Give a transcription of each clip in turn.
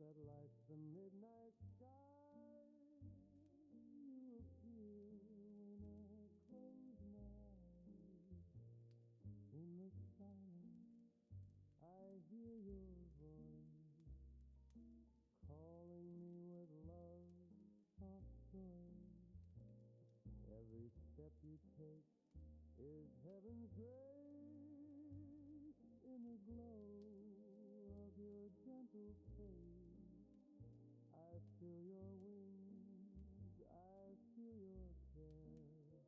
that lights the midnight sky. You appear when I close my eyes. In the silence, I hear your voice calling me with love's soft choice. Every step you take is heaven's grace. In the glow of your gentle face, I feel your wings, I feel your care,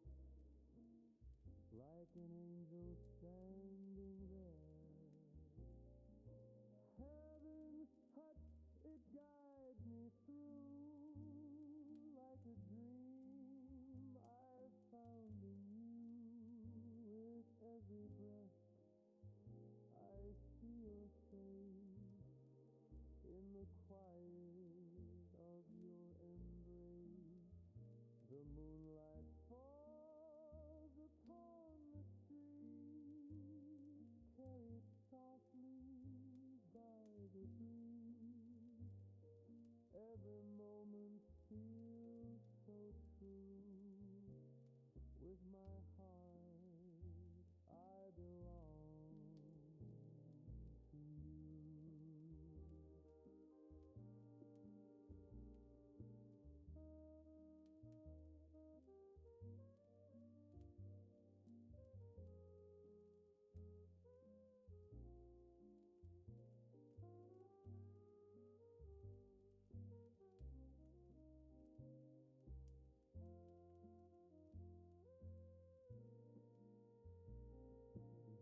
like an angel standing there. Heaven's touch, it guides me through, like a dream I found in you. With every breath I see your face, in the quiet of your embrace. The moonlight falls upon the street, carried softly by the breeze. Every moment feels so true. With my heart I belong to you.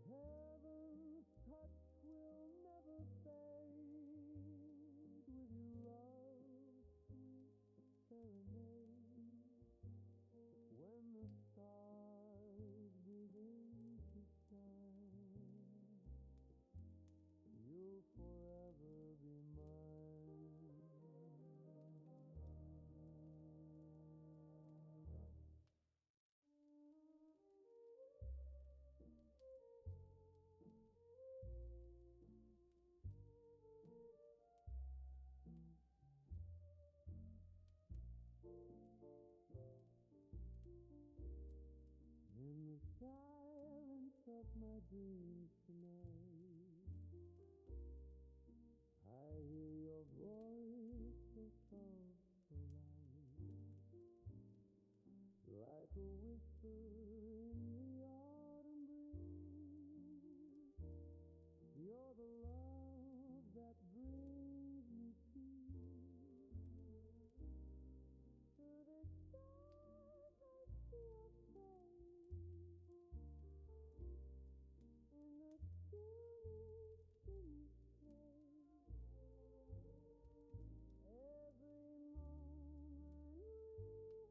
Heaven's touch will never fade. With your love's sweet serenade, when the stars begin to shine, you'll forever be mine. In the silence of my dreams tonight, I hear your voice so soft, so light, like a whisper in the autumn breeze. You're the love that brings me peace. Through the stars I see your face, in the stillness, in this place. Every moment we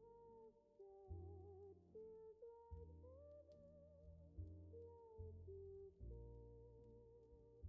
have shared feels like heaven, like you said.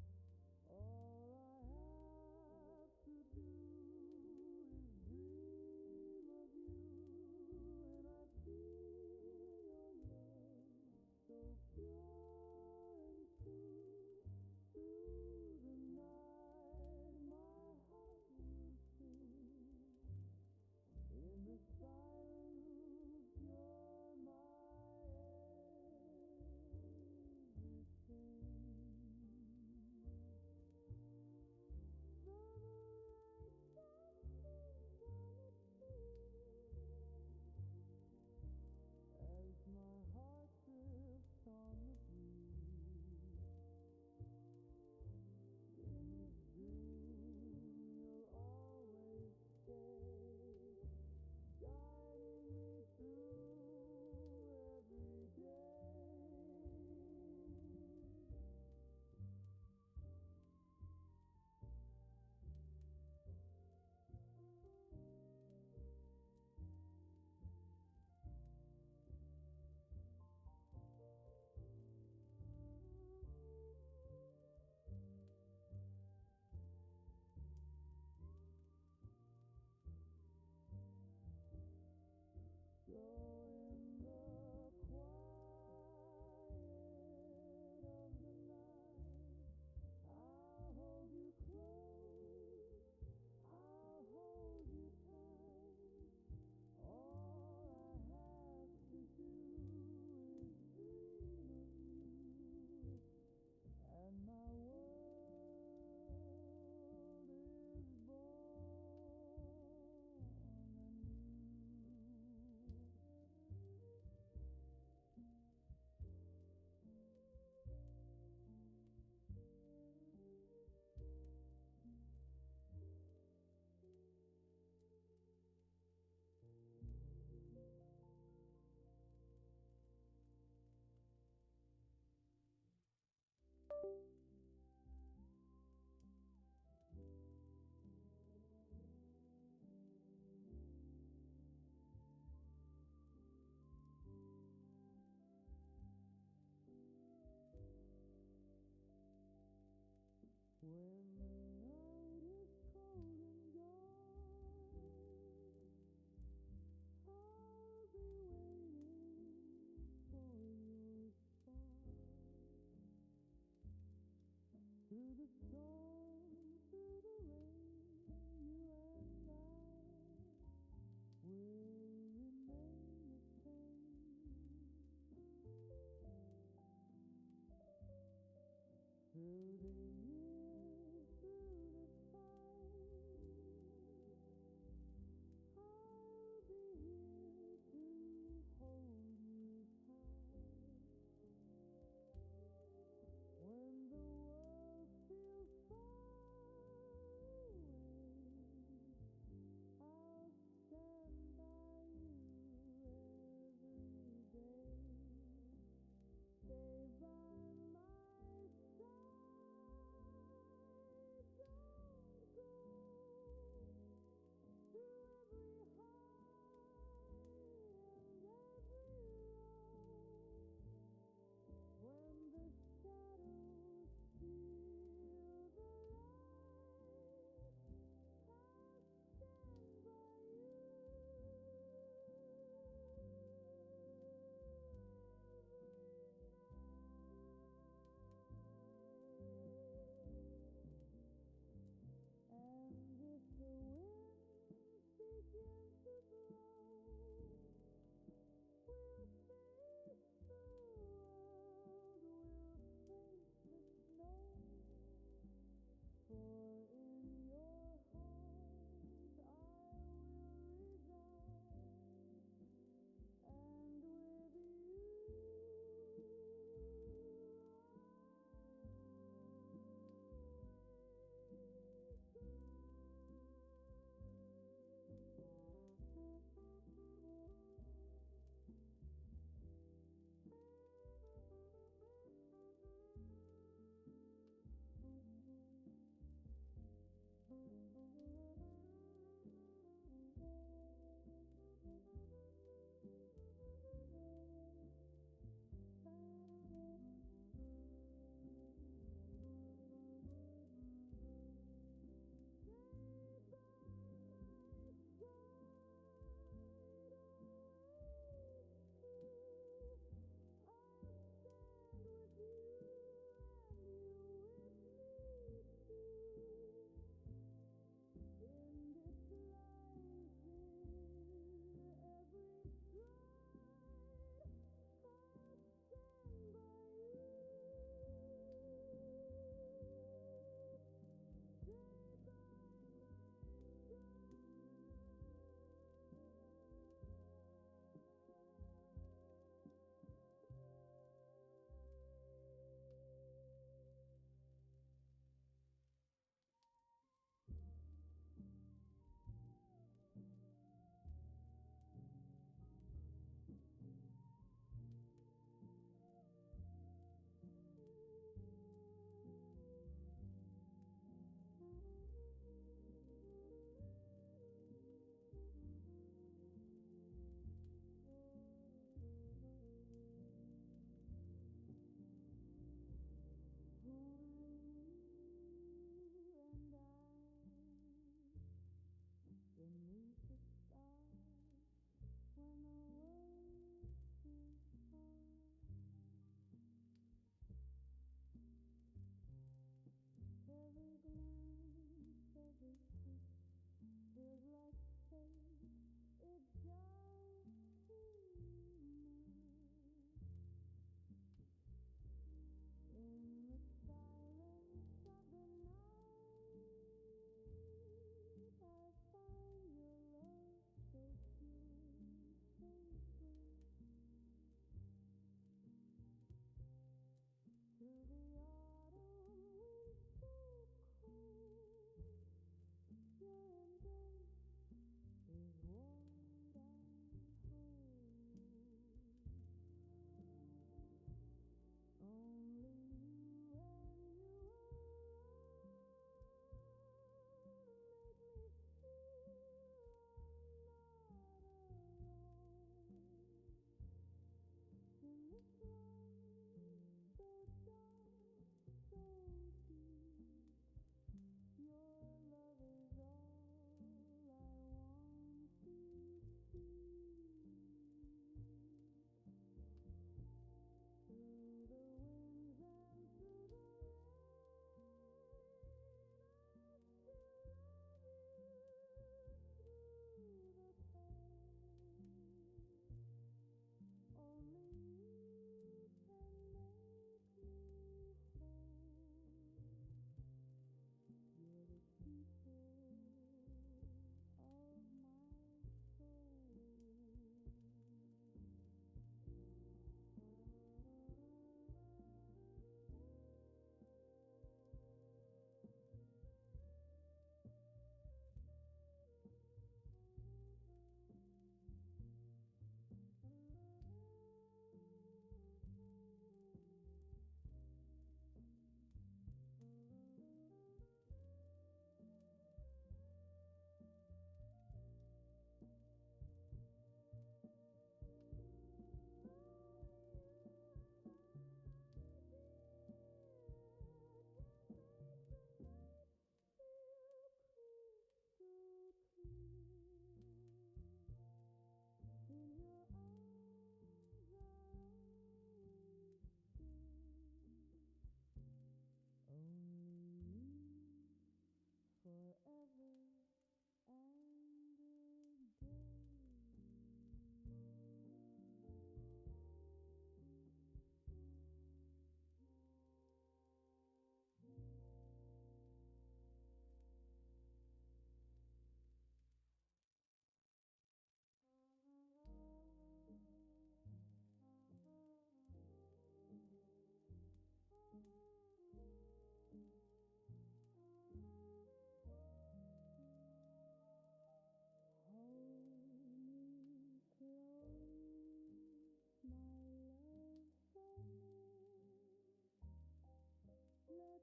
the storm, through the rain, you and I will remain the same. Through the years, through the fight, I'll be here to hold you tight. When the world feels so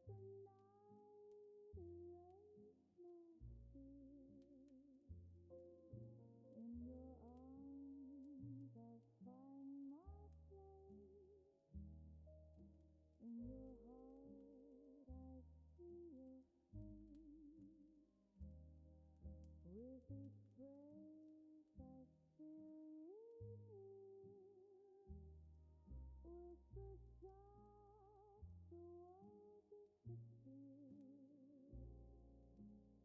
the night erase my fears. In your arms I find my place. In your heart I see your face. With each breath I feel you near. With the shock the world disappears.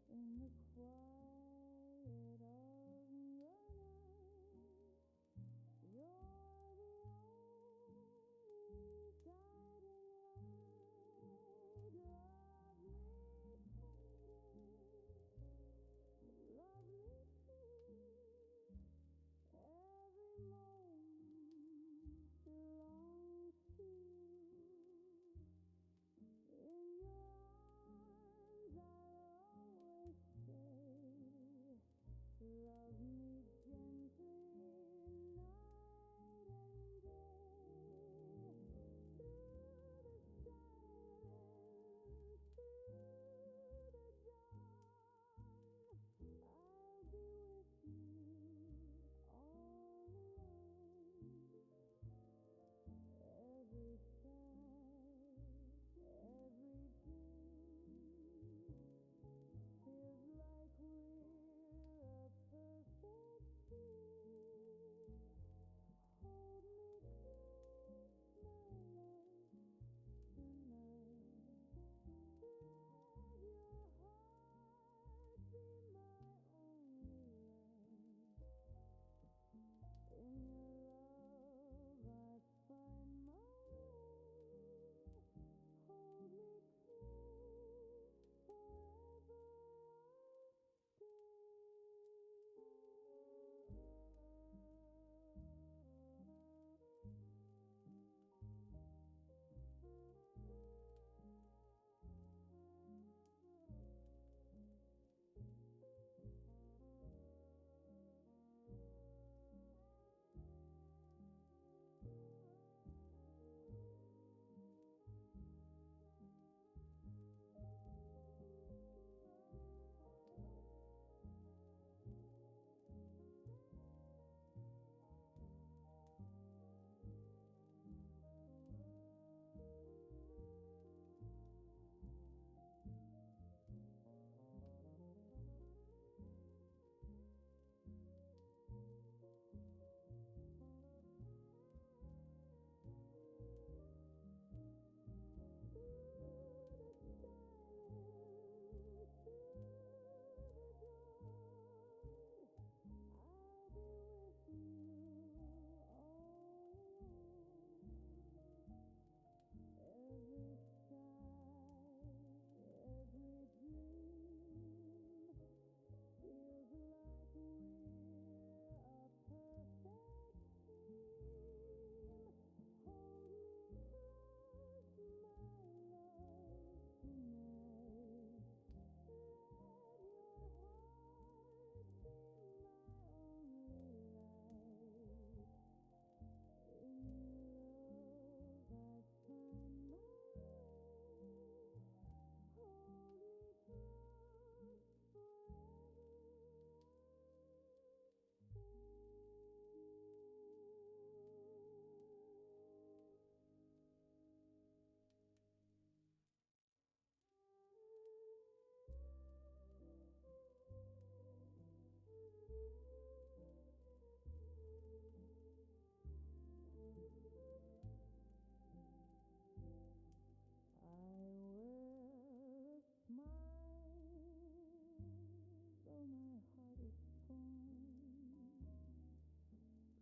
In the quiet of the night, you're the only guiding light. Love me tender, love me true. Every moment belongs to you. In your arms I'll always stay. Love me gently, night and day. Through the silence, through the dawn, I'll be with you all along. Every sigh, every dream feels like we're a perfect team. Hold me close, my love, tonight. Let your heart be my only light. In your love I find my way. Hold me close, forever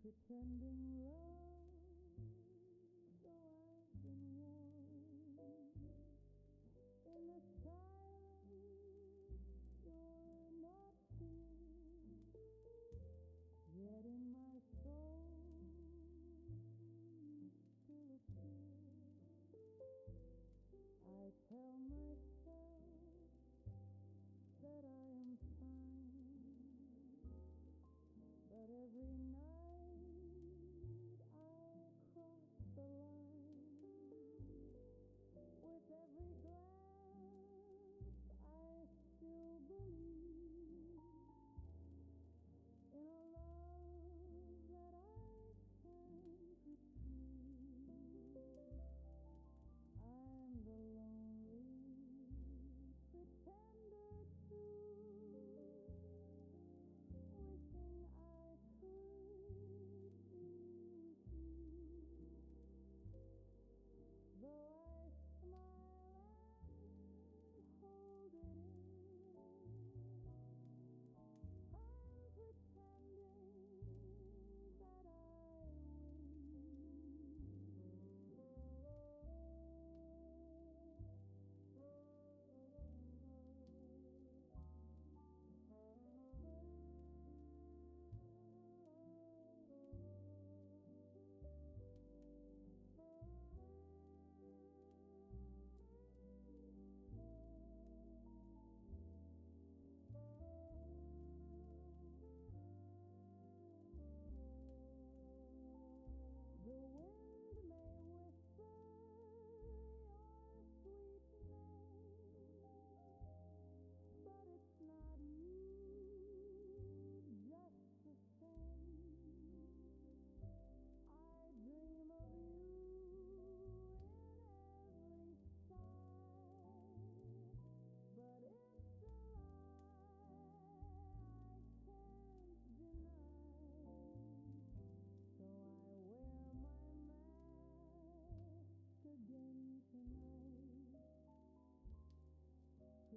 pretending love, though I've been warned. In the silence, you're not here, yet in my soul you still appear. I tell myself that I am fine, but every night I cross the line. With every glance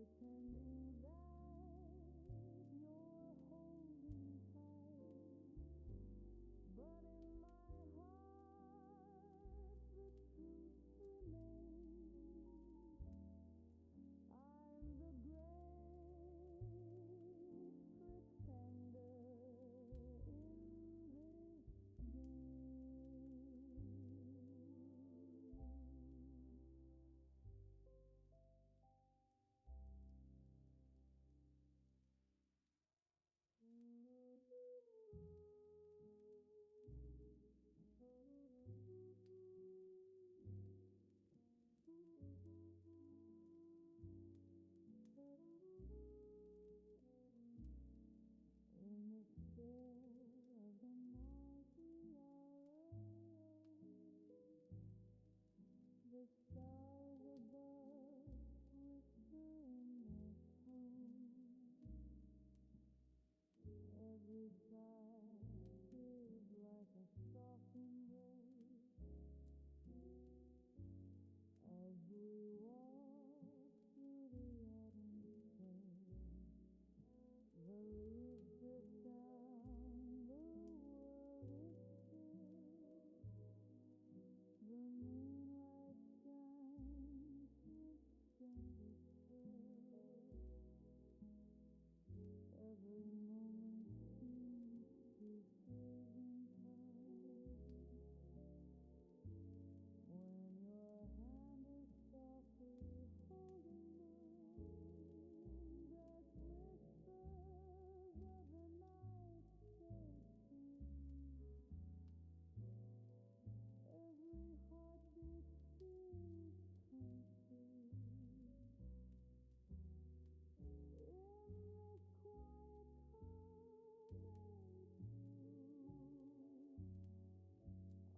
pretending that you're holding tight, but in my heart the truth remains. I'm the great pretender in this game. In the still of the night we are alone. The stars above whisper in their tone. Every sigh feels like a soft embrace as we walk through the autumn space. The leaves drift down, the world is still. The moonlight shines with gentle thrill. Every moment seems to freeze in time when your hand is softly holding mine. That whispers of the night so sweet. Every heartbeat feels complete. In this quiet time and truth,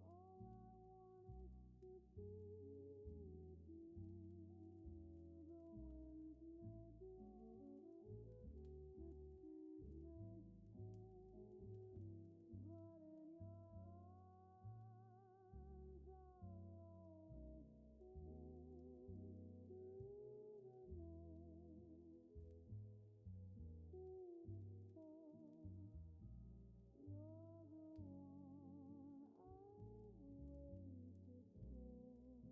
all I want is to be with you. The winds may blow, the trees may sway, but in your arms I'll always stay. Through the night, through the fall, you're the one I've waited for.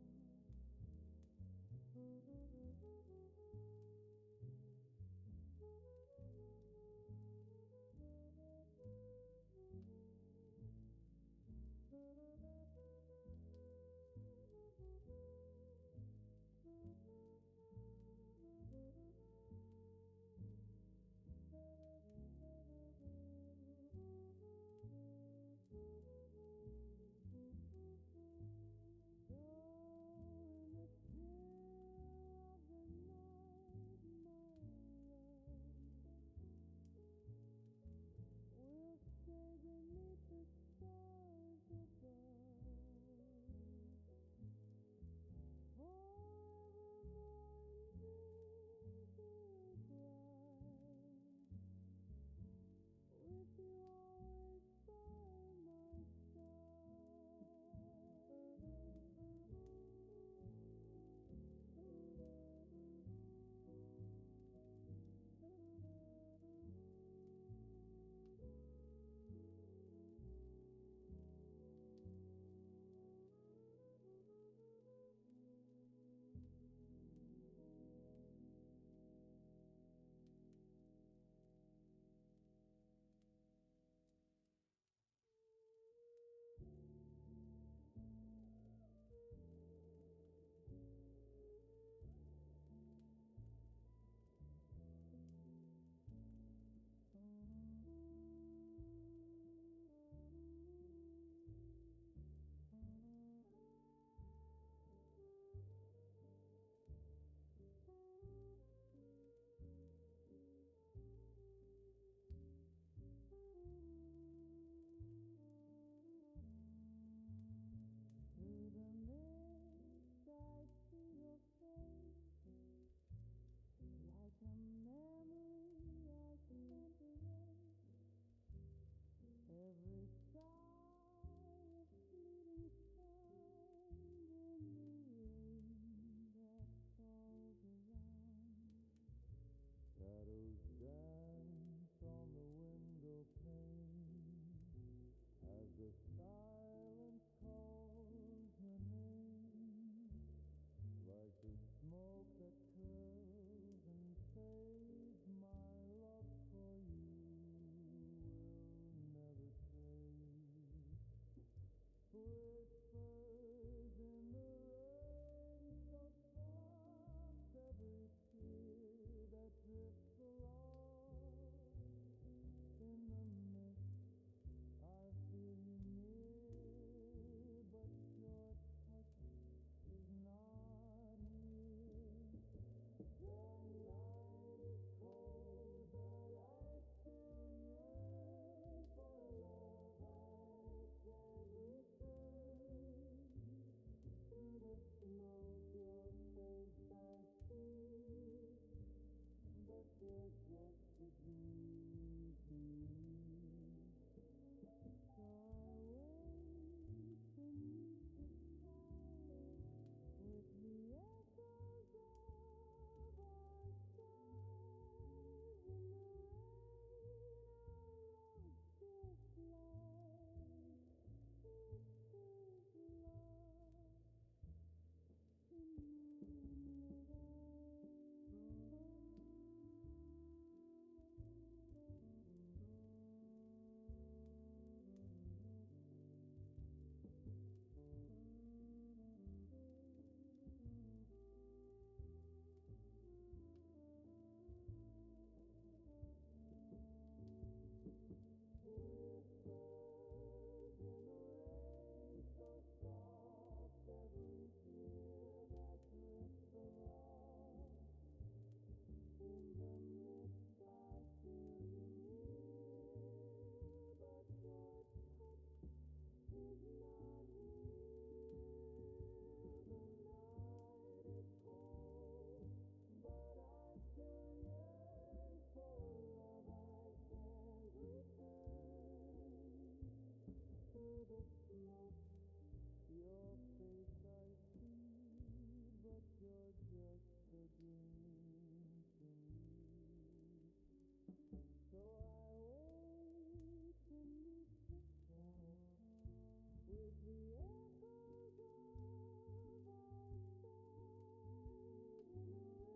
The echoes of our stars in the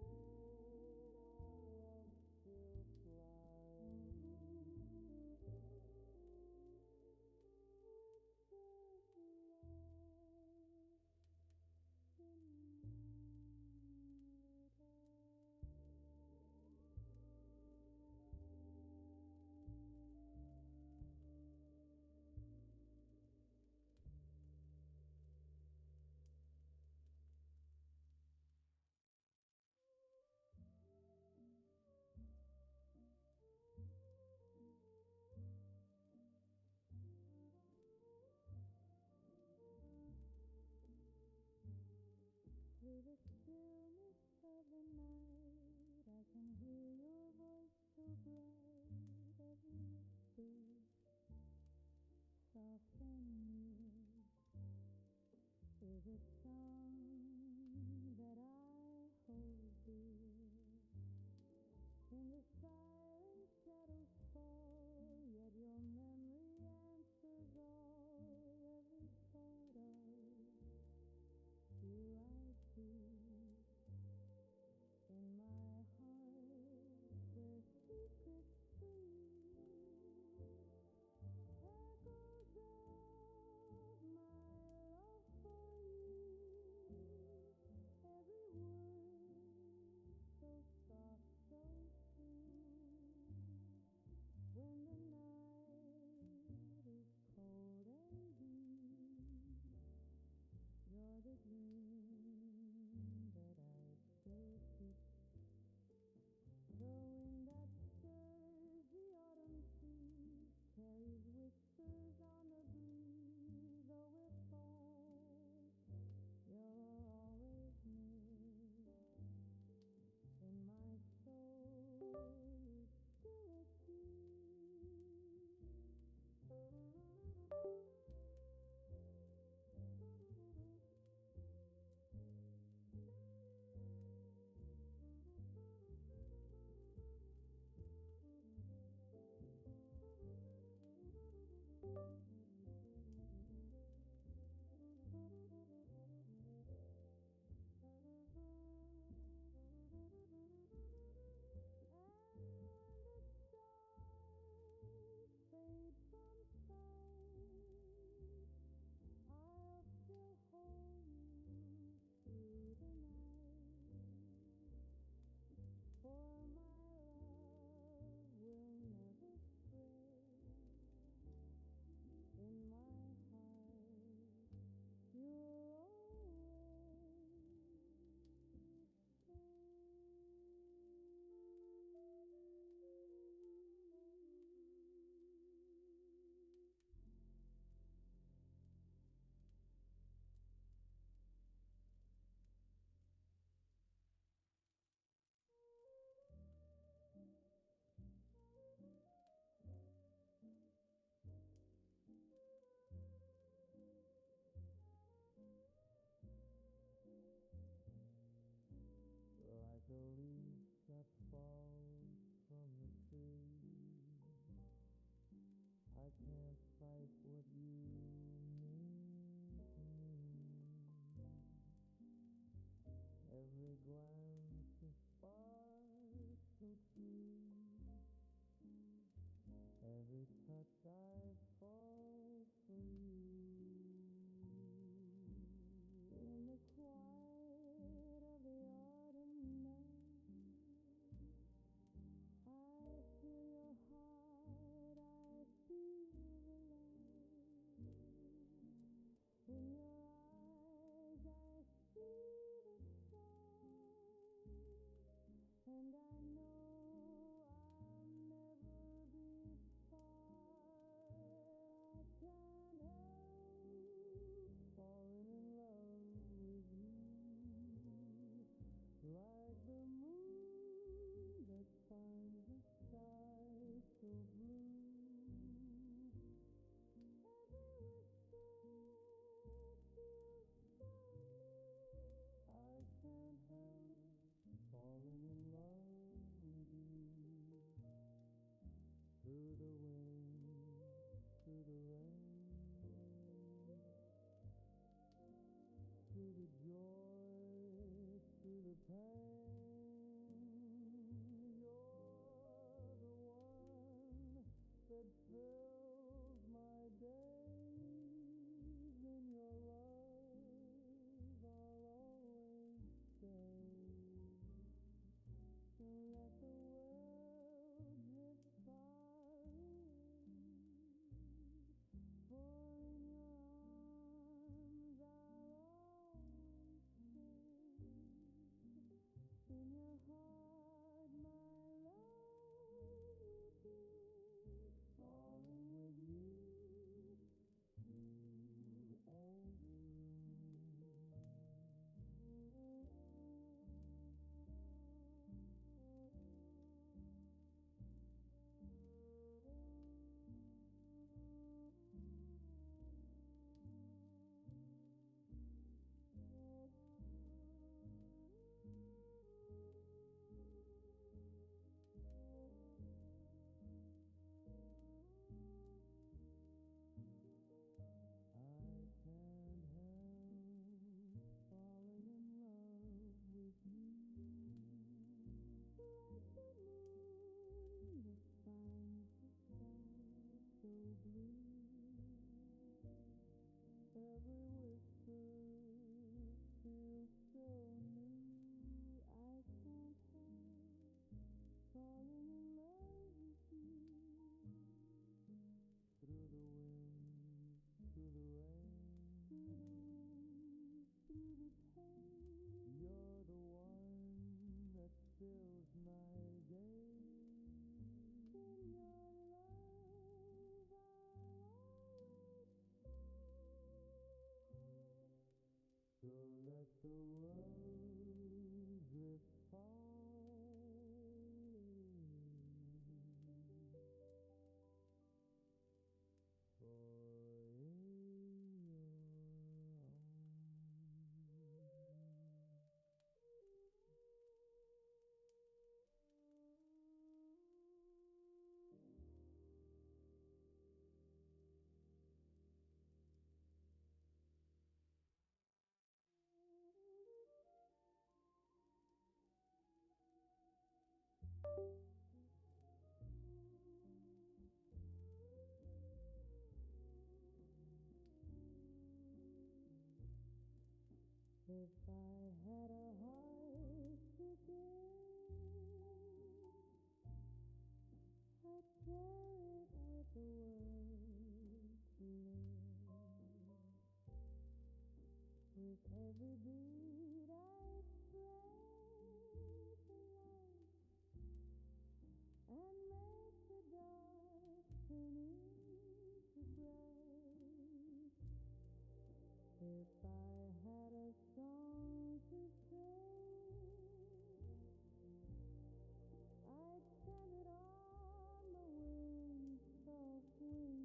radar still fly. Through the stillness of the night, I can hear your voice so bright. Every whisper, soft and near, is a song that I hold dear. In the silence, shadows fall, yet your memory answers all. Every thought of you I see in my heart where secrets breathe. Echoes of my love for you. Every word so soft, so true. When the night is cold and deep, you're the dream that I still keep. The wind that stirs the autumn trees carries whispers on the breeze. Though we're far, you're always near. In my soul, you still appear. Like a leaf that falls from the tree, I can't fight what you mean to me. Every glance a spark so true, every touch I fall for you. In the quiet of the autumn night, I feel your heart, I feel the light. In your eyes I see the stars, and I know I'll never be far. I can't help falling in love with you, like the moon that finds the sky so blue. Every whisper feels so near. I can't help falling in love with you. Through the wind, through the rain, the joy, through the pain. You're the one that fills my days. In your love I'll always stay. So let the world drift far away, for in your arms I'll always stay. In your heart my love will be, falling with you through all the I can't help falling in love with you. Like the moon that finds the sky so blue, every whisper feels so new. I can't help falling in love with you. Through the wind, through the rain, through the wind, through the pain. You're the one that fills my days. In your love I'll always stay. So let the world drift far away, for in your If I had a heart to give, I'd share it with the world to live. With every beat I'd spread the light and make the dark turn into bright. If I had a song to sing, I'd send it on the wind's soft wing.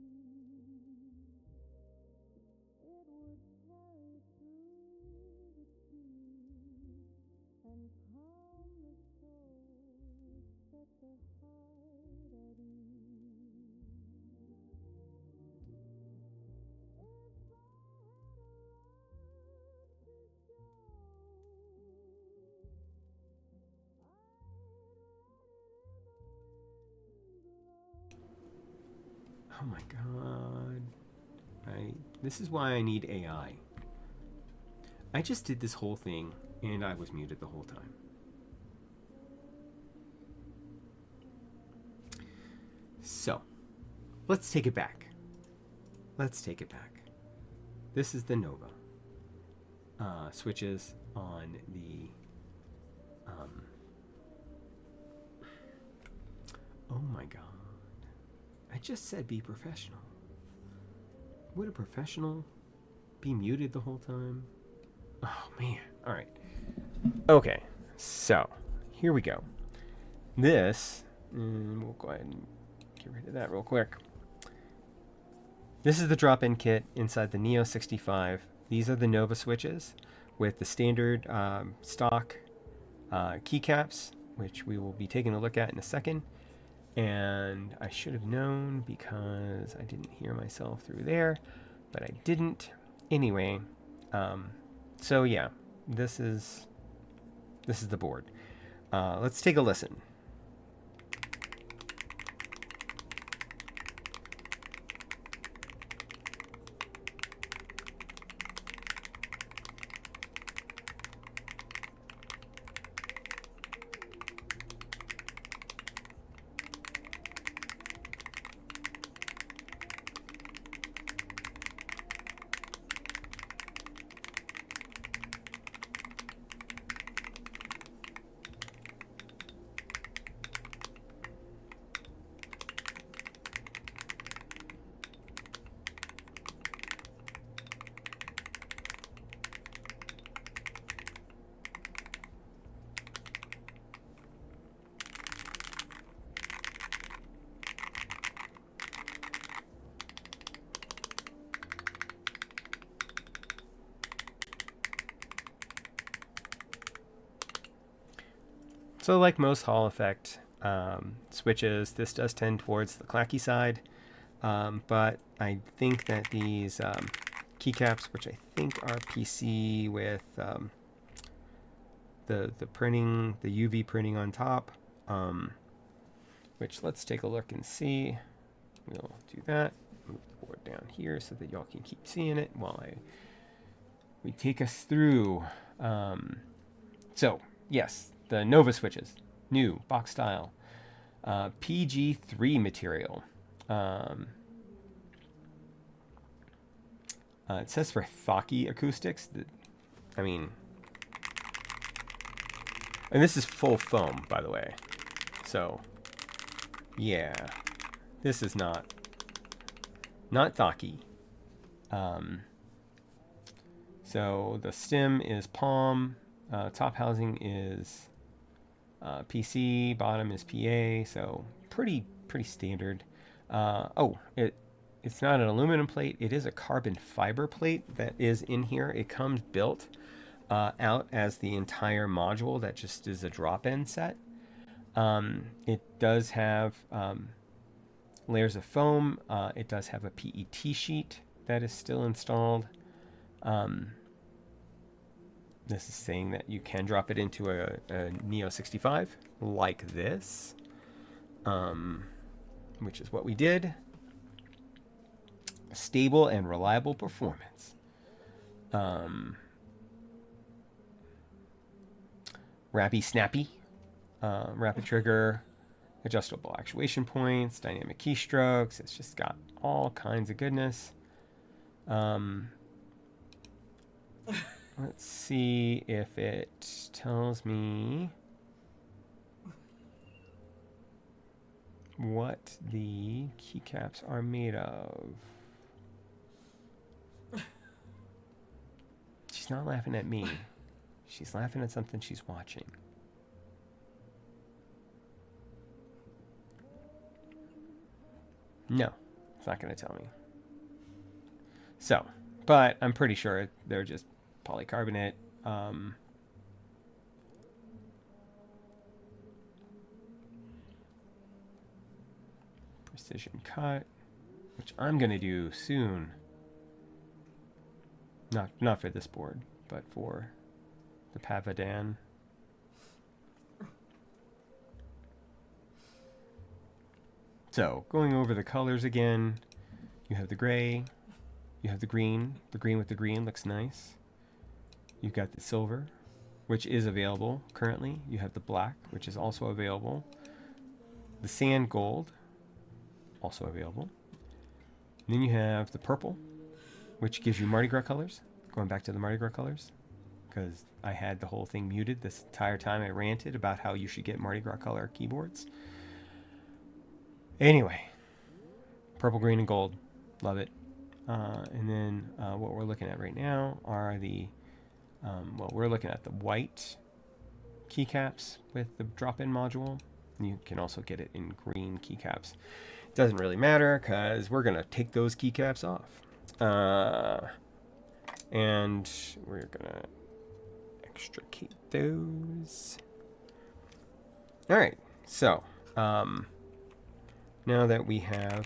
It would carry through the trees and calm the soul, set the heart at ease. If I had a love to show, Oh my god. This is why I need AI. I just did this whole thing and I was muted the whole time. So, let's take it back. Let's take it back. This is the Nova. Switches on the oh my god. I just said be professional. Would a professional be muted the whole time? Oh man. Alright. Okay. So, here we go. This, we'll go ahead and get rid of that real quick. This is the drop-in kit inside the NEO65. These are the Nova switches with the standard stock keycaps, which we will be taking a look at in a second. And I should have known because I didn't hear myself through there, but I didn't. Anyway, So yeah, this is the board. Let's take a listen. So like most Hall effect switches, this does tend towards the clacky side, but I think that these keycaps, which I think are PC with the printing, the UV printing on top, which let's take a look and see. We'll do that. Move the board down here so that y'all can keep seeing it while we take us through. So yes, the Nova switches, new box style, PG3 material. It says for Thocky acoustics. I mean, and this is full foam, by the way. So, yeah, this is not Thocky. So the stem is palm, top housing is PC, bottom is PA, so pretty standard. It's not an aluminum plate, it is a carbon fiber plate that is in here. It comes built out as the entire module that just is a drop-in set. It does have layers of foam. It does have a PET sheet that is still installed. This is saying that you can drop it into a NEO65 like this, which is what we did. Stable and reliable performance. Rappy snappy. Rapid trigger. Adjustable actuation points. Dynamic keystrokes. It's just got all kinds of goodness. Let's see if it tells me what the keycaps are made of. She's not laughing at me. She's laughing at something she's watching. No, it's not going to tell me. So, but I'm pretty sure they're just polycarbonate. Precision cut, which I'm going to do soon. Not for this board, but for the Pavadan. So, going over the colors again, you have the gray, you have the green. The green with the green looks nice. You've got the silver, which is available currently. You have the black, which is also available. The sand gold, also available. And then you have the purple, which gives you Mardi Gras colors. Going back to the Mardi Gras colors, because I had the whole thing muted this entire time I ranted about how you should get Mardi Gras color keyboards. Anyway, purple, green, and gold. Love it. And then what we're looking at right now are the, we're looking at the white keycaps with the drop-in module. You can also get it in green keycaps. It doesn't really matter because we're going to take those keycaps off. And we're going to extricate those. All right. So, now that we have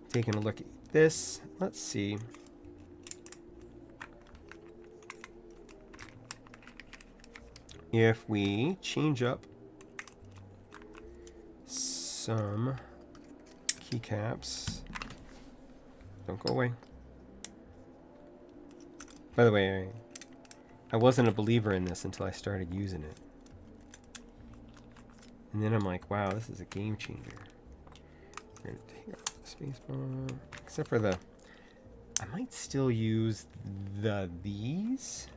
taken a look at this, let's see. If we change up some keycaps, don't go away. By the way, I wasn't a believer in this until I started using it. And then I'm like, wow, this is a game changer. We're going to take out the spacebar. Except for the... I might still use these.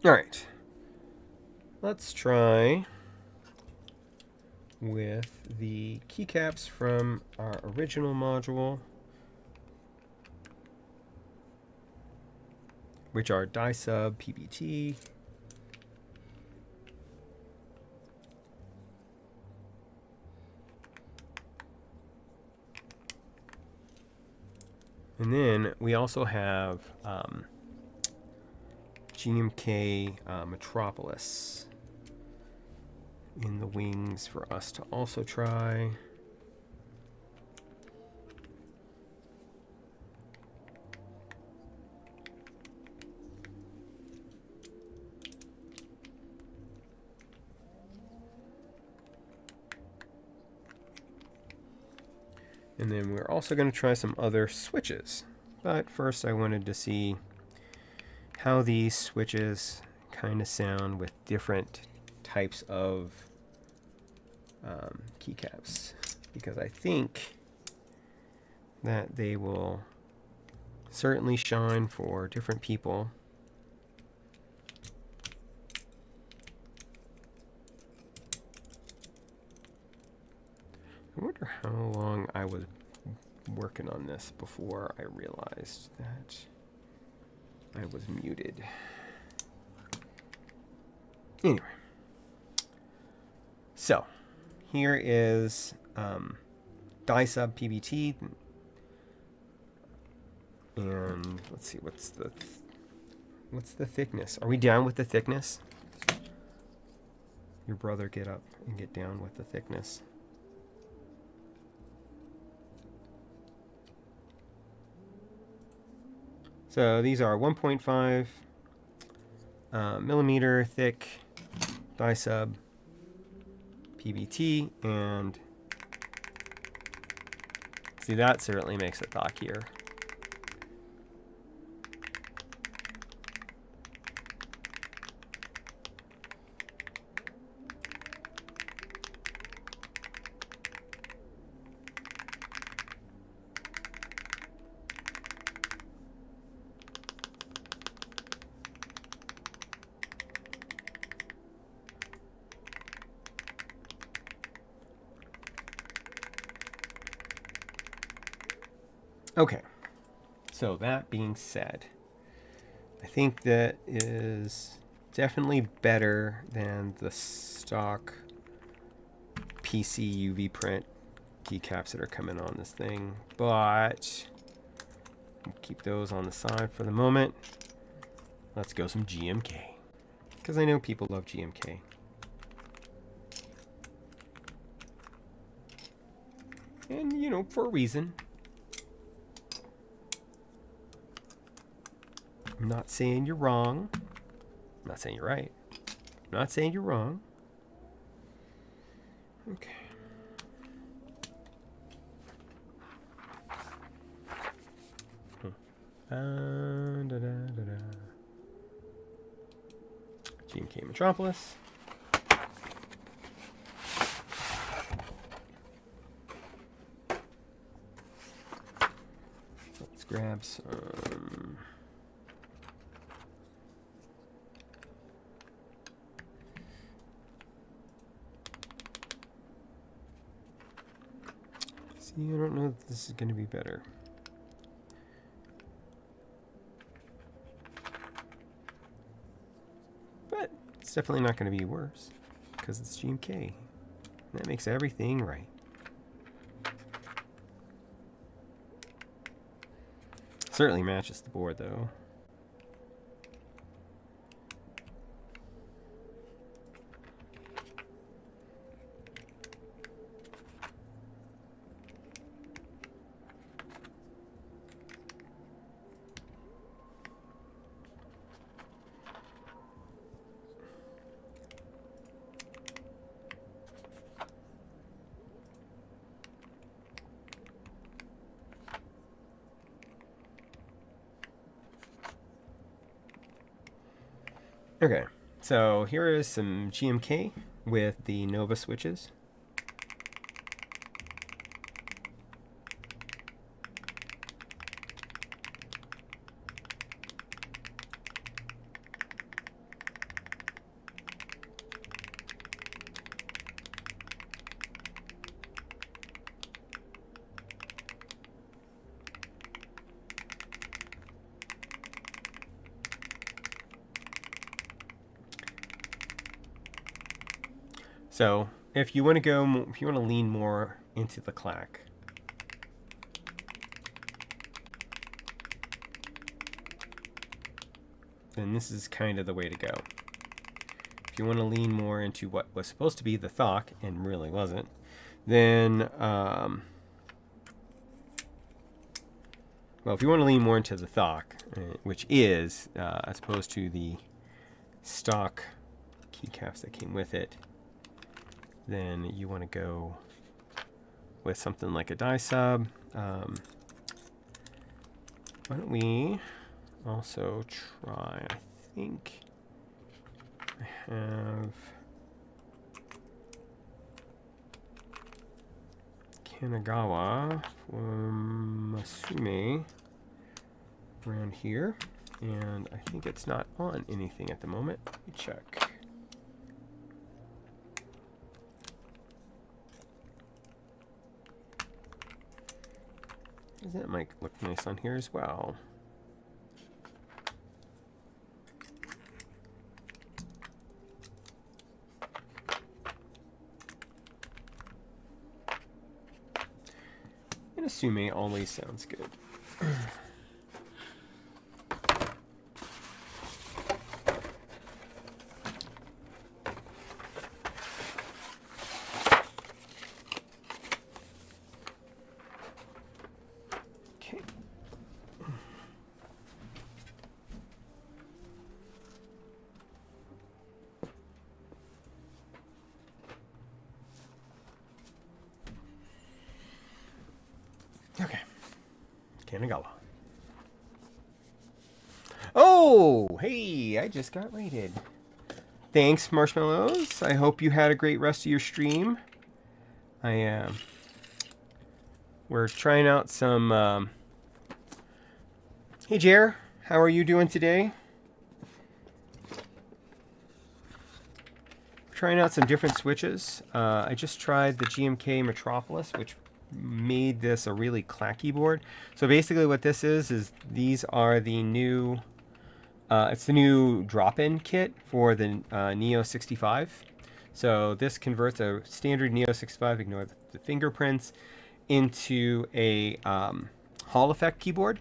All right. Let's try with the keycaps from our original module, which are die sub PBT, and then we also have GMK Metropolis in the wings for us to also try. And then we're also going to try some other switches. But first I wanted to see how these switches kind of sound with different types of keycaps, because I think that they will certainly shine for different people. I wonder how long I was working on this before I realized that I was muted. Anyway, so here is die sub PBT, and let's see, what's the thickness? Are we down with the thickness? Your brother, get up and get down with the thickness. So these are 1.5 millimeter thick die sub PBT, and see, that certainly makes it thockier. Okay, so that being said, I think that is definitely better than the stock PC UV print keycaps that are coming on this thing, but we'll keep those on the side for the moment. Let's go some GMK, because I know people love GMK. And, you know, for a reason. I'm not saying you're wrong. I'm not saying you're right. I'm not saying you're wrong. Okay. GMK Metropolis. Let's grab some. See, I don't know if this is going to be better. But it's definitely not going to be worse, because it's GMK. That makes everything right. certainly matches the board though. Okay, so here is some GMK with the Nova switches. So if you want to go, if you want to lean more into the clack, then this is kind of the way to go. If you want to lean more into what was supposed to be the thock and really wasn't, then well, if you want to lean more into the thock, which is as opposed to the stock keycaps that came with it, then you want to go with something like a die sub. Why don't we also try, I think I have Kanagawa from Masume around here, and I think it's not on anything at the moment. Let me check. That might look nice on here as well. And Asume always sounds good. Okay, Kanagawa. Oh, hey, I just got rated. Thanks, Marshmallows. I hope you had a great rest of your stream. We're trying out some, hey, Jer, how are you doing today? Trying out some different switches. I just tried the GMK Metropolis, which made this a really clacky board. So basically what this is these are the new, it's the new drop-in kit for the NEO65. So this converts a standard NEO65, ignore the fingerprints, into a Hall effect keyboard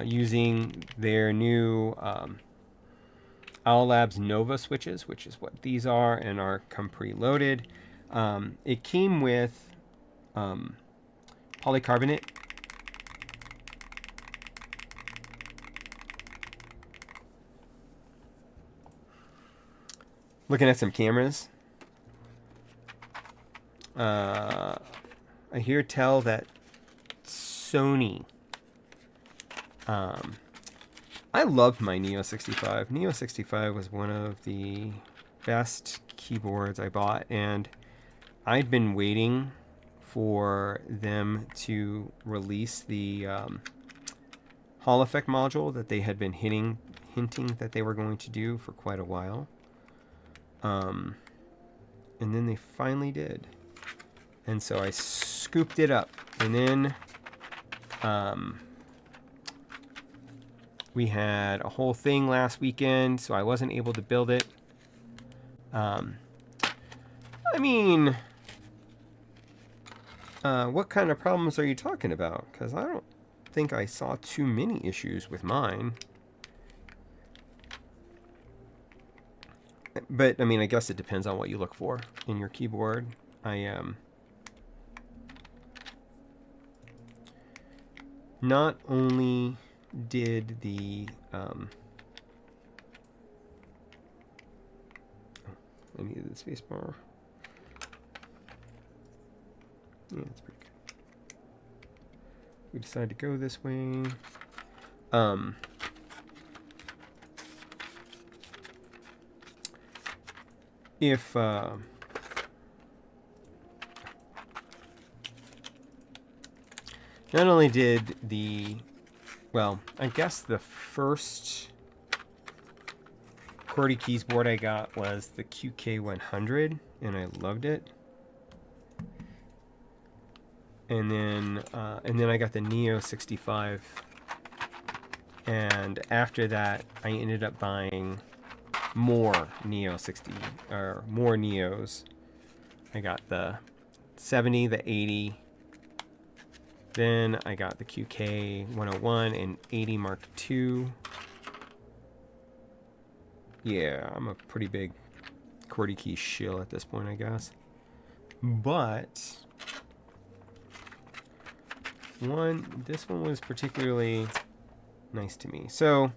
using their new Owl Labs Nova switches, which is what these are and are come preloaded. It came with polycarbonate. Looking at some cameras. I hear tell that Sony. I loved my NEO65. NEO65 was one of the best keyboards I bought, and I'd been waiting for them to release the Hall effect module that they had been hinting that they were going to do for quite a while. And then they finally did. And so I scooped it up. And then we had a whole thing last weekend, so I wasn't able to build it. I mean, what kind of problems are you talking about? Because I don't think I saw too many issues with mine. But I mean, I guess it depends on what you look for in your keyboard. Not only did the I needed the space bar. Yeah, that's pretty good. We decided to go this way. If not only did well, I guess the first QWERTY keys board I got was the QK100, and I loved it. And then I got the NEO65, and after that, I ended up buying more NEO60 or more Neos. I got the 70, the 80. Then I got the QK101 and 80 Mark II. Yeah, I'm a pretty big QWERTY key shill at this point, I guess. But this one was particularly nice to me. So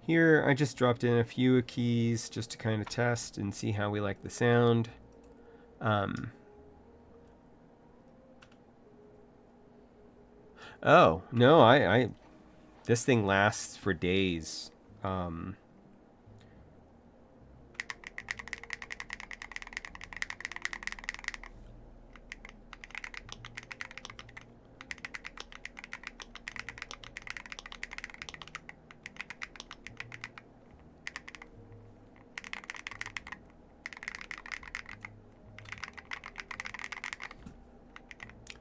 here I just dropped in a few keys just to kind of test and see how we like the sound. Oh, no, this thing lasts for days.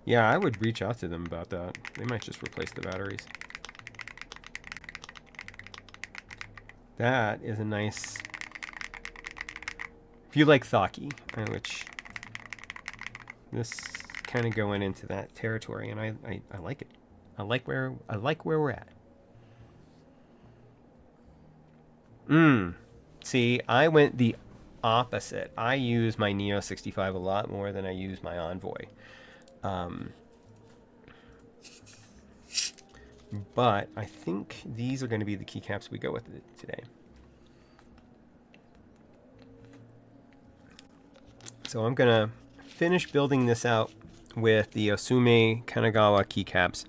Yeah, I would reach out to them about that. They might just replace the batteries. That is a nice... If you like Thaki, which this kind of going into that territory, and I like it. I like where we're at. See, I went the opposite. I use my NEO65 a lot more than I use my Envoy. But I think these are going to be the keycaps we go with today. So I'm going to finish building this out with the Osume Kanagawa keycaps.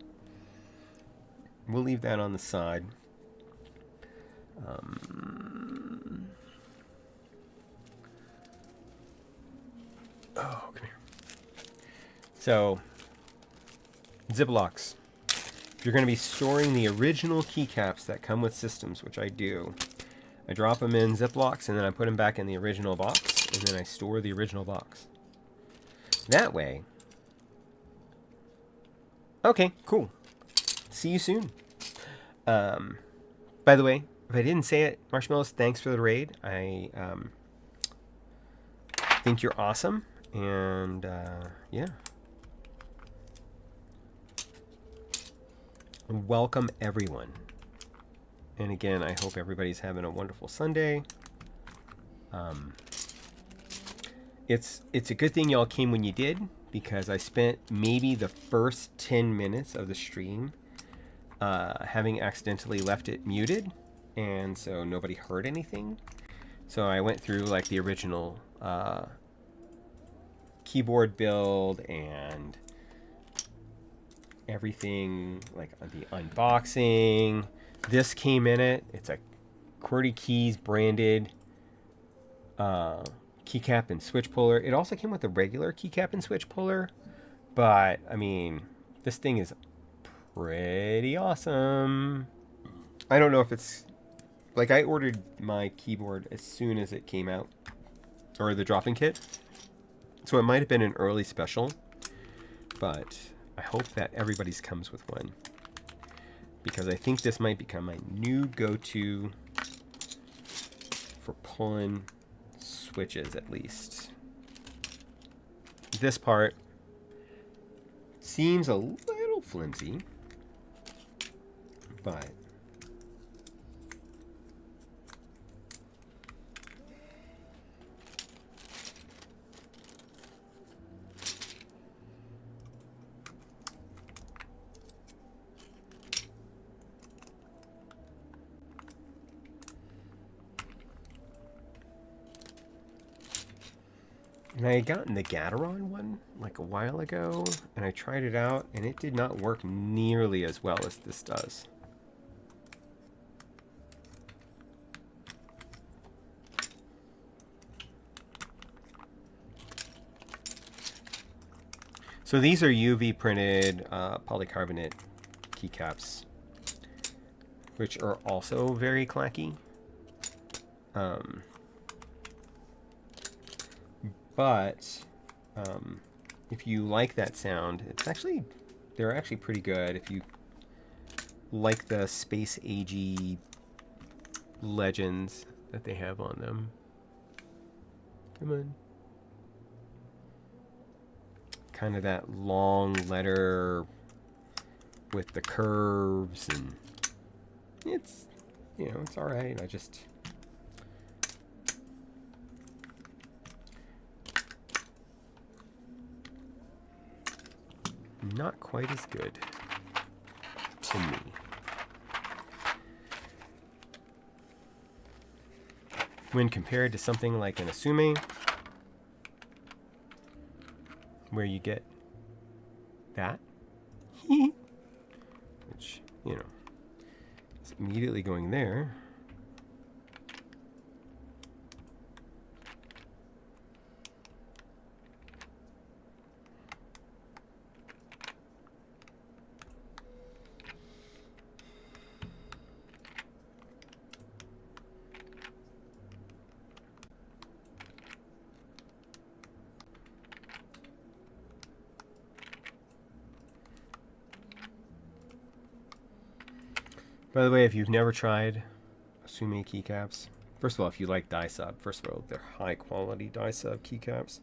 We'll leave that on the side. Oh, come here. So, Ziplocs. If you're going to be storing the original keycaps that come with systems, which I do, I drop them in Ziplocs and then I put them back in the original box, and then I store the original box. That way. Okay, cool. See you soon. By the way, if I didn't say it, Marshmallows, thanks for the raid. I think you're awesome, and yeah. Welcome everyone. And again, I hope everybody's having a wonderful Sunday. It's a good thing y'all came when you did, because I spent maybe the first 10 minutes of the stream having accidentally left it muted, and so nobody heard anything. So I went through like the original keyboard build and everything, like the unboxing. This came in it. It's a QWERTY Keys branded keycap and switch puller. It also came with a regular keycap and switch puller, but I mean, this thing is pretty awesome. I don't know if it's like, I ordered my keyboard as soon as it came out, or the drop-in kit, so it might have been an early special, but I hope that everybody's comes with one, because I think this might become my new go-to for pulling switches, at least. This part seems a little flimsy, buy it. And I had gotten the Gateron one like a while ago, and I tried it out, and it did not work nearly as well as this does. So these are UV printed polycarbonate keycaps, which are also very clacky. But if you like that sound, they're actually pretty good. If you like the space agey legends that they have on them. Come on. Kind of that long letter with the curves, and it's, it's all right. I just not quite as good to me. When compared to something like an Asume, where you get that, which, is immediately going there. By the way, if you've never tried Asume keycaps, first of all, if you like die sub, first of all, they're high quality die sub keycaps.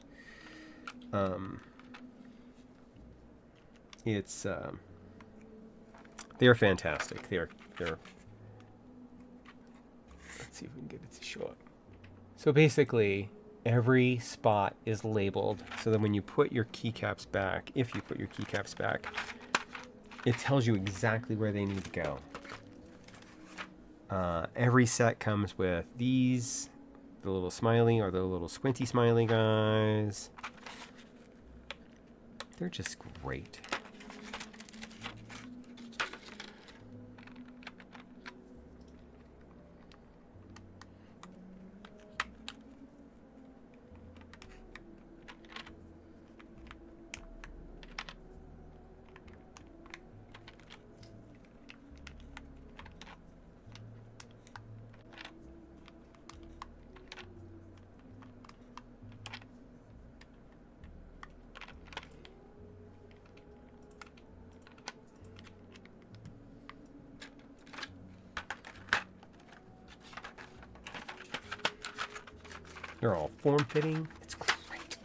They're fantastic. They're. Let's see if we can get it to show up. So basically, every spot is labeled so that when you put your keycaps back, if you put your keycaps back, it tells you exactly where they need to go. Every set comes with these, the little smiley or the little squinty smiley guys. They're just great. They're all form-fitting. It's great.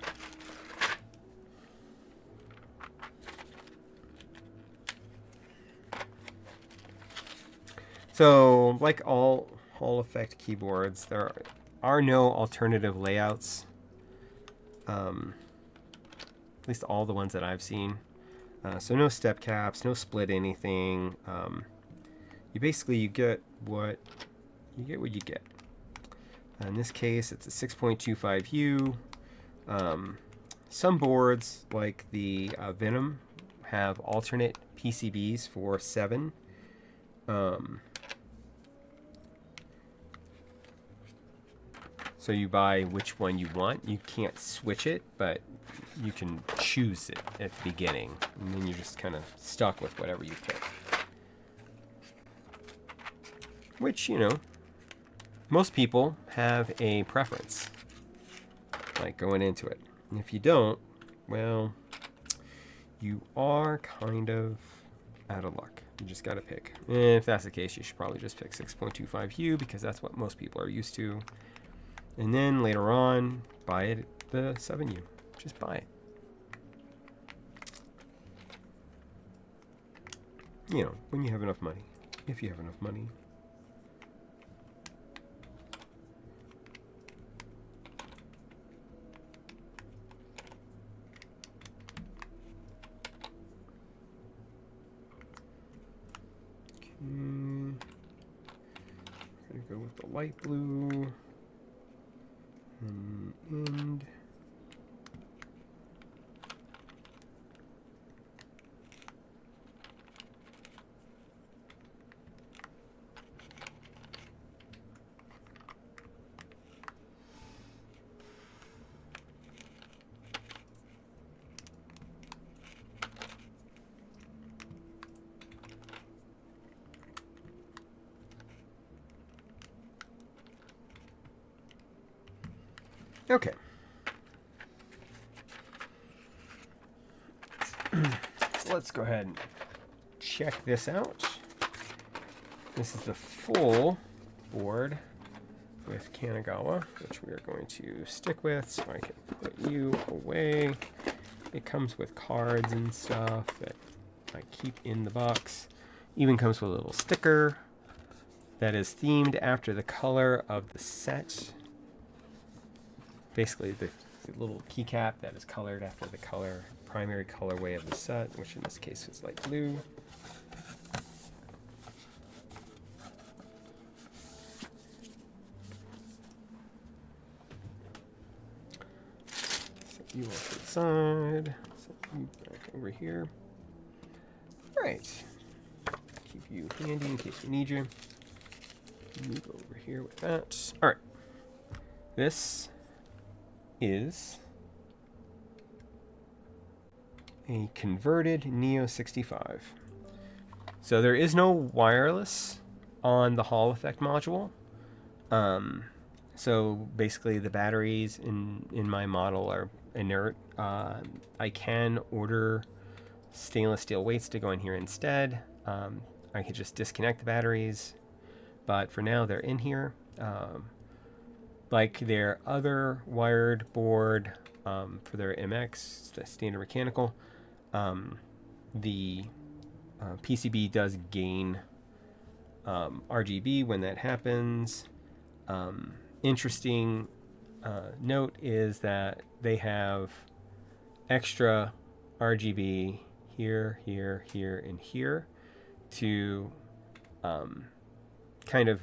So, like all Hall Effect keyboards, there are no alternative layouts. At least all the ones that I've seen. So no step caps, no split anything. You get what you get. In this case, it's a 6.25U. Some boards, like the Venom, have alternate PCBs for 7. So you buy which one you want. You can't switch it, but you can choose it at the beginning. And then you're just kind of stuck with whatever you pick. Which, most people have a preference, like going into it. And if you don't, well, you are kind of out of luck. You just got to pick. And if that's the case, you should probably just pick 6.25U because that's what most people are used to. And then later on, buy it at the 7U. Just buy it. When you have enough money. if you have enough money. I'm gonna go with the light blue and okay. So let's go ahead and check this out. This is the full board with Kanagawa, which we are going to stick with, so I can put you away. It comes with cards and stuff that I keep in the box. Even comes with a little sticker that is themed after the color of the set. Basically the little keycap that is colored after the primary colorway of the set, which in this case is light blue. Set you off to the side. Set you back over here. All right. Keep you handy in case we need you. Move over here with that. All right. This is a converted NEO65. So there is no wireless on the Hall effect module. So basically the batteries in my model are inert. I can order stainless steel weights to go in here instead. I could just disconnect the batteries, but for now they're in here. Like their other wired board for their MX, the standard mechanical, the PCB does gain RGB when that happens. Interesting note is that they have extra RGB here, here, here, and here to kind of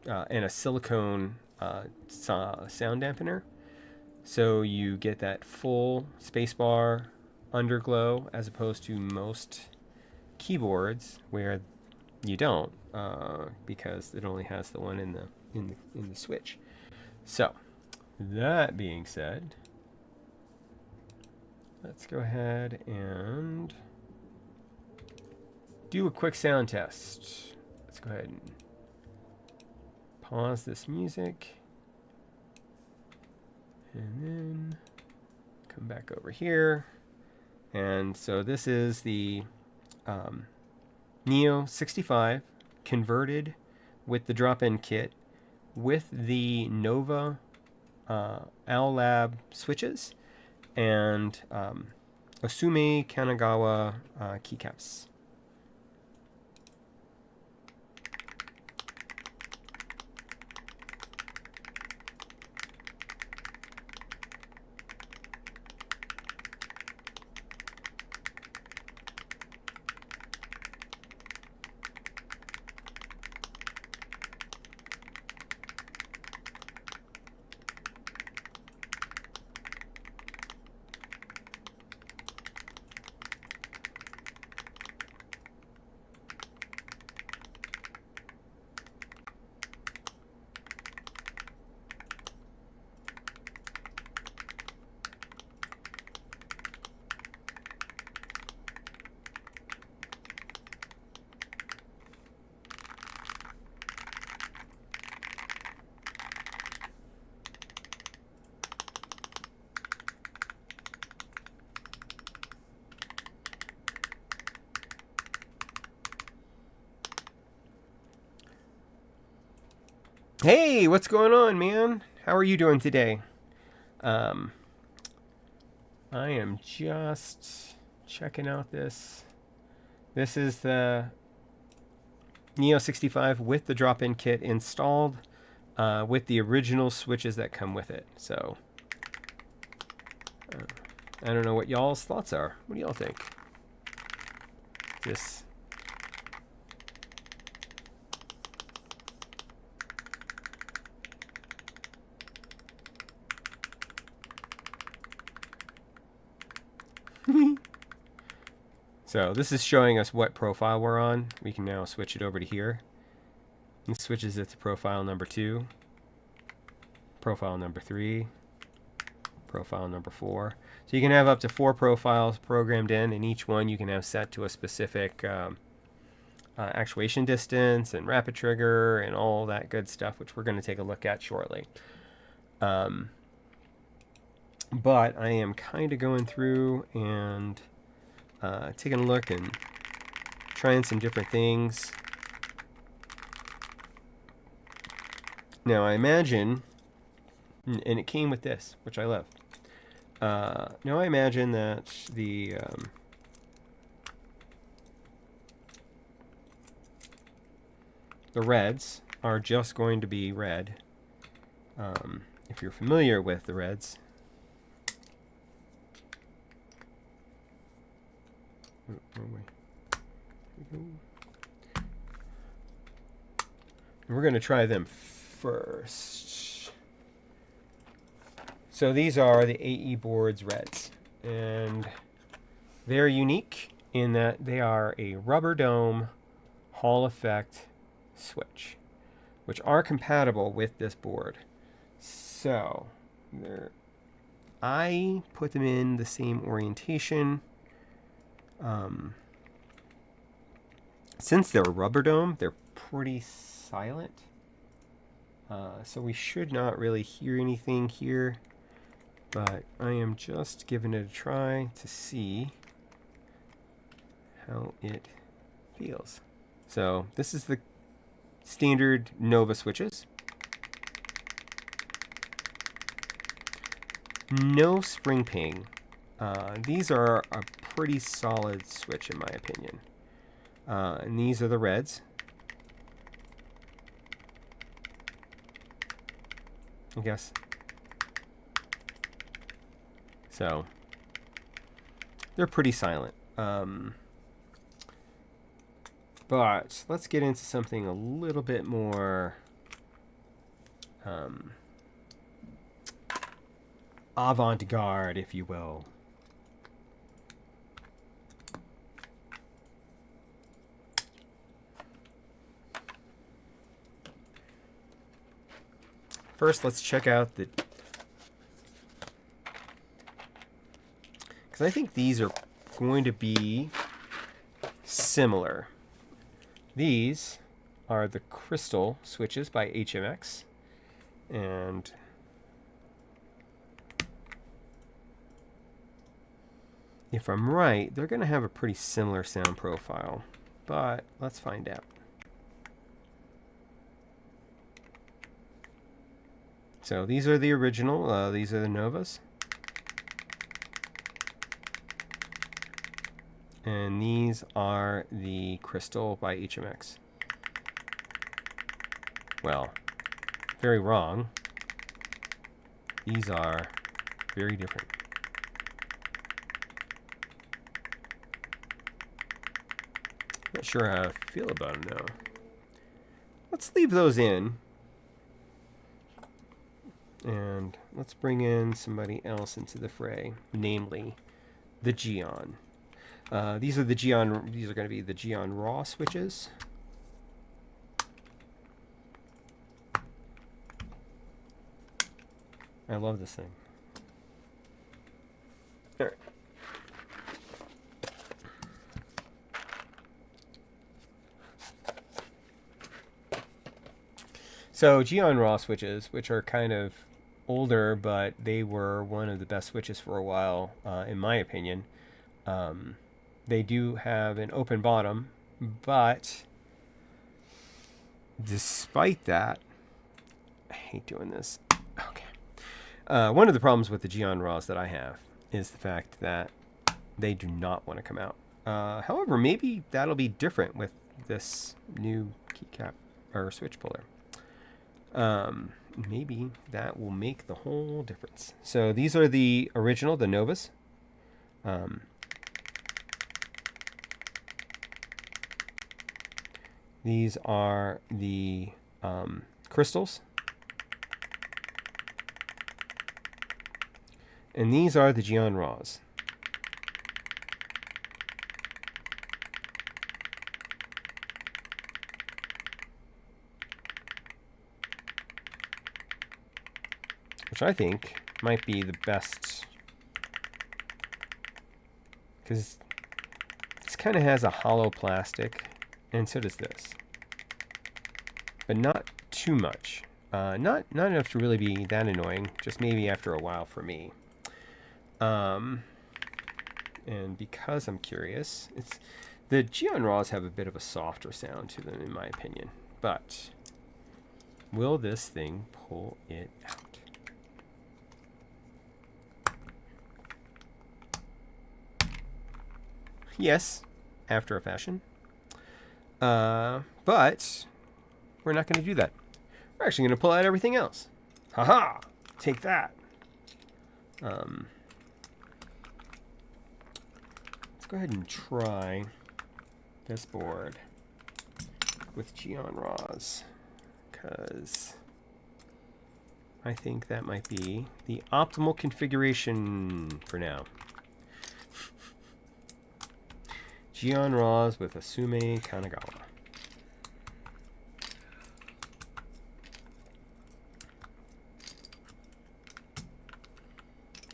and a silicone sound dampener, so you get that full spacebar underglow as opposed to most keyboards where you don't, because it only has the one in the switch. So that being said, let's go ahead and do a quick sound test. Let's go ahead and pause this music and then come back over here. And so this is the NEO65 converted with the drop-in kit with the Nova Owl Lab switches and Osume Kanagawa keycaps. Hey, what's going on, man? How are you doing today? I am just checking out this. This is the NEO65 with the drop-in kit installed with the original switches that come with it. So I don't know what y'all's thoughts are. What do y'all think? This So this is showing us what profile we're on. We can now switch it over to here. It switches it to profile number 2, profile number 3, profile number 4. So you can have up to 4 profiles programmed in, and each one you can have set to a specific actuation distance and rapid trigger and all that good stuff, which we're going to take a look at shortly. But I am kind of going through and taking a look and trying some different things. Now I imagine, and it came with this, which I love. Now I imagine that the reds are just going to be red. If you're familiar with the reds, we're going to try them first. So these are the AE boards reds, and they're unique in that they are a rubber dome Hall effect switch, which are compatible with this board. So I put them in the same orientation. Since they're rubber dome, they're pretty silent. So we should not really hear anything here, but I am just giving it a try to see how it feels. So this is the standard Nova switches. No spring ping. These are a pretty solid switch in my opinion. And these are the reds. I guess. So they're pretty silent. But let's get into something a little bit more avant-garde, if you will. First, let's check out the... because I think these are going to be similar. These are the crystal switches by HMX. And if I'm right, they're going to have a pretty similar sound profile. But let's find out. So these are the original, these are the Novas. And these are the Crystal by HMX. Well, very wrong. These are very different. Not sure how I feel about them now. Let's leave those in. And let's bring in somebody else into the fray, namely the Geon. These are the Geon. These are going to be the Geon Raw switches. I love this thing. All right. So Geon Raw switches, which are kind of older, but they were one of the best switches for a while, in my opinion. They do have an open bottom, but despite that, I hate doing this. Okay. One of the problems with the Geon Raws that I have is the fact that they do not want to come out. However, maybe that'll be different with this new keycap or switch puller. Maybe that will make the whole difference. So these are the original, the Novas. These are the crystals. And these are the Geon Raws. Which I think might be the best, because this kind of has a hollow plastic, and so does this, but not too much. Not enough to really be that annoying, just maybe after a while for me. And because I'm curious, the Geon Raws have a bit of a softer sound to them, in my opinion. But will this thing pull it out? Yes, after a fashion. But we're not going to do that. We're actually going to pull out everything else. Haha! Take that. Let's go ahead and try this board with Geon Raws, because I think that might be the optimal configuration for now. Geon Raws with Asume Kanagawa.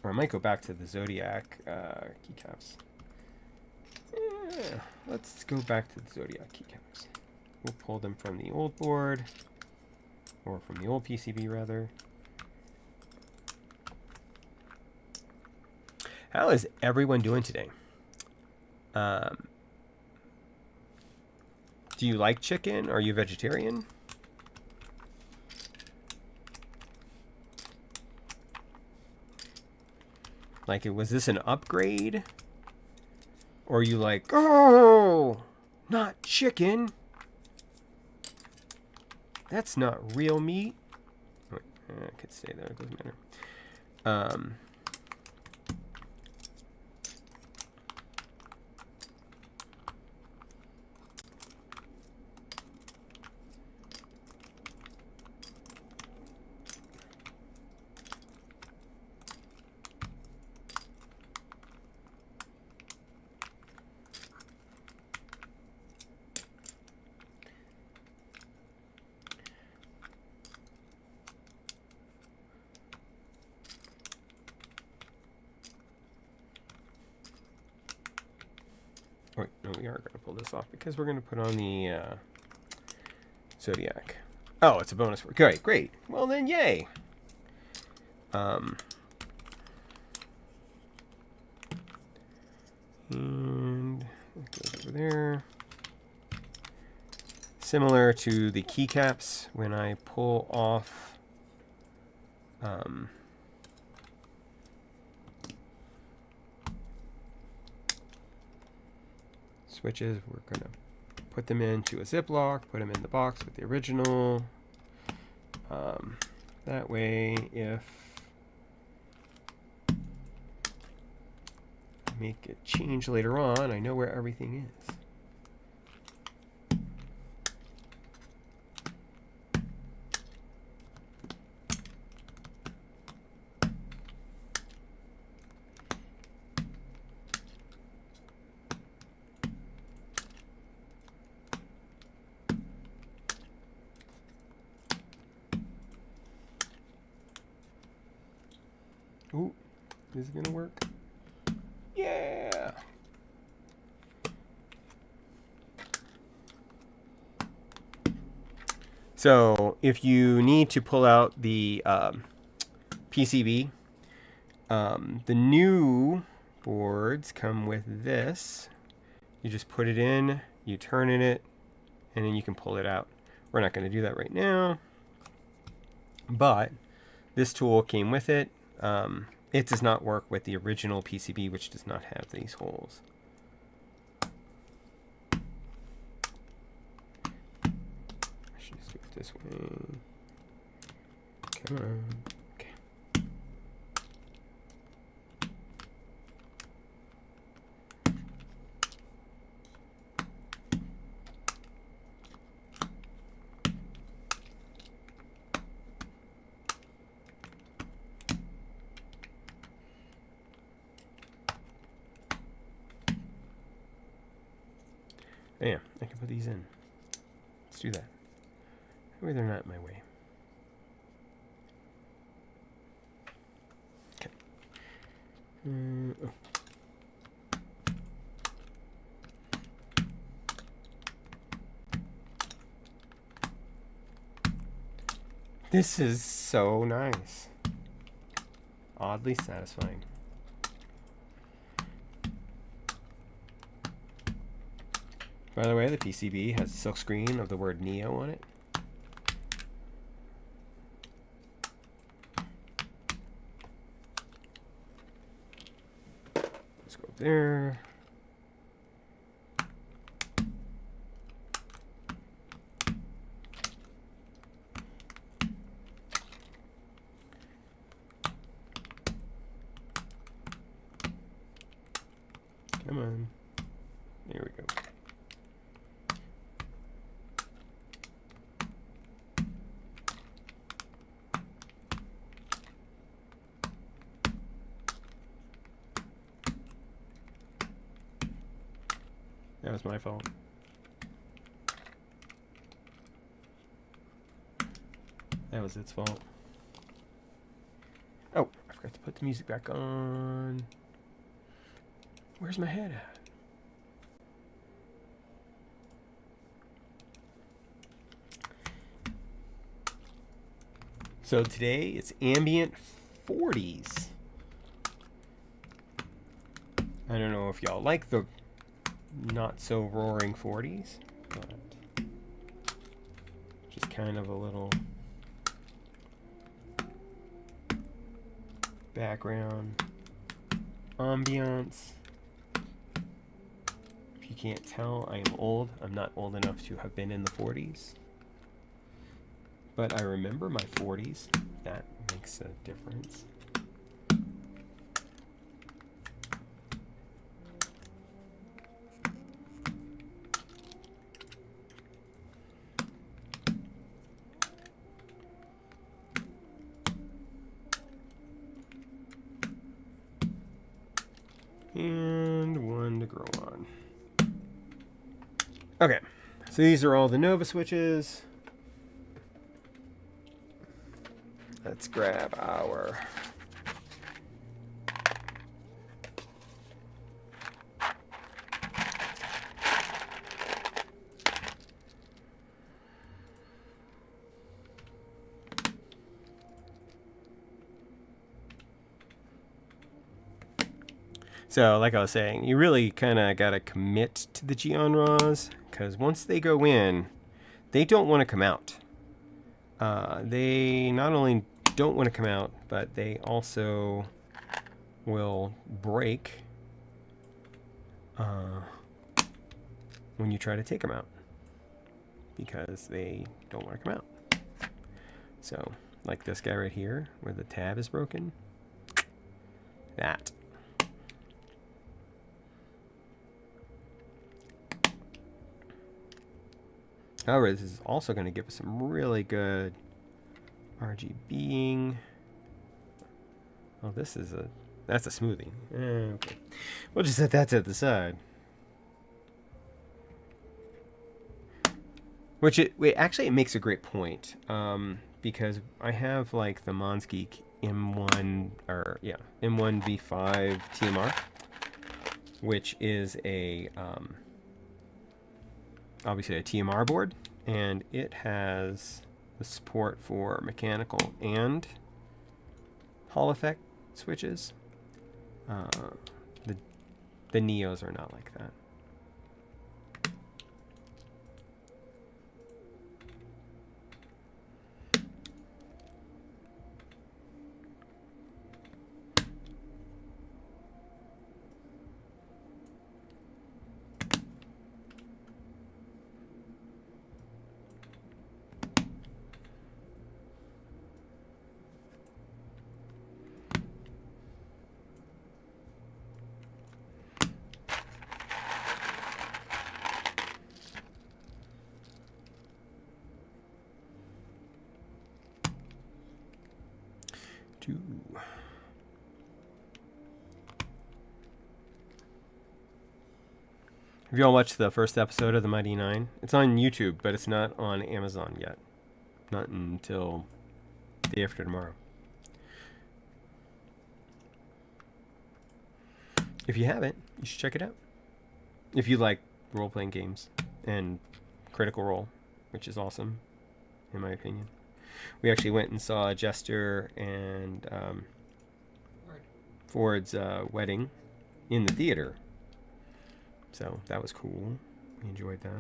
Or I might go back to the Zodiac keycaps. Yeah, let's go back to the Zodiac keycaps. We'll pull them from the old board, or from the old PCB rather. How is everyone doing today? Do you like chicken? Are you vegetarian? Like, was this an upgrade? Or are you like, oh, not chicken? That's not real meat. I could say that, it doesn't matter. Wait, no, we are going to pull this off because we're going to put on the Zodiac. Oh, it's a bonus. Great, great. Well then, yay. And it goes over there. Similar to the keycaps, when I pull off switches, we're going to put them into a Ziploc, put them in the box with the original. That way, if I make a change later on, I know where everything is. Ooh, is it gonna work? Yeah! So if you need to pull out the PCB, the new boards come with this. You just put it in, you turn in it, and then you can pull it out. We're not going to do that right now, but this tool came with it. It does not work with the original PCB, which does not have these holes. This way. Come on. Okay. Yeah, I can put these in. Let's do that. Maybe they're not in my way. Okay. Oh. This is so nice. Oddly satisfying. By the way, the PCB has a silk screen of the word NEO on it. Let's go up there. Come on. There we go. That was my fault. That was its fault. Oh, I forgot to put the music back on. Where's my head at? So today it's ambient 40s. I don't know if y'all like the not so roaring 40s, but just kind of a little background ambiance. If you can't tell, I am old. I'm not old enough to have been in the 40s, but I remember my 40s. That makes a difference. And one to grow on. Okay, so these are all the Nova switches. Let's grab our So, like I was saying, you really kind of got to commit to the Geon RAWs, because once they go in, they don't want to come out. They not only don't want to come out, but they also will break when you try to take them out, because they don't want to come out. So, like this guy right here, where the tab is broken, that. However, this is also going to give us some really good RGBing. Oh, that's a smoothie. Okay. We'll just set that to the side. Which actually it makes a great point, because I have like the Monsgeek M1 V5 TMR, which is a obviously a TMR board, and it has the support for mechanical and Hall effect switches. The Neos are not like that. 2. Have you all watched the first episode of The Mighty Nine? It's on YouTube, but it's not on Amazon yet. Not until the day after tomorrow. If you haven't, you should check it out. If you like role-playing games and Critical Role, which is awesome, in my opinion. We actually went and saw Jester and Ford's wedding in the theater. So that was cool. We enjoyed that.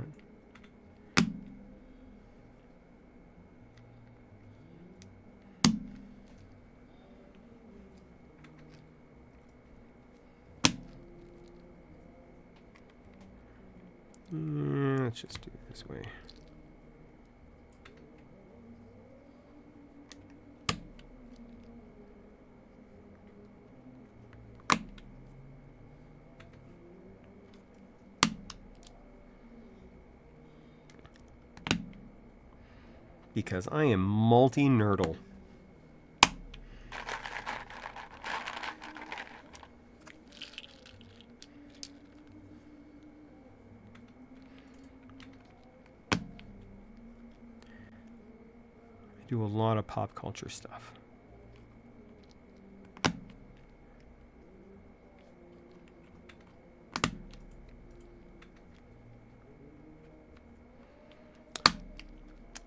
Let's just do it this way. Because I am multi-nerdle. I do a lot of pop culture stuff.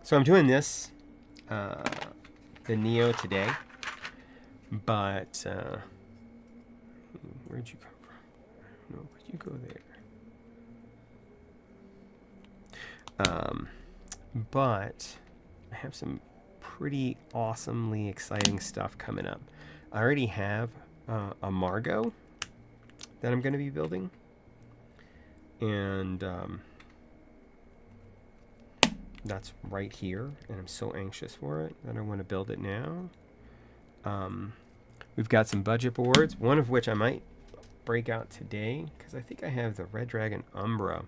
So I'm doing this, the Neo today, but where'd you come from? I don't know, but you go there. But I have some pretty awesomely exciting stuff coming up. I already have a Margot that I'm going to be building, and that's right here, and I'm so anxious for it that I want to build it now. We've got some budget boards, one of which I might break out today, because I think I have the Red Dragon Umbra,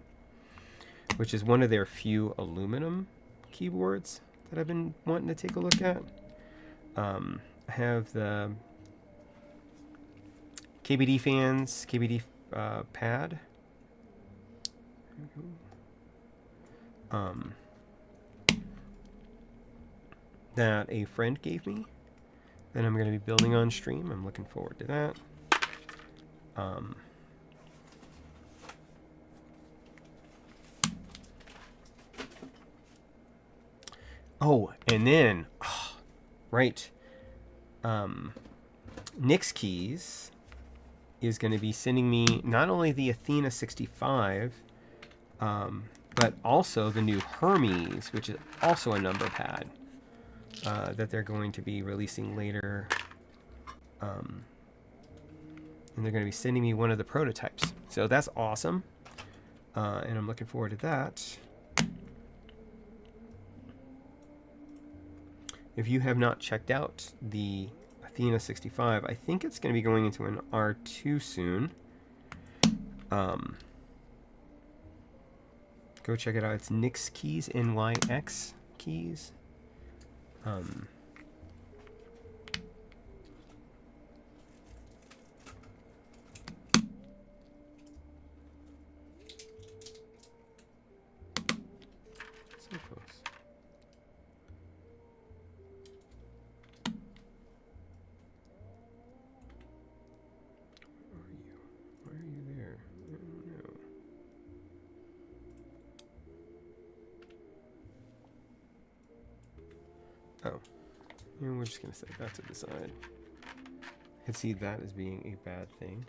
which is one of their few aluminum keyboards that I've been wanting to take a look at. I have the KBD pad. That a friend gave me that I'm going to be building on stream. I'm looking forward to that. Oh, and then, right, Nix Keys is going to be sending me not only the Athena 65, but also the new Hermes, which is also a number pad. That they're going to be releasing later. And they're going to be sending me one of the prototypes. So that's awesome. And I'm looking forward to that. If you have not checked out the Athena 65, I think it's going to be going into an R2 soon. Go check it out. It's Nix Keys, NYX Keys. So close. Where are you? Why are you there? I don't know. Oh, and we're just going to set that to the side. I can see that as being a bad thing.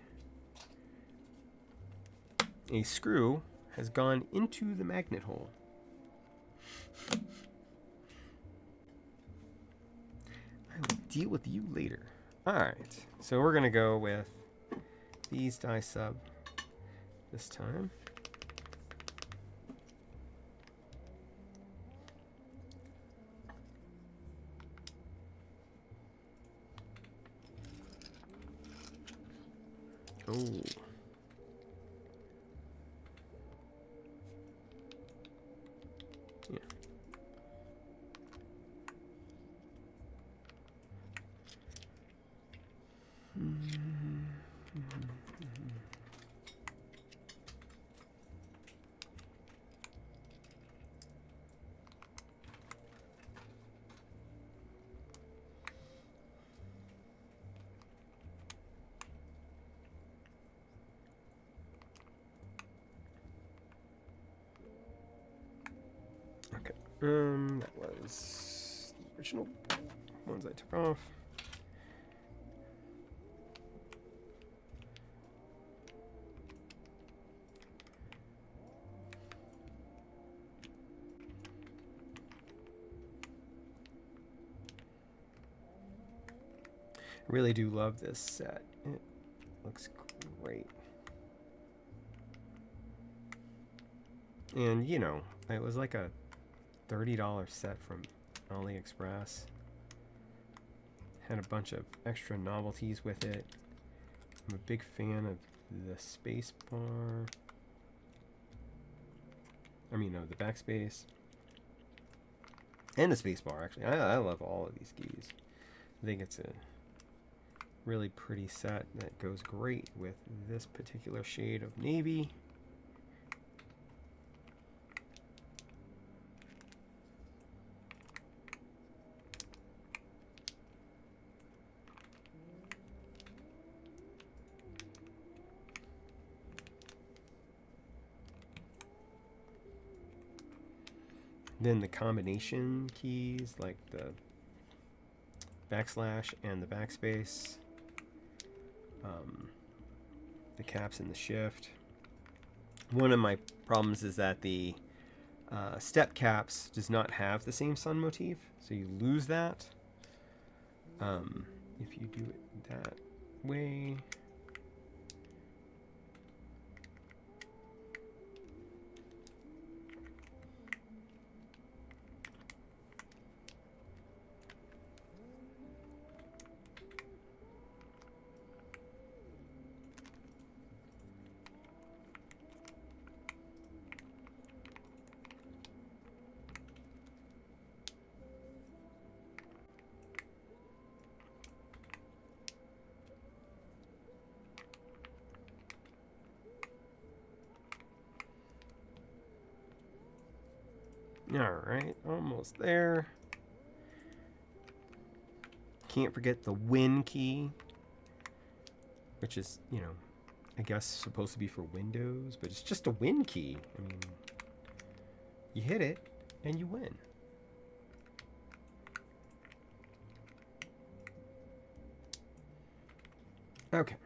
A screw has gone into the magnet hole. I will deal with you later. Alright, so we're going to go with these die sub this time. Oh. Yeah. That was the original ones I took off. I really do love this set. It looks great. And, you know, it was like a $30 set from AliExpress. Had a bunch of extra novelties with it. I'm a big fan of the space bar. I mean, no, the backspace. And the space bar, actually. I love all of these keys. I think it's a really pretty set that goes great with this particular shade of navy. Then the combination keys, like the backslash and the backspace, the caps and the shift. One of my problems is that the step caps does not have the same sun motif, so you lose that if you do it that way. All right, almost there. Can't forget the win key, which is, you know, I guess supposed to be for Windows, but it's just a win key. I mean, you hit it and you win. Okay.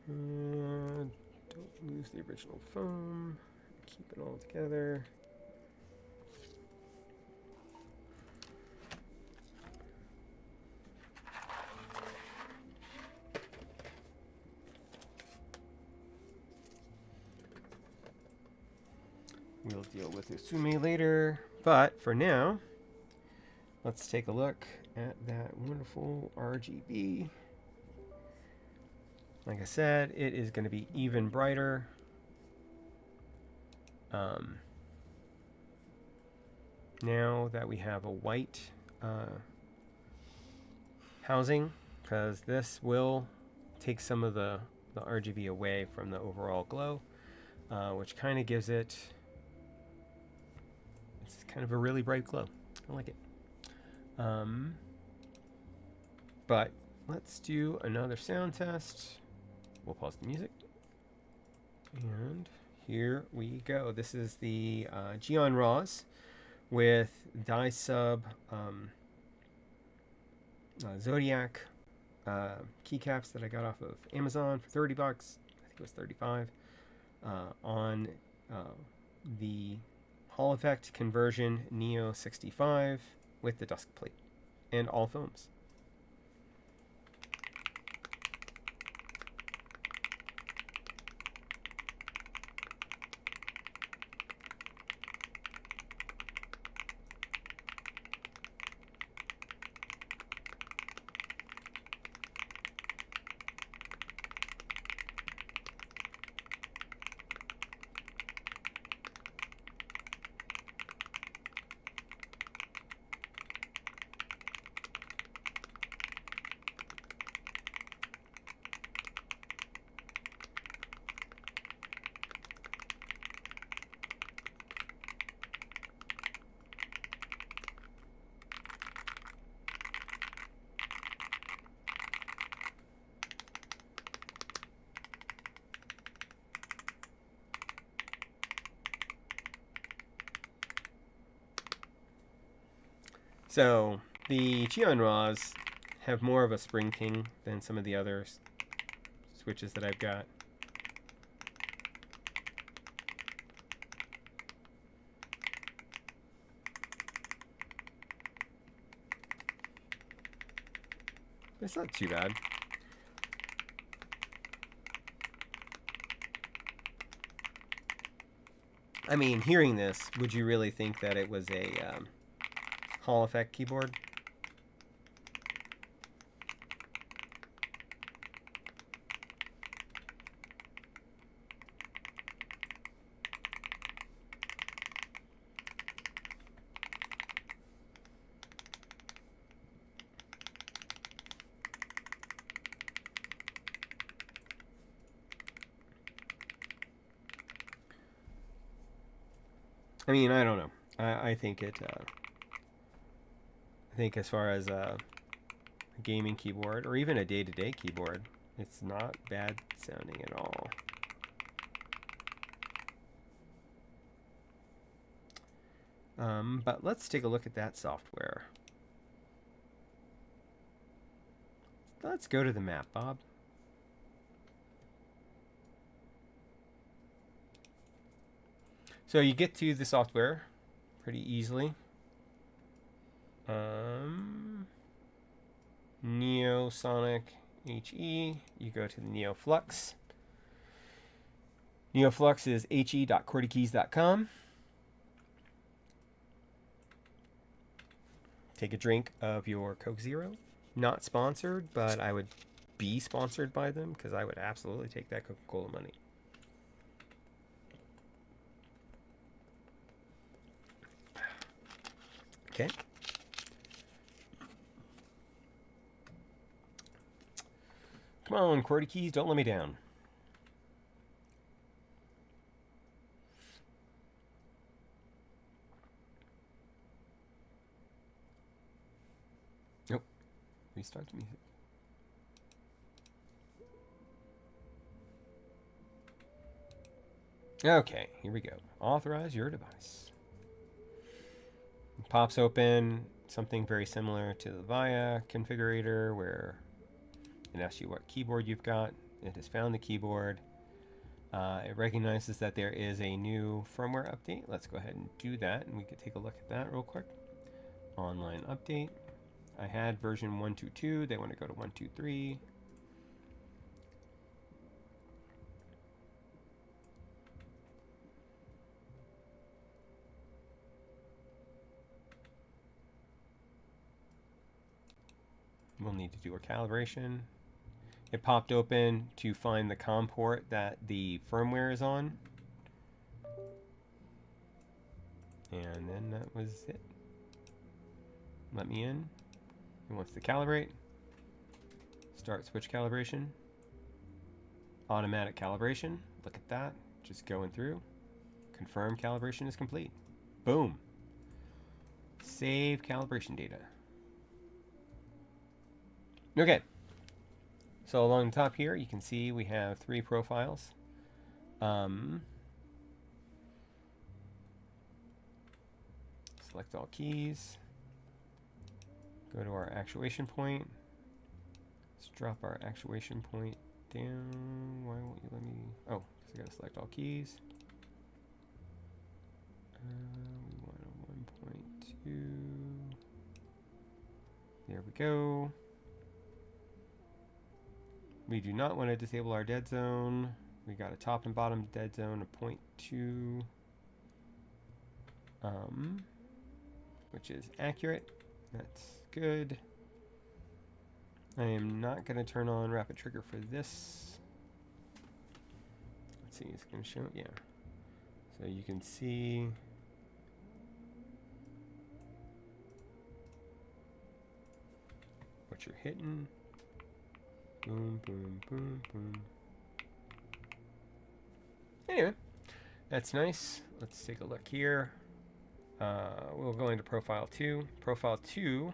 Don't lose the original foam. Keep it all together. We'll deal with Usume later, but for now, let's take a look at that wonderful RGB. Like I said, it is going to be even brighter. Now that we have a white housing, because this will take some of the RGB away from the overall glow, which kind of gives it, it's kind of a really bright glow. I like it. But let's do another sound test. We'll pause the music. And here we go. This is the Geon Raws with dye sub Zodiac keycaps that I got off of Amazon for 30 bucks. I think it was 35 on the Hall Effect conversion NEO65 with the dusk plate and all foams. So the Chionras have more of a spring ping than some of the other switches that I've got. It's not too bad. I mean, hearing this, would you really think that it was a Hall effect keyboard? I mean, I don't know. I think it. I think as far as a gaming keyboard or even a day-to-day keyboard, it's not bad sounding at all. But let's take a look at that software. Let's go to the map, Bob. So you get to the software pretty easily. Neosonic HE, you go to the NeoFlux. NeoFlux is he.qwertykeys.com. Take a drink of your Coke Zero. Not sponsored, but I would be sponsored by them because I would absolutely take that Coca-Cola money. Okay. Come on, QWERTY keys, don't let me down. Nope. Restart the music. Okay, here we go. Authorize your device. It pops open something very similar to the VIA configurator where it asks you what keyboard you've got. It has found the keyboard. It recognizes that there is a new firmware update. Let's go ahead and do that, and we can take a look at that real quick. Online update. I had version 1.2.2. They want to go to 1.2.3. We'll need to do a calibration. It popped open to find the COM port that the firmware is on. And then that was it. Let me in. It wants to calibrate. Start switch calibration. Automatic calibration. Look at that. Just going through. Confirm calibration is complete. Boom. Save calibration data. Okay. So along the top here, you can see we have 3 profiles. Select all keys. Go to our actuation point. Let's drop our actuation point down. Why won't you let me? Oh, because I gotta select all keys. We want a 1.2. There we go. We do not want to disable our dead zone. We got a top and bottom dead zone of 0.2, which is accurate. That's good. I am not going to turn on rapid trigger for this. Let's see, it's going to show it. Yeah. So you can see what you're hitting. Boom, boom, boom, boom. Anyway, that's nice. Let's take a look here. We'll go into Profile 2. Profile 2,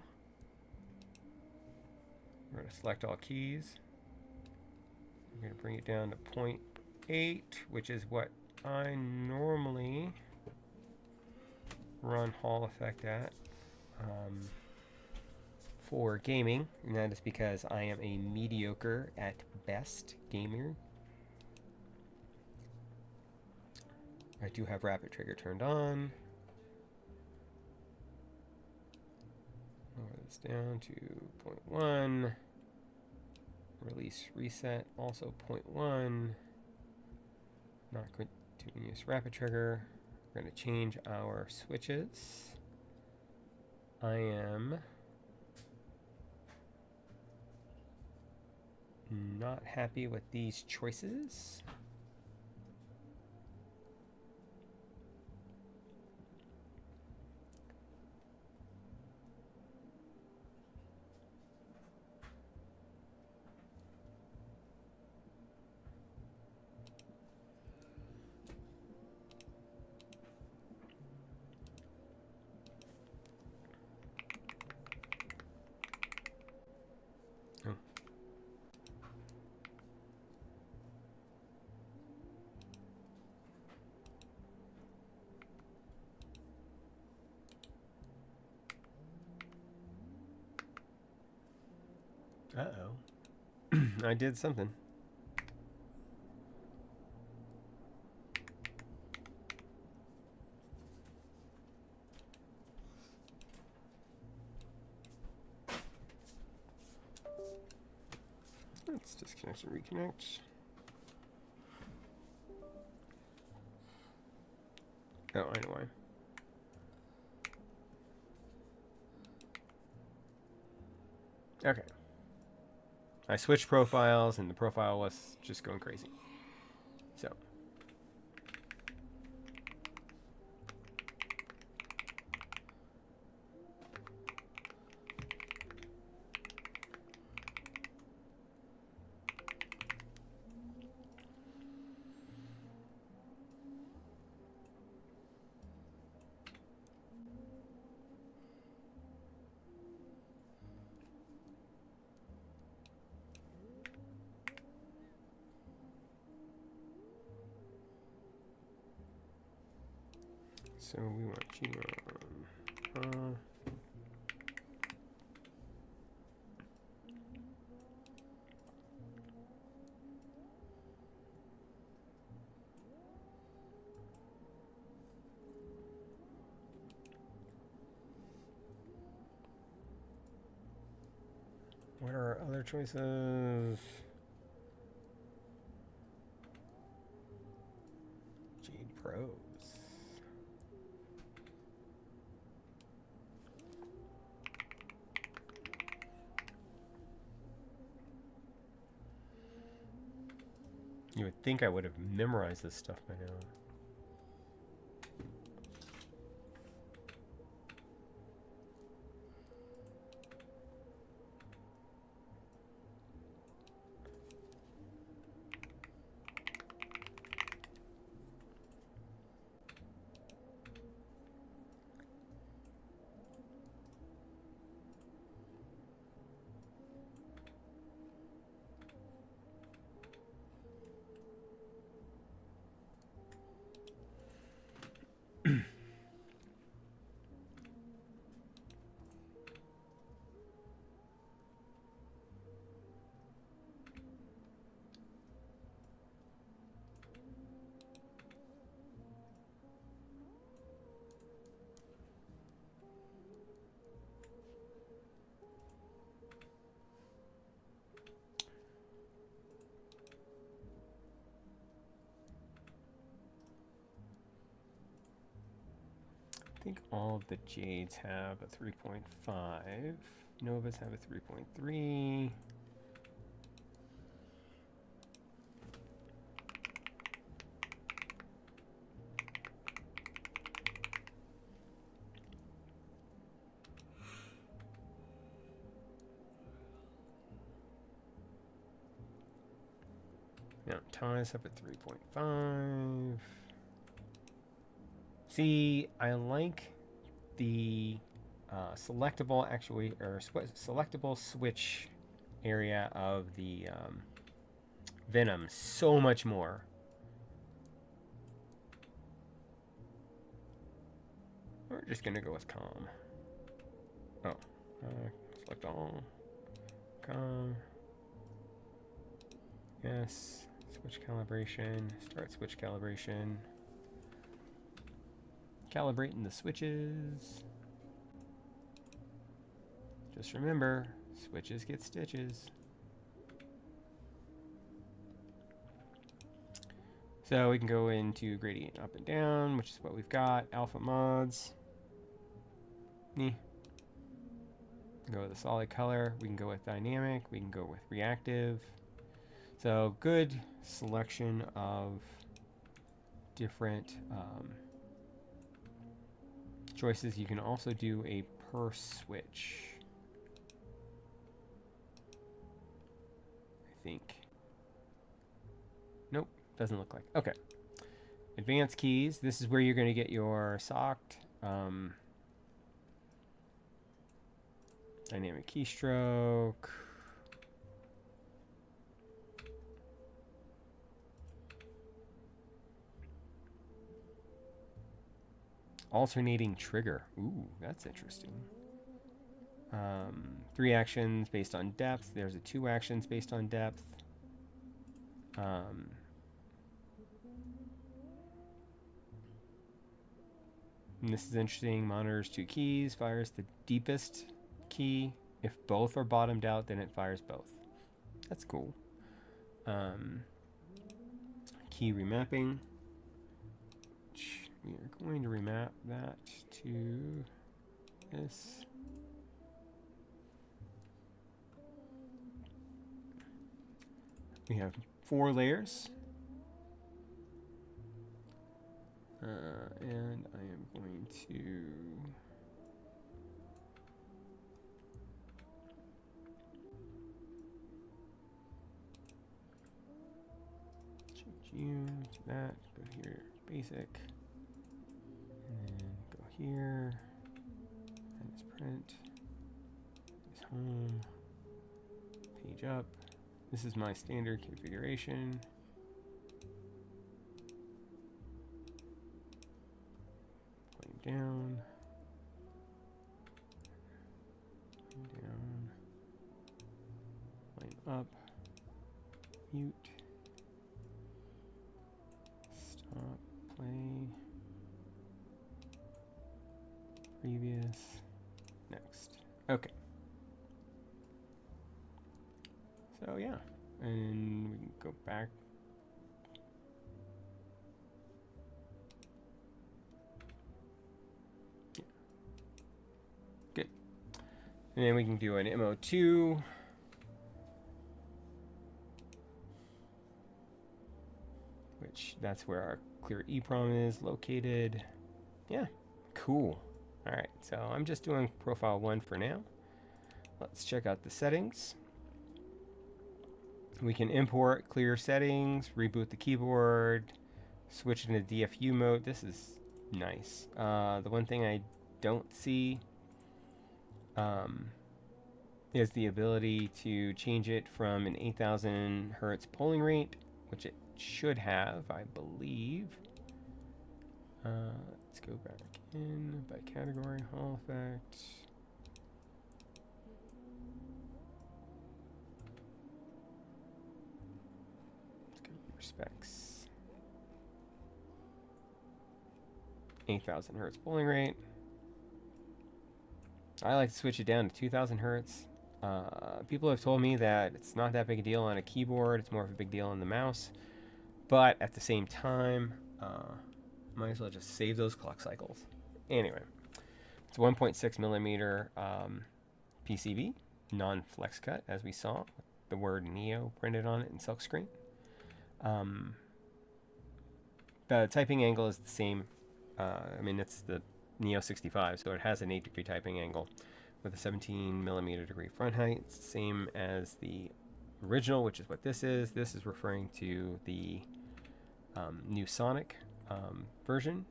we're going to select all keys. We're going to bring it down to 0.8, which is what I normally run Hall effect at. for gaming, and that is because I am a mediocre at best gamer. I do have rapid trigger turned on. Lower this down to 0.1. Release reset, also 0.1. Not continuous rapid trigger. We're going to change our switches. I am not happy with these choices. Uh-oh. I did something. Let's disconnect and reconnect. Oh, I know why. Okay. I switched profiles and the profile was just going crazy. So. So we want G on. What are our other choices? Jade Pros. You would think I would have memorized this stuff by now. I think all of the Jades have a 3.5. Novas have a 3.3. Now, Ties have a 3.5. See, I like the selectable selectable switch area of the Venom so much more. We're just gonna go with Calm. Oh, Select all. Yes. Switch calibration. Start switch calibration. Calibrating the switches. Just remember, switches get stitches. So we can go into gradient up and down, which is what we've got. Alpha mods. Go with a solid color. We can go with dynamic. We can go with reactive. So good selection of different choices. You can also do a per switch, I think. Nope, doesn't look like. Okay. Advanced keys. This is where you're going to get your socked dynamic keystroke. Alternating trigger. Ooh, that's interesting. 3 actions based on depth. There's a 2 actions based on depth. And this is interesting. Monitors 2 keys. Fires the deepest key. If both are bottomed out, then it fires both. That's cool. Key remapping. We are going to remap that to this. We have 4 layers. And I am going to change you to that. Go here, basic. And then go here. And it's print. It's home. Page up. This is my standard configuration. Volume down. Down. Volume up. Mute. Stop. Play. Previous. Next. Okay. So yeah, and we can go back. Yeah. Good. And then we can do an MO2. Which that's where our clear EEPROM is located. Yeah, cool. All right, so I'm just doing profile 1 for now. Let's check out the settings. We can import clear settings, reboot the keyboard, switch it into DFU mode. This is nice. The one thing I don't see is the ability to change it from an 8,000 hertz polling rate, which it should have, I believe. Let's go back in by category, Hall effect. Specs. 8,000 hertz polling rate. I like to switch it down to 2,000 hertz. People have told me that it's not that big a deal on a keyboard. It's more of a big deal on the mouse. But at the same time, might as well just save those clock cycles. Anyway, it's 1.6 millimeter PCB, non-flex cut, as we saw. The word NEO printed on it in silkscreen. The typing angle is the same. I mean, it's the NEO65, so it has an 8-degree typing angle with a 17 millimeter degree front height. It's the same as the original, which is what this is. This is referring to the new Sonic version,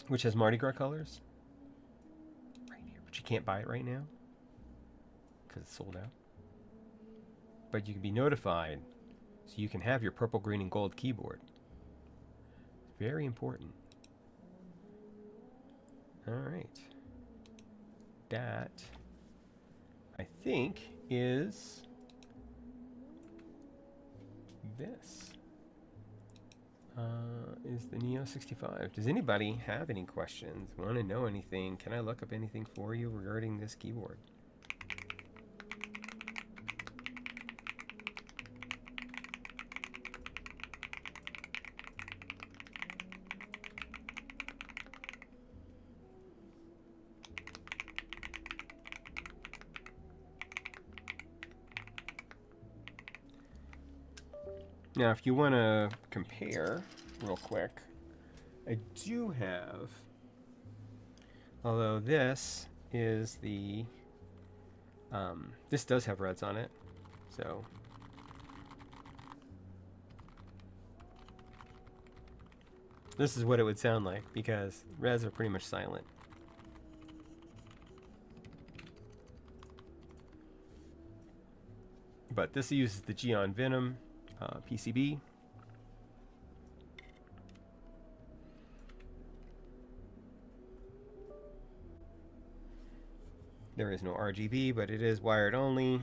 which has Mardi Gras colors right here, but you can't buy it right now because it's sold out. But you can be notified so you can have your purple, green, and gold keyboard. Very important. All right. that, I think, is this. Is the NEO65. Does anybody have any questions? Want to know anything? Can I look up anything for you regarding this keyboard? Now, if you want to compare real quick, I do have, although this is the, this does have reds on it, so this is what it would sound like because reds are pretty much silent. But this uses the Geon Venom PCB. There is no RGB, but it is wired only.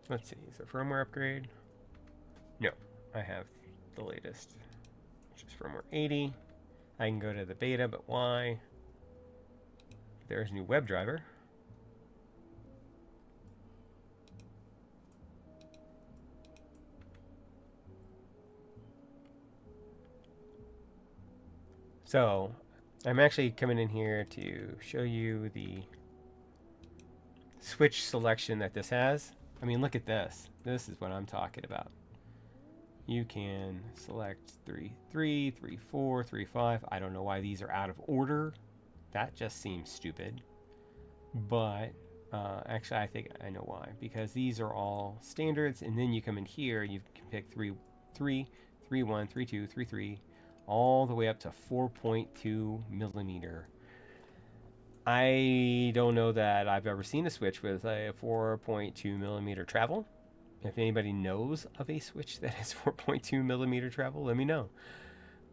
Let's see, is it a firmware upgrade? No, I have the latest, which is firmware 80. I can go to the beta, but why? There's a new WebDriver. So I'm actually coming in here to show you the switch selection that this has. I mean, look at this. This is what I'm talking about. You can select 3, 3, 3, 4, 3, 5. I don't know why these are out of order. That just seems stupid. But actually, I think I know why. Because these are all standards, and then you come in here, you can pick 3, 3, 3, 1, 3, 2, 3, 3, all the way up to 4.2 millimeter. I don't know that I've ever seen a switch with a 4.2 millimeter travel. If anybody knows of a switch that is 4.2 millimeter travel, let me know.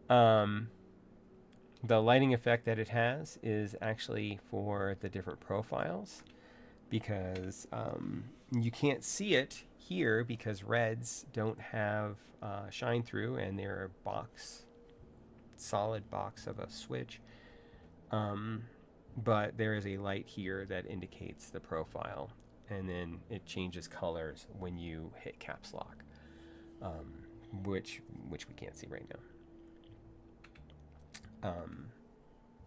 The lighting effect that it has is actually for the different profiles because you can't see it here because reds don't have shine through and they're a box, solid box of a switch. But there is a light here that indicates the profile, and then it changes colors when you hit caps lock, which we can't see right now.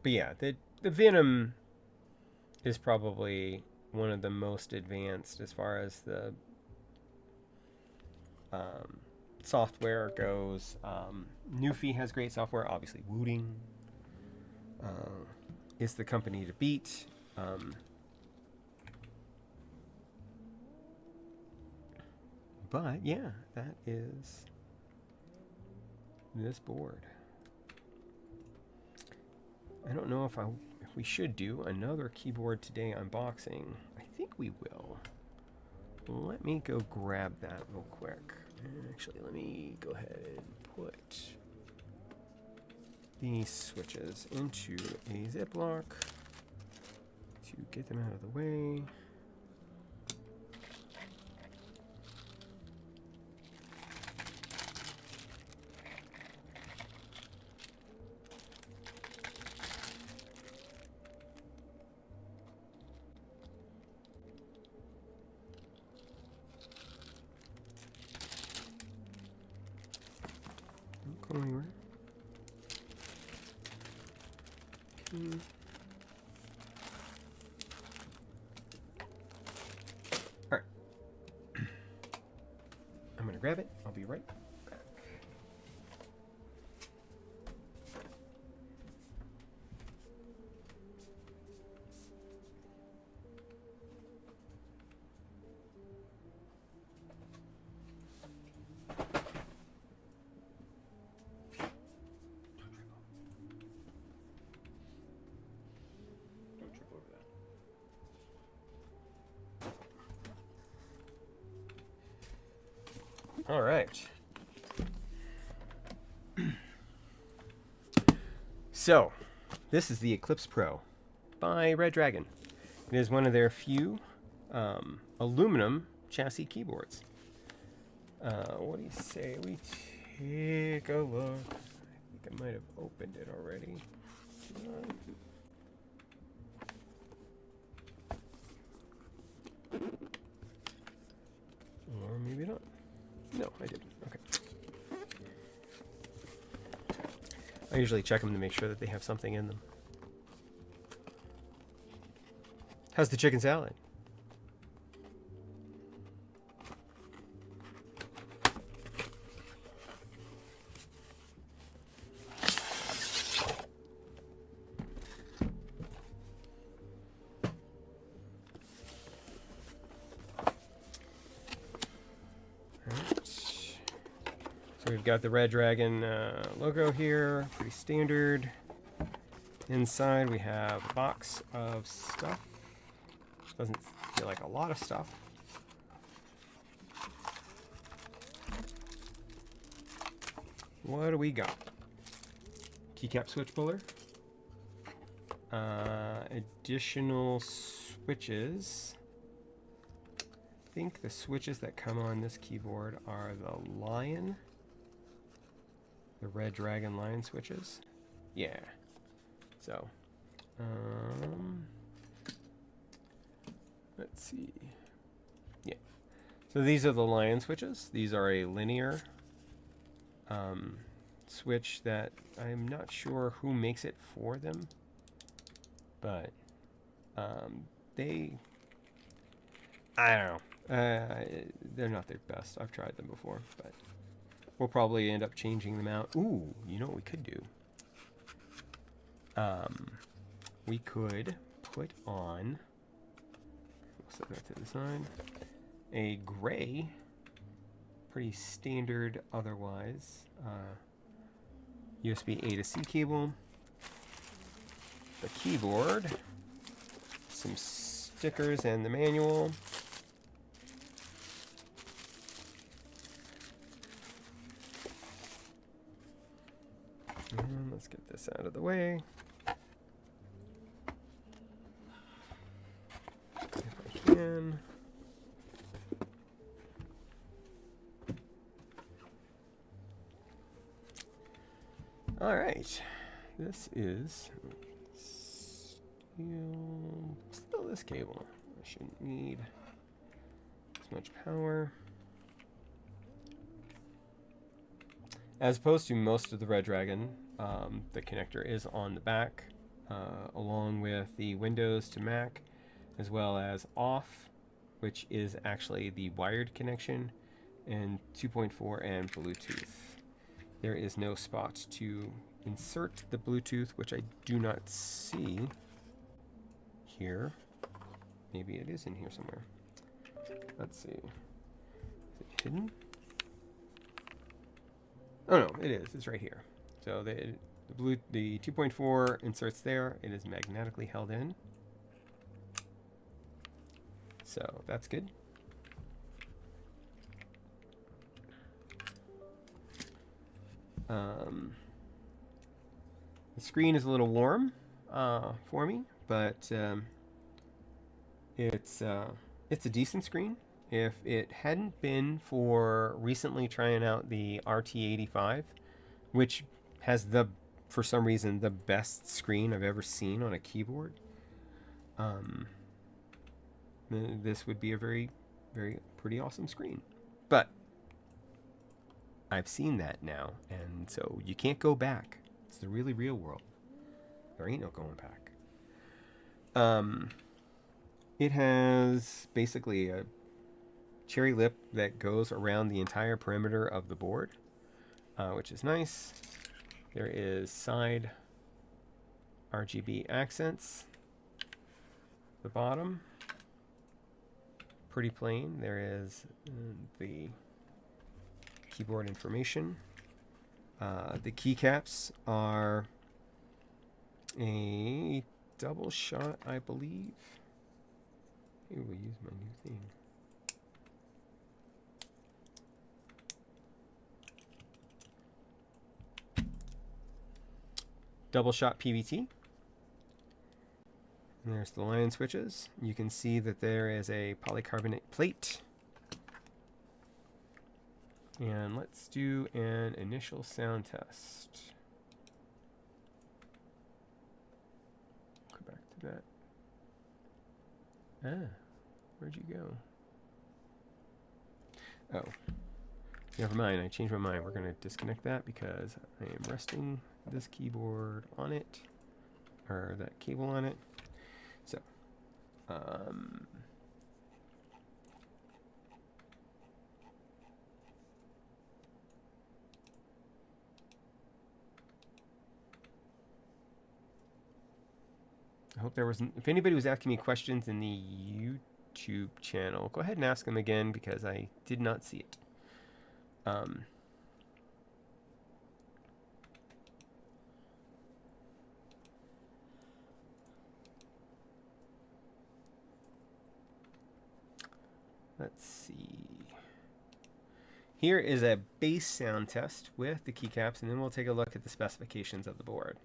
But yeah, the Venom is probably one of the most advanced as far as the software goes. Newfie has great software, obviously. Wooting is the company to beat. But yeah, that is this board. I don't know if we should do another keyboard today unboxing. I think we will. Let me go grab that real quick. Actually, let me go ahead and put these switches into a Ziploc to get them out of the way. Don't go anywhere. Okay. All right. I'm gonna grab it. I'll be right back. Don't trip over that. All right. So, this is the Eclipse Pro by Red Dragon. It is one of their few aluminum chassis keyboards. What do you say we take a look? I think I might have opened it already. Or maybe not. No, I didn't. Okay. I usually check them to make sure that they have something in them. How's the chicken salad? So we've got the Red Dragon logo here, pretty standard. Inside we have a box of stuff. Doesn't feel like a lot of stuff. What do we got? Keycap switch puller. Additional switches. I think the switches that come on this keyboard are the Lion. The Red Dragon Lion switches. Yeah. So, let's see. Yeah. So these are the Lion switches. These are a linear switch that I'm not sure who makes it for them, but they, I don't know. They're not their best. I've tried them before, but we'll probably end up changing them out. Ooh, you know what we could do? We could put on, we'll set that to the side, a gray, pretty standard otherwise, USB A to C cable, the keyboard, some stickers and the manual. And let's get this out of the way. If I can. All right. This is still this cable. I shouldn't need as much power. As opposed to most of the Red Dragon, the connector is on the back, along with the Windows to Mac, as well as off, which is actually the wired connection, and 2.4 and Bluetooth. There is no spot to insert the Bluetooth, which I do not see here. Maybe it is in here somewhere. Let's see. Is it hidden? Oh no, it is. It's right here. So the 2.4 inserts there. It is magnetically held in. So that's good. The screen is a little warm for me, but it's a decent screen. If it hadn't been for recently trying out the RT85, which has for some reason, the best screen I've ever seen on a keyboard, this would be a very, very pretty awesome screen. But I've seen that now, and so you can't go back. It's the really real world. There ain't no going back. It has basically a cherry lip that goes around the entire perimeter of the board, which is nice. There is side RGB accents. The bottom, pretty plain. There is the keyboard information. The keycaps are a double shot, I believe. Maybe we'll use my new thing. double shot PVT. And there's the line switches. You can see that there is a polycarbonate plate. And let's do an initial sound test. Go back to that. Ah, where'd you go? Oh, never mind. I changed my mind. We're going to disconnect that because I am resting this keyboard on it, or that cable on it. So, I hope there wasn't. If anybody was asking me questions in the YouTube channel, go ahead and ask them again because I did not see it. Let's see. Here is a base sound test with the keycaps, and then we'll take a look at the specifications of the board.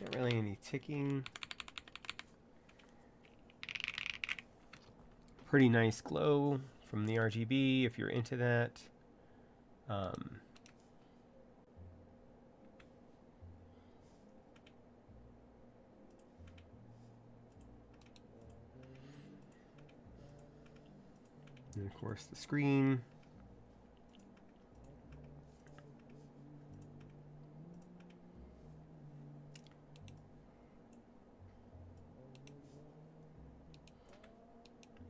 Not really any ticking. Pretty nice glow from the RGB if you're into that. And of course the screen.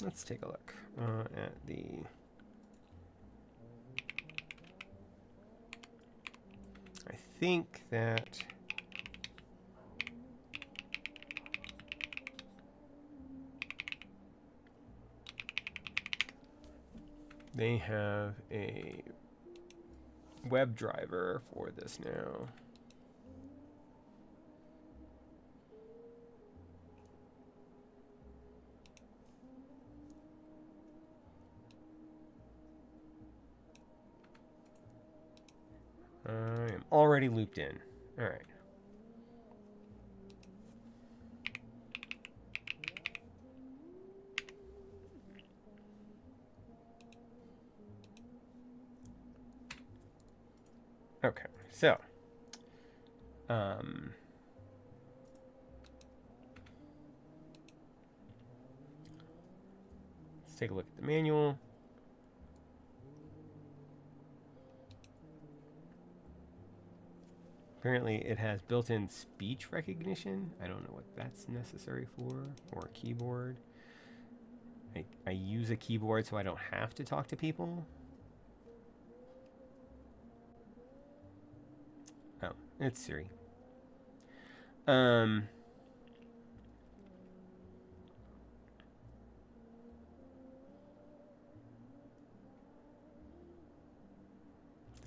Let's take a look at the I think that they have a web driver for this now. I am already looped in. All right. Okay, so let's take a look at the manual. Apparently it has built-in speech recognition. I don't know what that's necessary for, or a keyboard. I use a keyboard so I don't have to talk to people. Oh, it's Siri. Does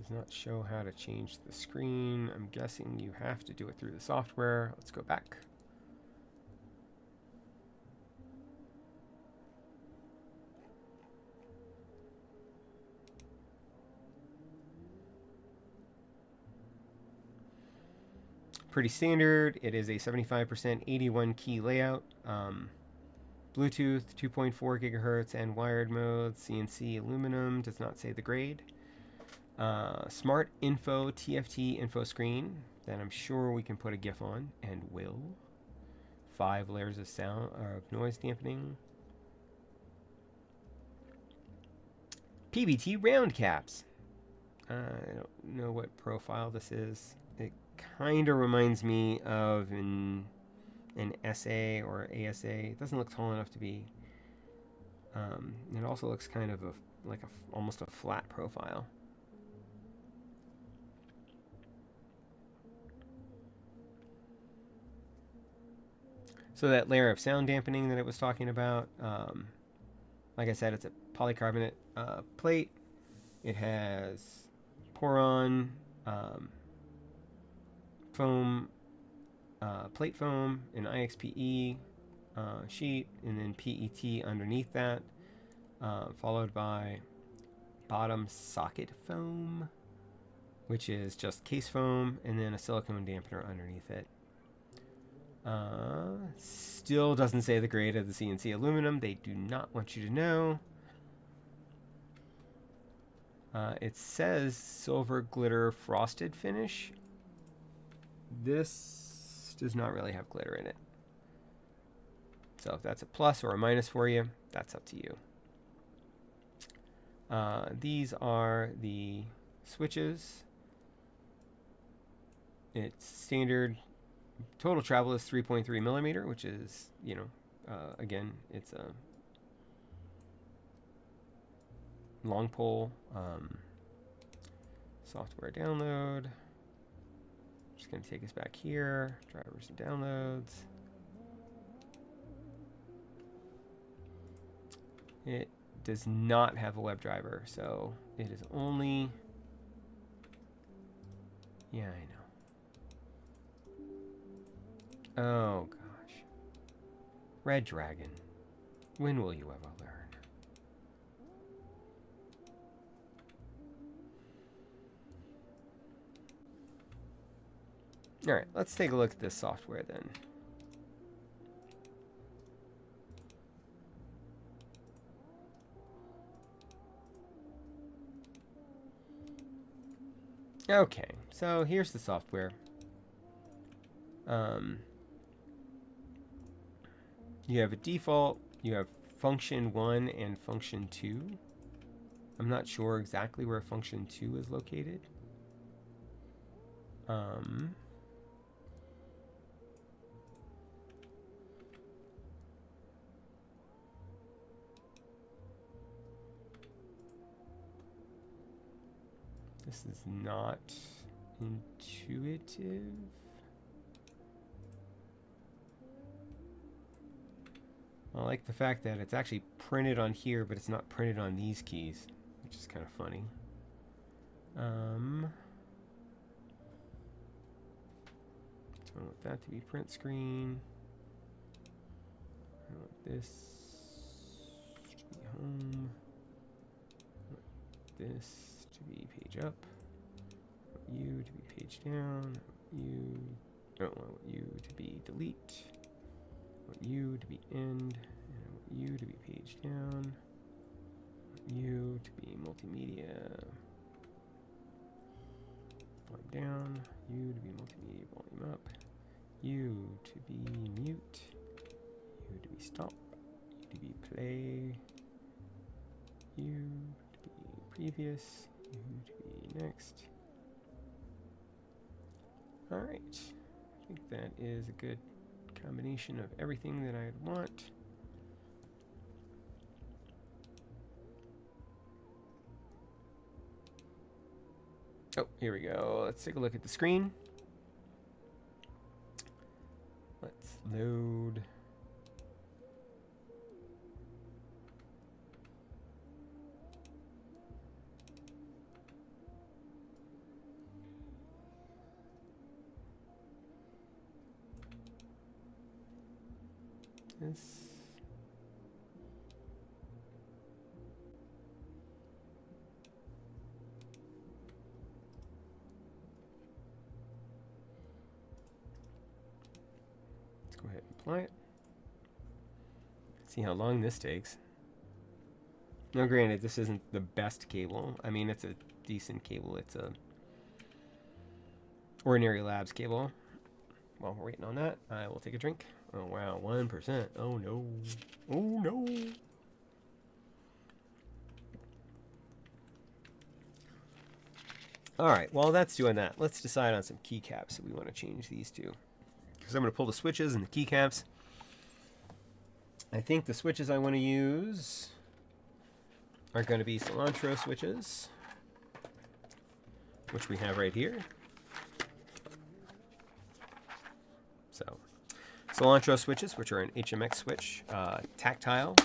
not show how to change the screen. I'm guessing you have to do it through the software. Let's go back. Pretty standard. It is a 75% 81 key layout. Bluetooth 2.4 gigahertz and wired mode. CNC aluminum. Does not say the grade. Smart Info TFT info screen that I'm sure we can put a GIF on, and will. 5 layers of sound or of noise dampening. PBT round caps. I don't know what profile this is. It kind of reminds me of an SA or ASA. It doesn't look tall enough to be. It also looks kind of almost a flat profile. So that layer of sound dampening that I was talking about, like I said, it's a polycarbonate plate. It has Poron foam, plate foam, an IXPE sheet, and then PET underneath that, followed by bottom socket foam, which is just case foam, and then a silicone dampener underneath it. Still doesn't say the grade of the CNC aluminum. They do not want you to know. It says silver glitter frosted finish. This does not really have glitter in it. So if that's a plus or a minus for you, that's up to you. These are the switches. It's standard. Total travel is 3.3 millimeter, which is, again, it's a long pole. Software download. Just going to take us back here. Drivers and downloads. It does not have a web driver, so it is only... Yeah, I know. Oh, gosh. Red Dragon. When will you ever learn? Alright, let's take a look at this software then. Okay, so here's the software. You have a default, you have function 1 and function 2. I'm not sure exactly where function 2 is located. This is not intuitive. I like the fact that it's actually printed on here, but it's not printed on these keys, which is kind of funny. So I want that to be print screen. I want this to be home. I want this to be page up. I want you to be page down. I want you to be delete. I want you to be end, and I want you to be page down. I want you to be multimedia volume down. You to be multimedia volume up. You to be mute. You to be stop. You to be play. You to be previous. You to be next. All right. I think that is a good combination of everything that I'd want. Oh, here we go. Let's take a look at the screen. Let's load. This. Let's go ahead and apply it. See how long this takes. Now, granted, this isn't the best cable. I mean, it's a decent cable. It's a Ordinary Labs cable. While we're waiting on that, I will take a drink. Oh, wow, 1%. Oh, no. Oh, no. All right, while that's doing that, let's decide on some keycaps that we want to change these to. Because I'm going to pull the switches and the keycaps. I think the switches I want to use are going to be cilantro switches, which we have right here. So, cilantro switches, which are an HMX switch, tactile,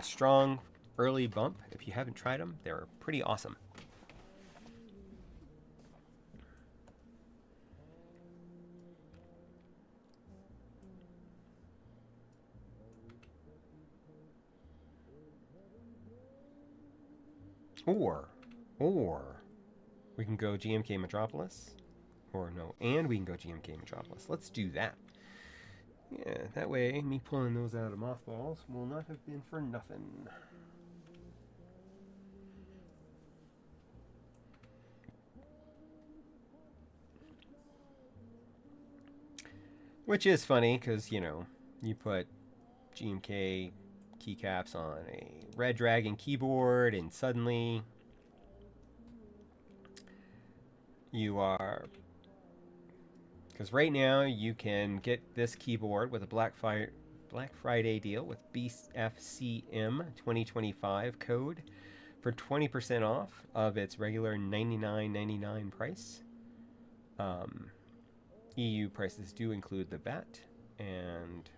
strong, early bump. If you haven't tried them, they're pretty awesome. Or we can go GMK Metropolis, or no, and we can go GMK Metropolis. Let's do that. Yeah, that way me pulling those out of mothballs will not have been for nothing. Which is funny, because, you know, you put GMK keycaps on a Red Dragon keyboard, and suddenly you are... Because right now you can get this keyboard with a Black Friday deal with BFCM 2025 code for 20% off of its regular $99.99 price. EU prices do include the VAT, and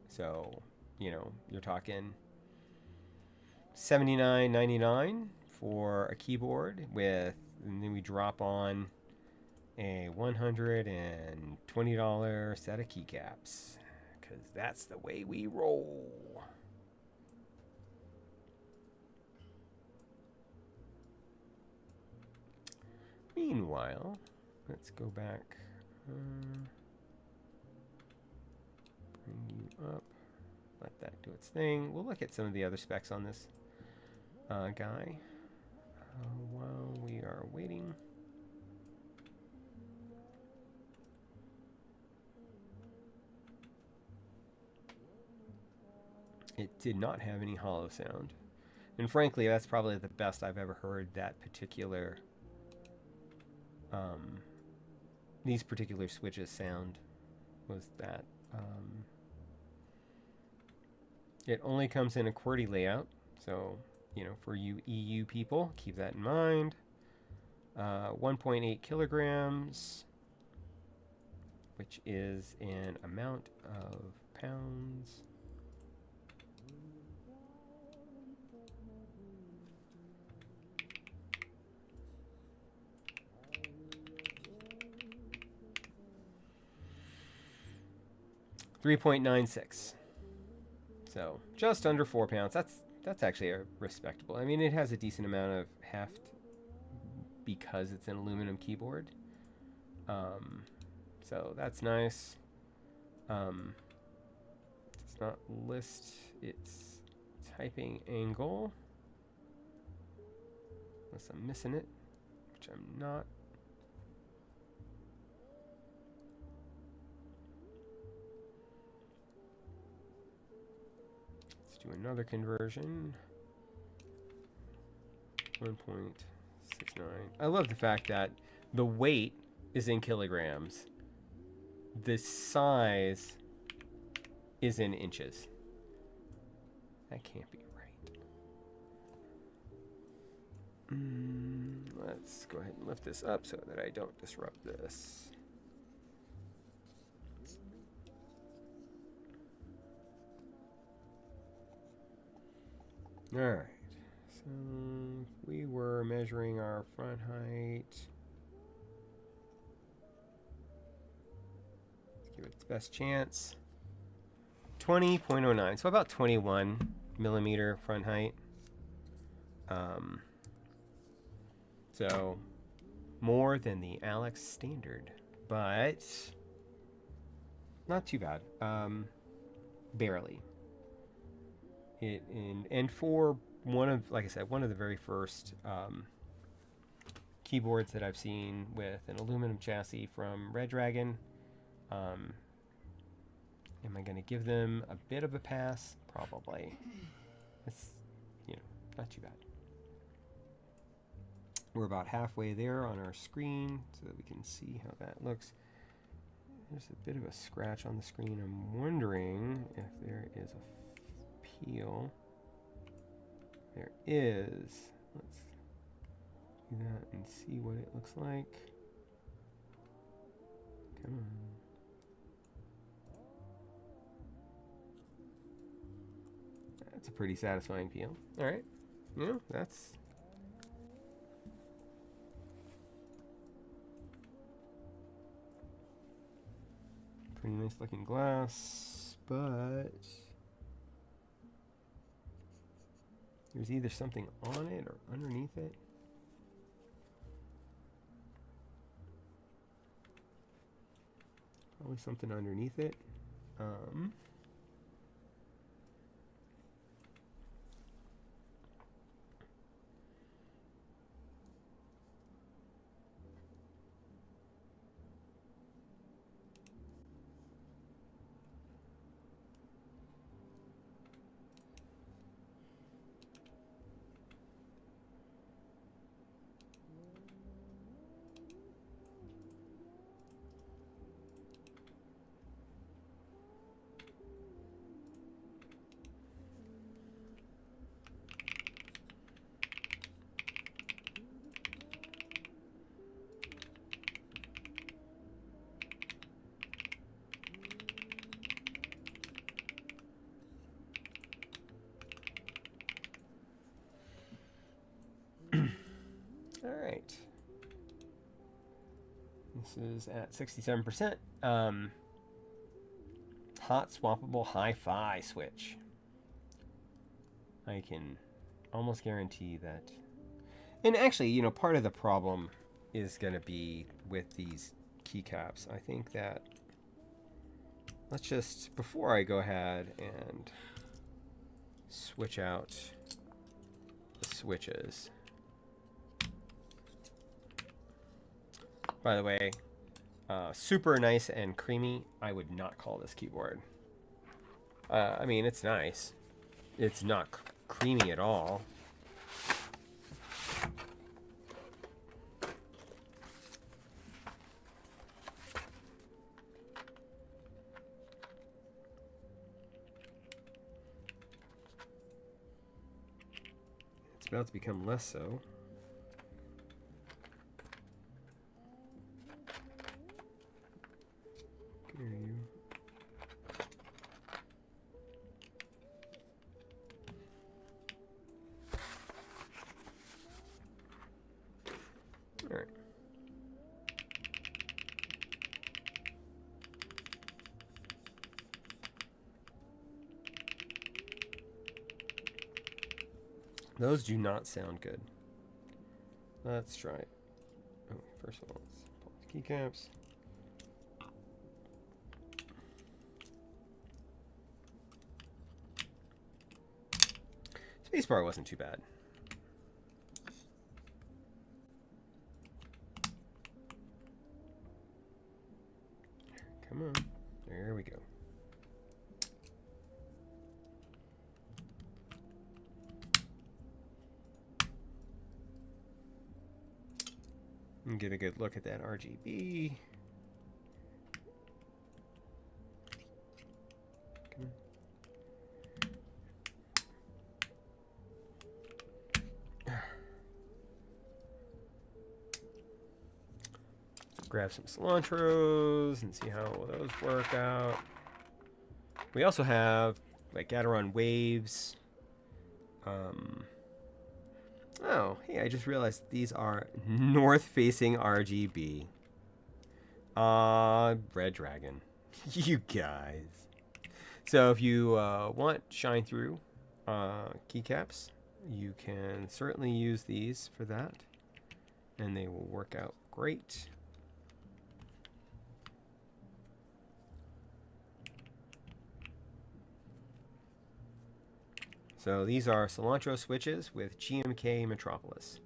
so, you know, you're talking $79.99 for a keyboard with, and then we drop on a $120 set of keycaps, because that's the way we roll. Meanwhile, let's go back. Bring you up. Let that do its thing. We'll look at some of the other specs on this guy while we are waiting. It did not have any hollow sound. And frankly, that's probably the best I've ever heard that particular, these particular switches sound, was that. It only comes in a QWERTY layout, so, you know, for you EU people, keep that in mind. 1.8 kilograms, which is an amount of pounds. .96. So just under 4 pounds. That's actually a respectable. I mean, it has a decent amount of heft because it's an aluminum keyboard. So that's nice. Does not list its typing angle, unless I'm missing it, which I'm not. Do another conversion. 1.69. I love the fact that the weight is in kilograms. The size is in inches. That can't be right. Let's go ahead and lift this up so that I don't disrupt this. All right, so we were measuring our front height. Let's give it its best chance. 20.09, so about 21 millimeter front height. So more than the Alex standard, but not too bad. Barely. And for like I said, one of the very first keyboards that I've seen with an aluminum chassis from Red Dragon. Am I going to give them a bit of a pass? Probably. It's, not too bad. We're about halfway there on our screen so that we can see how that looks. There's a bit of a scratch on the screen. I'm wondering if there is a peel. There is. Let's do that and see what it looks like. Come on. That's a pretty satisfying peel. All right. That's... pretty nice looking glass, but there's either something on it or underneath it. Probably something underneath it. All right. This is at 67%. Hot swappable hi-fi switch. I can almost guarantee that. And actually, part of the problem is going to be with these keycaps. I think that let's just, before I go ahead and switch out the switches. By the way, super nice and creamy. I would not call this keyboard. I mean, it's nice. It's not creamy at all. It's about to become less so. All right. Those do not sound good. Let's try it. Oh, first of all, let's pull out the keycaps. Spacebar wasn't too bad. Come on. There we go. And get a good look at that RGB. Come on. Grab some cilantros and see how those work out. We also have like Gateron waves. Oh, hey, I just realized these are north-facing RGB. Red Dragon. You guys. So if you want shine-through keycaps, you can certainly use these for that. And they will work out great. So these are cilantro switches with GMK Metropolis.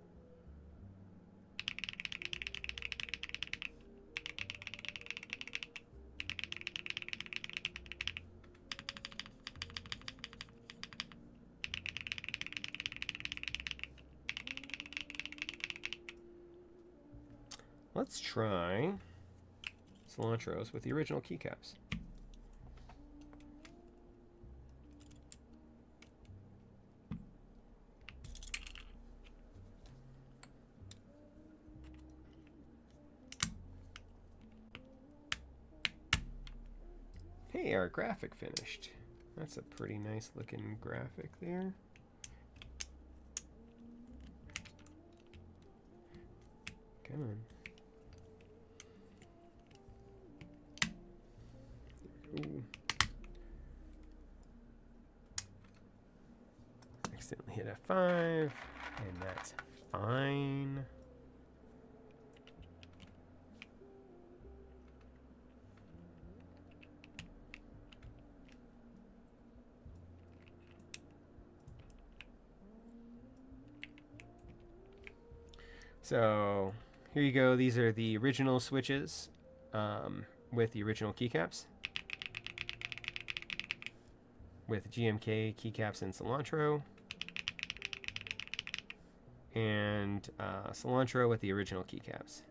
Let's try cilantros with the original keycaps. Hey, our graphic finished. That's a pretty nice looking graphic there. Come on. Ooh. Accidentally hit F5, and that's fine. So here you go. These are the original switches with the original keycaps, with GMK keycaps and cilantro, and cilantro with the original keycaps.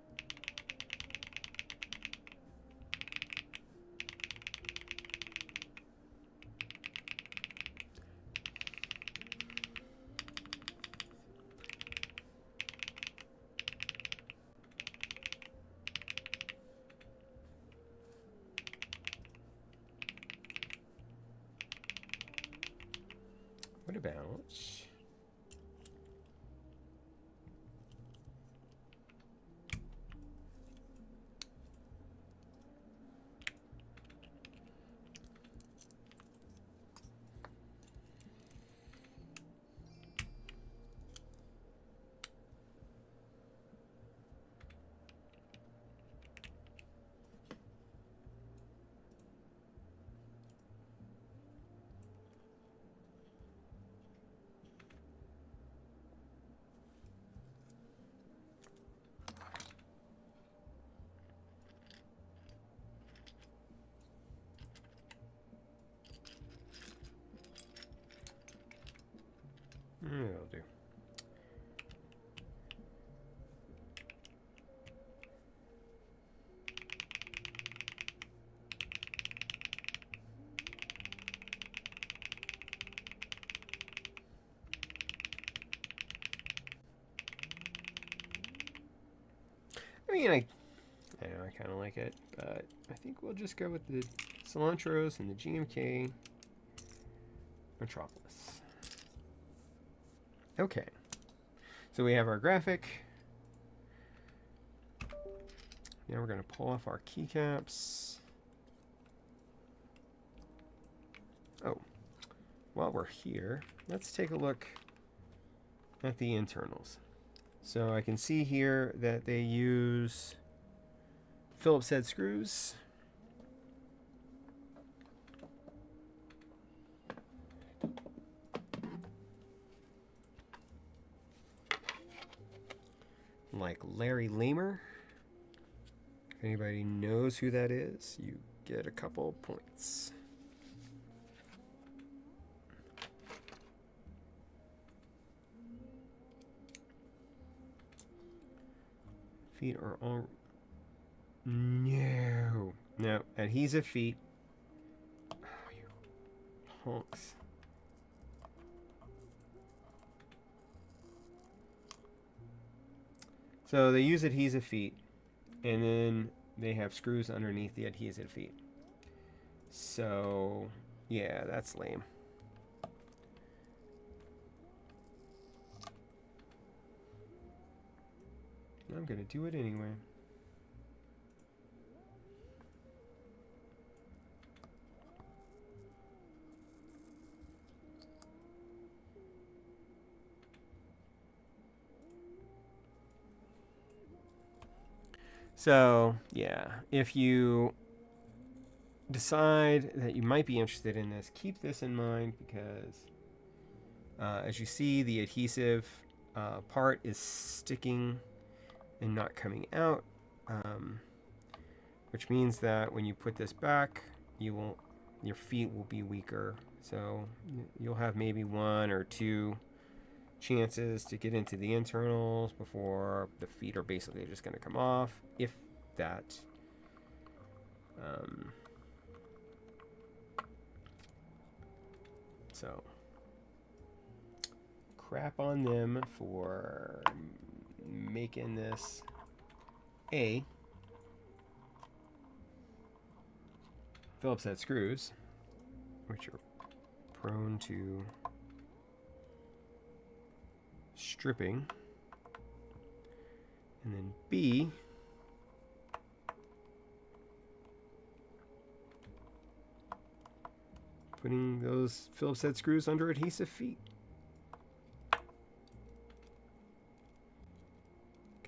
What about that'll do. I mean, I know I kind of like it, but I think we'll just go with the cilantros and the GMK Metropolis. Okay, so we have our graphic. Now we're going to pull off our keycaps. Oh, while we're here, let's take a look at the internals. So I can see here that they use Phillips head screws. Like Larry Lamer. If anybody knows who that is, you get a couple points. Feet are all... No. No. Adhesive feet. Oh, you honks. So they use adhesive feet, and then they have screws underneath the adhesive feet. So, yeah, that's lame. I'm going to do it anyway. So, yeah, if you decide that you might be interested in this, keep this in mind, because As you see, the adhesive part is sticking and not coming out, which means that when you put this back, your feet will be weaker. So you'll have maybe 1 or 2 chances to get into the internals before the feet are basically just going to come off, if that. So crap on them for making this Phillips head screws, which are prone to stripping, and then B, putting those Phillips head screws under adhesive feet.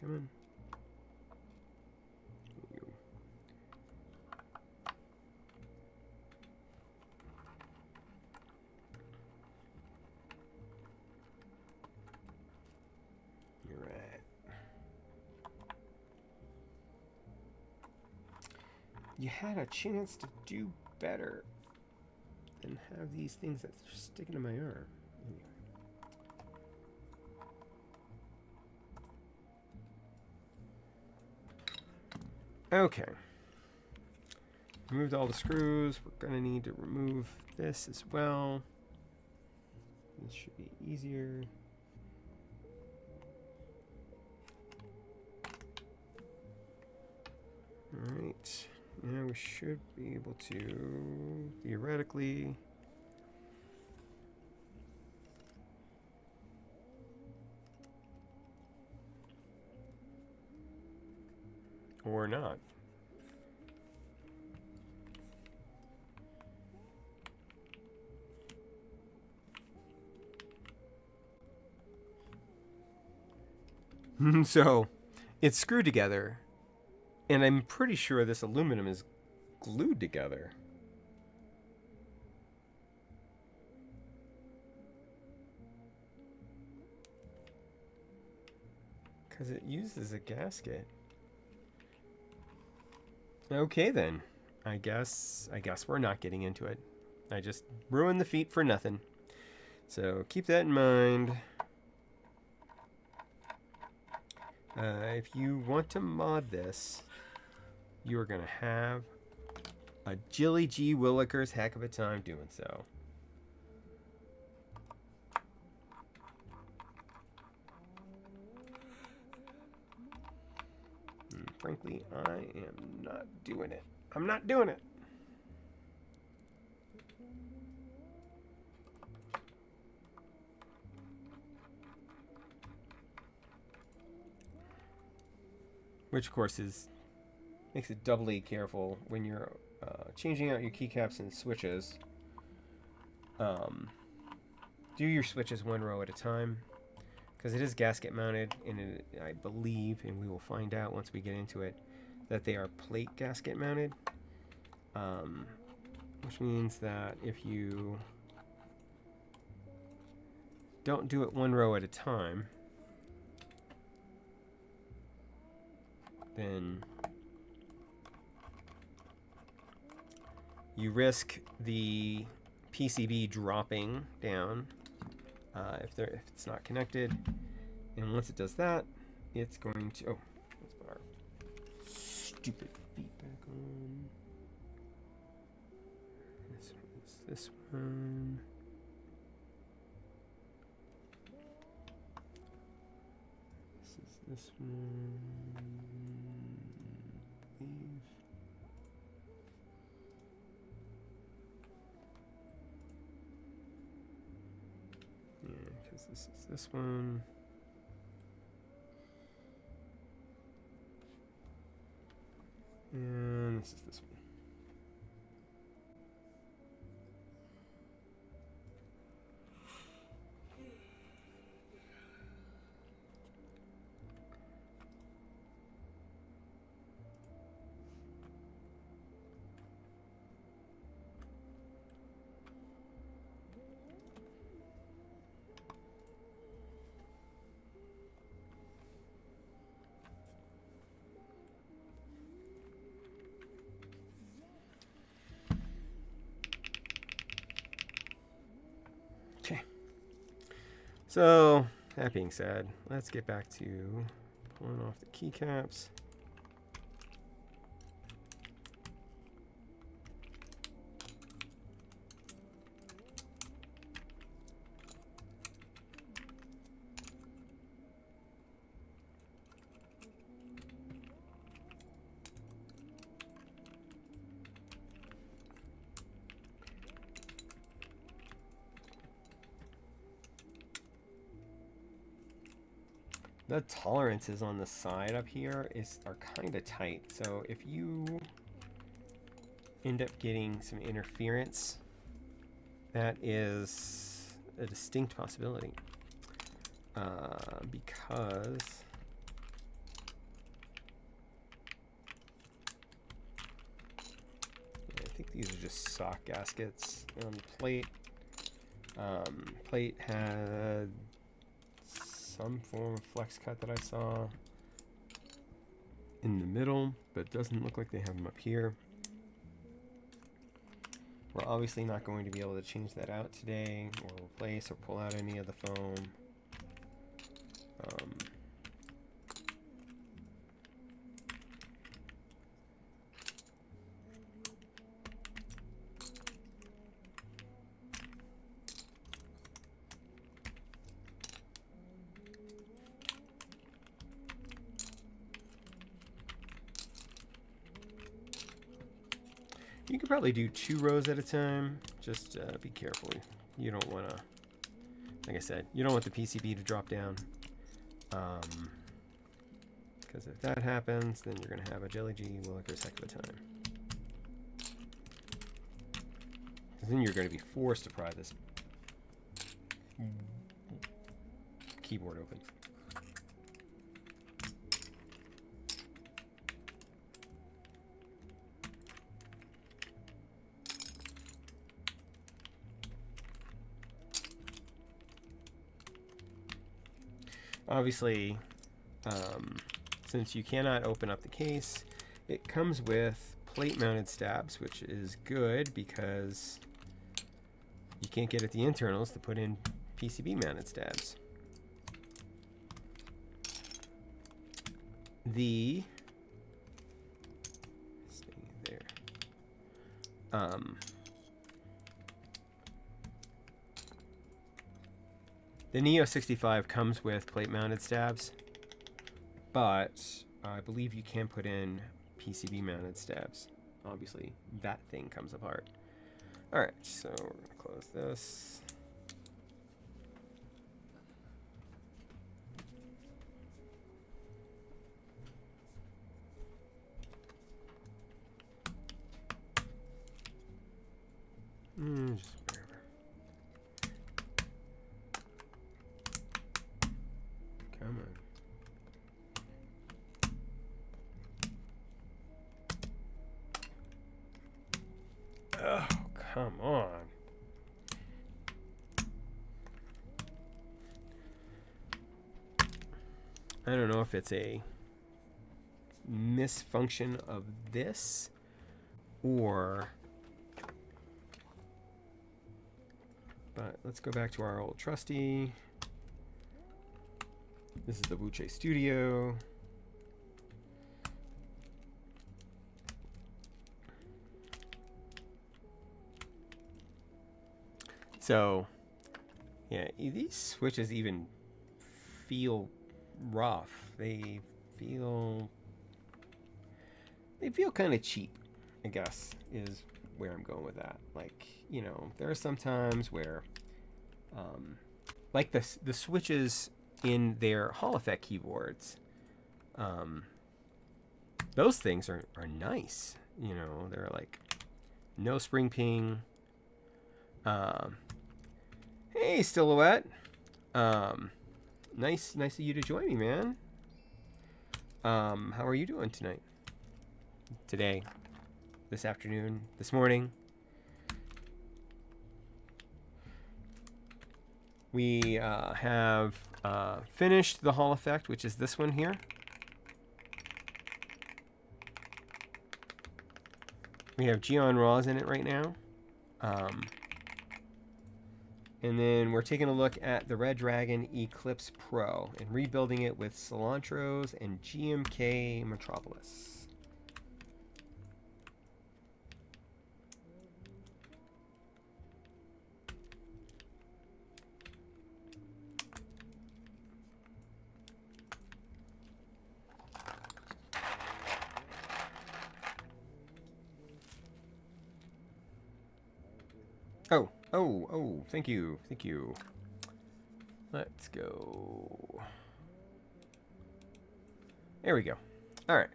Come on. You're right. You had a chance to do better than have these things that are sticking to my arm. Anyway. Okay. Removed all the screws. We're going to need to remove this as well. This should be easier. Alright. Now we should be able to, theoretically, or not. So it's screwed together, and I'm pretty sure this aluminum is glued together. Because it uses a gasket. Okay then. I guess we're not getting into it. I just ruined the feet for nothing. So keep that in mind. If you want to mod this, you are going to have a Jilly G Willikers heck of a time doing so. And frankly, I am not doing it. I'm not doing it. Which, of course, makes it doubly careful when you're changing out your keycaps and switches. Do your switches 1 row at a time, because it is gasket mounted, and I believe, and we will find out once we get into it, that they are plate gasket mounted, which means that if you don't do it 1 row at a time, then you risk the PCB dropping down if it's not connected. And once it does that, it's going to... Oh, let's put our stupid feet back on. This one's this one. This is this one. Leave. Yeah, because this is this one. And this is this one. So, that being said, let's get back to pulling off the keycaps. The tolerances on the side up here are kind of tight. So if you end up getting some interference, that is a distinct possibility. Because I think these are just sock gaskets on the plate. Plate had some form of flex cut that I saw in the middle, but it doesn't look like they have them up here. We're obviously not going to be able to change that out today, or replace or pull out any of the foam. You could probably do 2 rows at a time. Just be careful. You don't want to, like I said, you don't want the PCB to drop down. Because if that happens, then you're going to have a jelly G Willikers heck of a time. Because then you're going to be forced to pry this keyboard open. Obviously, since you cannot open up the case, it comes with plate-mounted stabs, which is good because you can't get at the internals to put in PCB-mounted stabs. The NEO65 comes with plate-mounted stabs, but I believe you can put in PCB-mounted stabs. Obviously, that thing comes apart. All right, so we're gonna close this. Just wherever. Come on. Oh, come on. I don't know if it's a misfunction of this or... But let's go back to our old trusty. This is the Wuche Studio. So, yeah, these switches even feel rough. They feel kind of cheap, I guess, is where I'm going with that. Like, you know, there are some times where, like the switches in their Hall Effect keyboards, those things are nice. You know, they're like no spring ping. Hey, Silhouette. Nice of you to join me, man. How are you doing tonight? Today, this afternoon, this morning. We have finished the Hall Effect, which is this one here. We have Geon Raws in it right now. And then we're taking a look at the Red Dragon Eclipse Pro and rebuilding it with Cilantros and GMK Metropolis. Oh, thank you. Let's go. There we go. All right.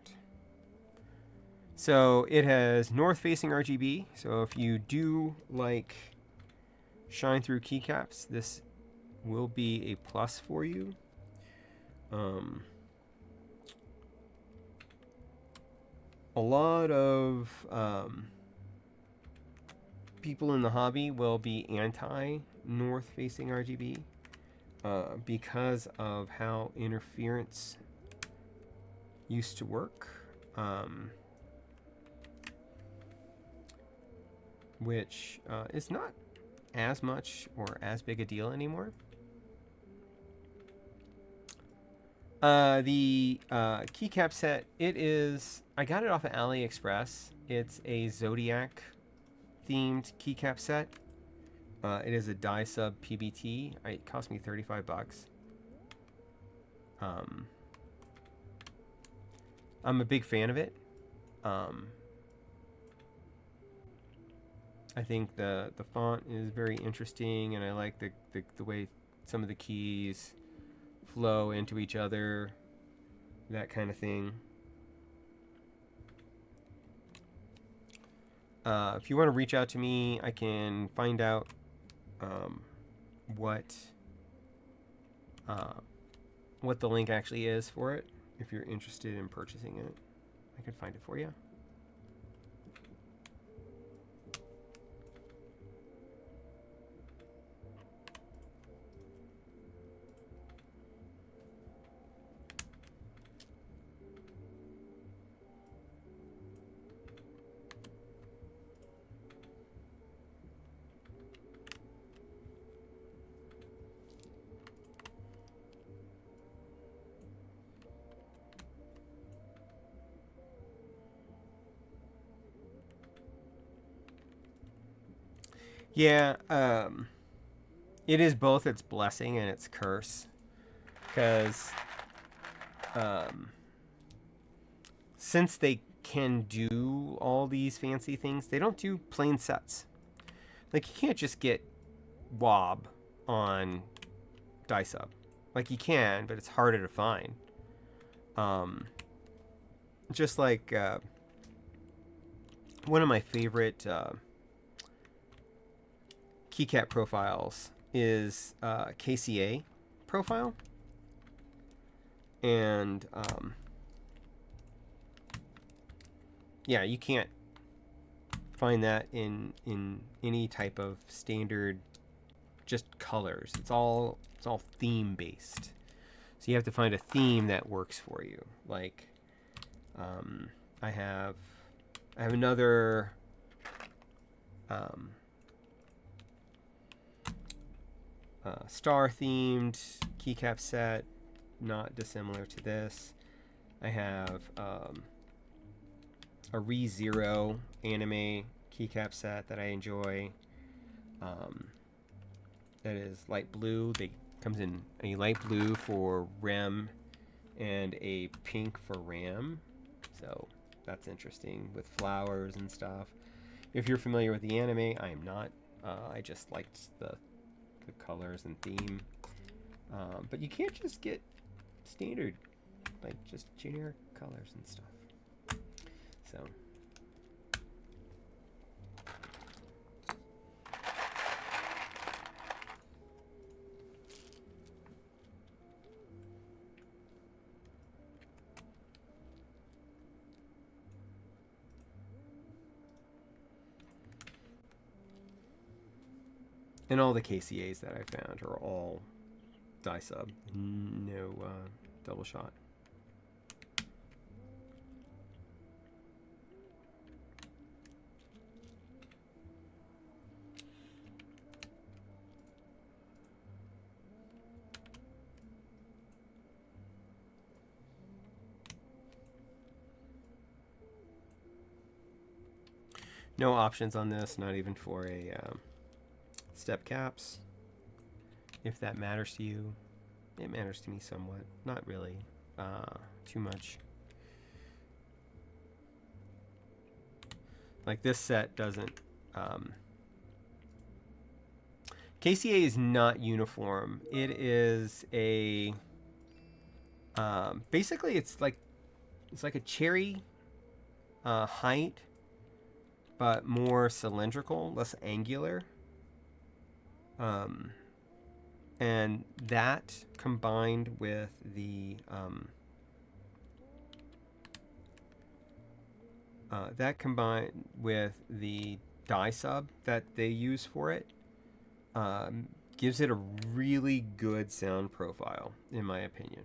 So it has north-facing RGB. So if you do like shine-through keycaps, this will be a plus for you. A lot of people in the hobby will be anti-north-facing RGB because of how interference used to work, which is not as much or as big a deal anymore. The keycap set, I got it off of AliExpress. It's a Zodiac themed keycap set. It is a die sub PBT. It cost me $35. I'm a big fan of it. I think the font is very interesting, and I like the way some of the keys flow into each other, that kind of thing. If you want to reach out to me, I can find out what the link actually is for it. If you're interested in purchasing it, I can find it for you. Yeah, it is both its blessing and its curse, because since they can do all these fancy things, they don't do plain sets. Like, you can't just get Wob on die sub. Like, you can, but it's harder to find. Just like one of my favorite keycap profiles is KCA profile, and yeah, you can't find that in any type of standard just colors. It's all theme based, so you have to find a theme that works for you. Like I have another star themed keycap set, not dissimilar to this. I have a ReZero anime keycap set that I enjoy. That is light blue. They comes in a light blue for Rem and a pink for Ram. So that's interesting with flowers and stuff. If you're familiar with the anime, I am not. I just liked the colors and theme. But you can't just get standard, like just generic colors and stuff. So and all the KCAs that I found are all die sub, no double shot. No options on this, not even for a step caps. If that matters to you, it matters to me somewhat. Not really too much. Like this set doesn't. KCA is not uniform. It is a. Basically, it's like a cherry height, but more cylindrical, less angular. And that combined with the dye sub that they use for it gives it a really good sound profile, in my opinion.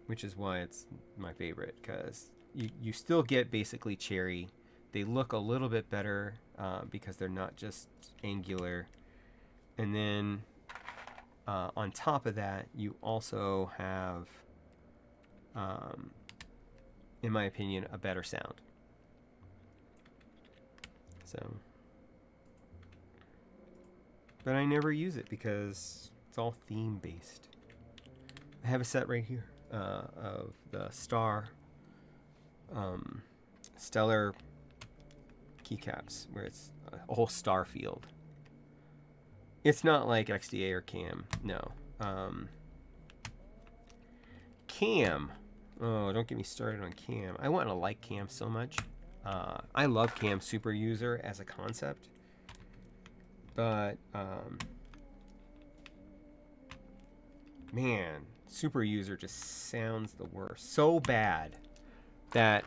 Which is why it's my favorite, because you still get basically cherry. They look a little bit better because they're not just angular. And then on top of that, you also have, in my opinion, a better sound. So, but I never use it because it's all theme based. I have a set right here of the stellar keycaps where it's a whole star field. It's not like XDA or Cam, no. Cam, oh, don't get me started on Cam. I want to like Cam so much. I love Cam Super User as a concept, but man, Super User just sounds the worst. So bad that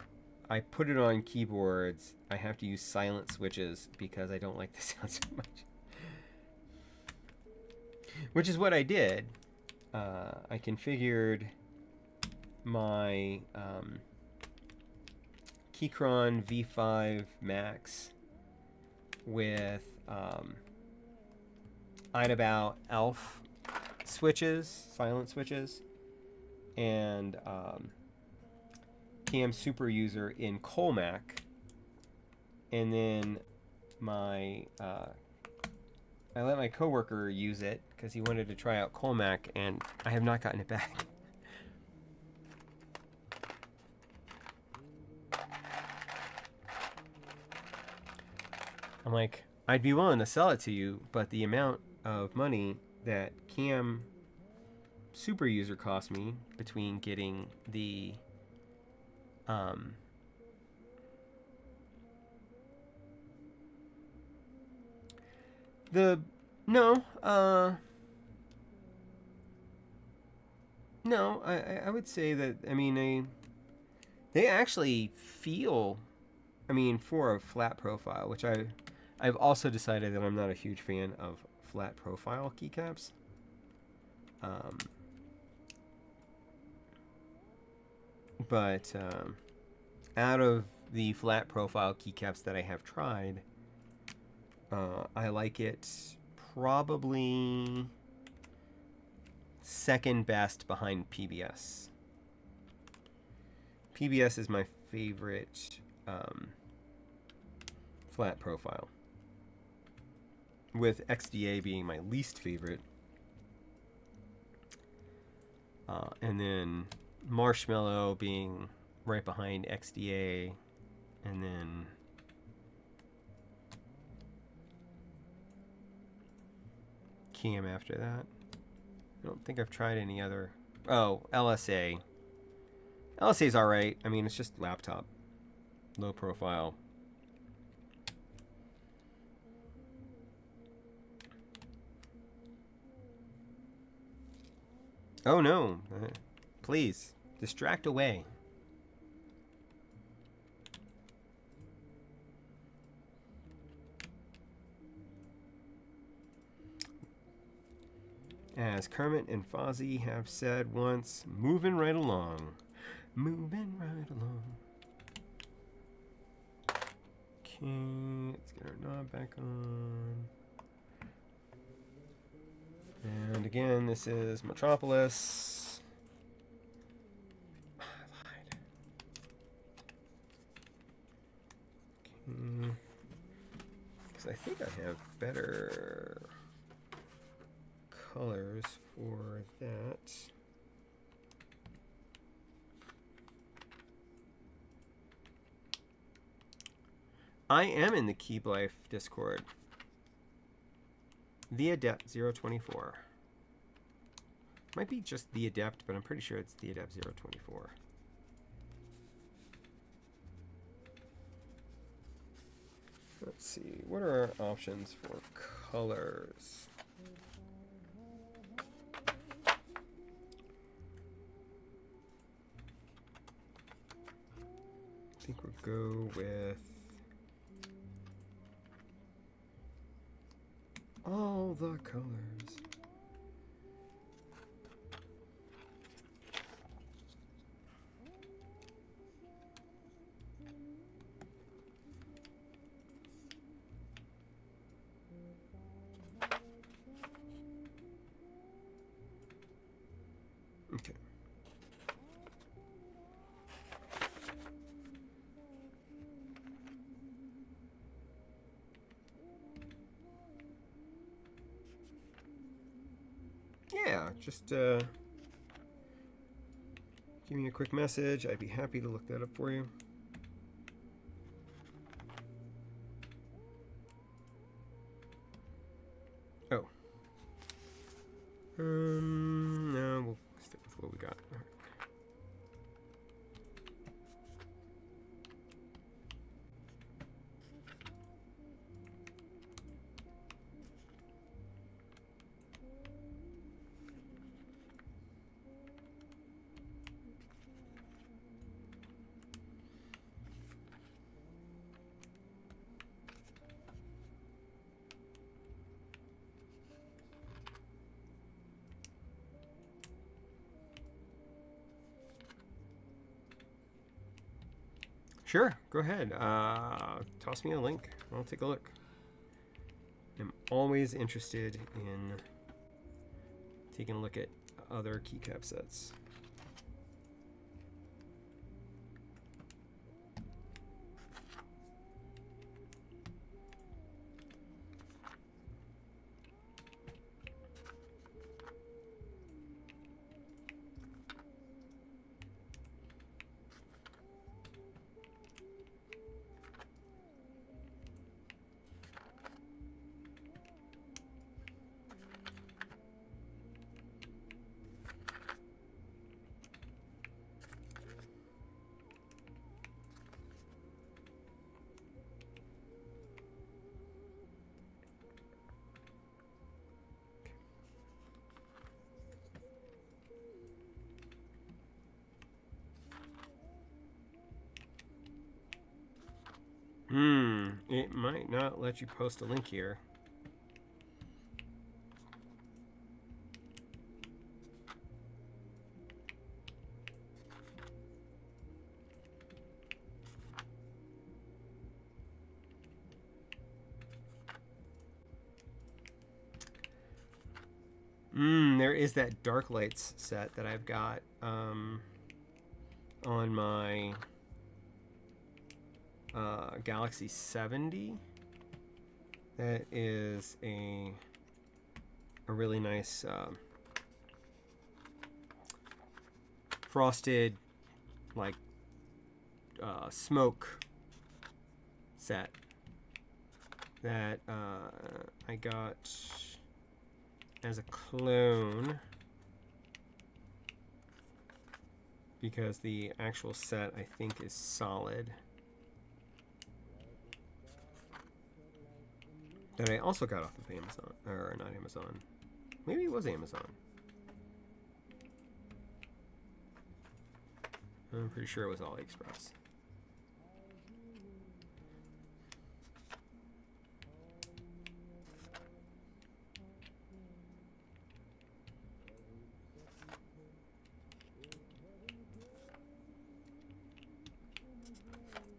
I put it on keyboards. I have to use silent switches because I don't like the sound so much. Which is what I did. I configured my Keychron V5 Max with Idabow Elf switches, silent switches, and Cam Super User in Colmac, and then my I let my coworker use it because he wanted to try out Colmac, and I have not gotten it back. I'm like, I'd be willing to sell it to you, but the amount of money that Cam Super User cost me between getting the no, I would say that, I mean, they actually feel, I mean, for a flat profile, which I've also decided that I'm not a huge fan of flat profile keycaps. But out of the flat profile keycaps that I have tried, I like it probably second best behind PBS. PBS is my favorite flat profile, with XDA being my least favorite. And then Marshmallow being right behind XDA, and then Cam after that. I don't think I've tried any other. Oh, LSA. LSA's alright. I mean, it's just laptop. Low profile. Oh no. Please, distract away. As Kermit and Fozzie have said once, moving right along. Moving right along. Okay, let's get our knob back on. And again, this is Metropolis. I lied. think I have better colors for that. I am in the Keep Life Discord. The Adept 024. Might be just The Adept, but I'm pretty sure it's The Adept 024. Let's see, what are our options for colors? I think we'll go with all the colors. Okay. Yeah, just give me a quick message. I'd be happy to look that up for you. Oh. No, we'll stick with what we got. All right. Sure, go ahead. Toss me a link. I'll take a look. I'm always interested in taking a look at other keycap sets. It might not let you post a link here. There is that Dark Lights set that I've got on my Galaxy 70. That is a really nice frosted like smoke set that I got as a clone because the actual set I think is solid. That I also got off of Amazon, or not Amazon. Maybe it was Amazon. I'm pretty sure it was AliExpress.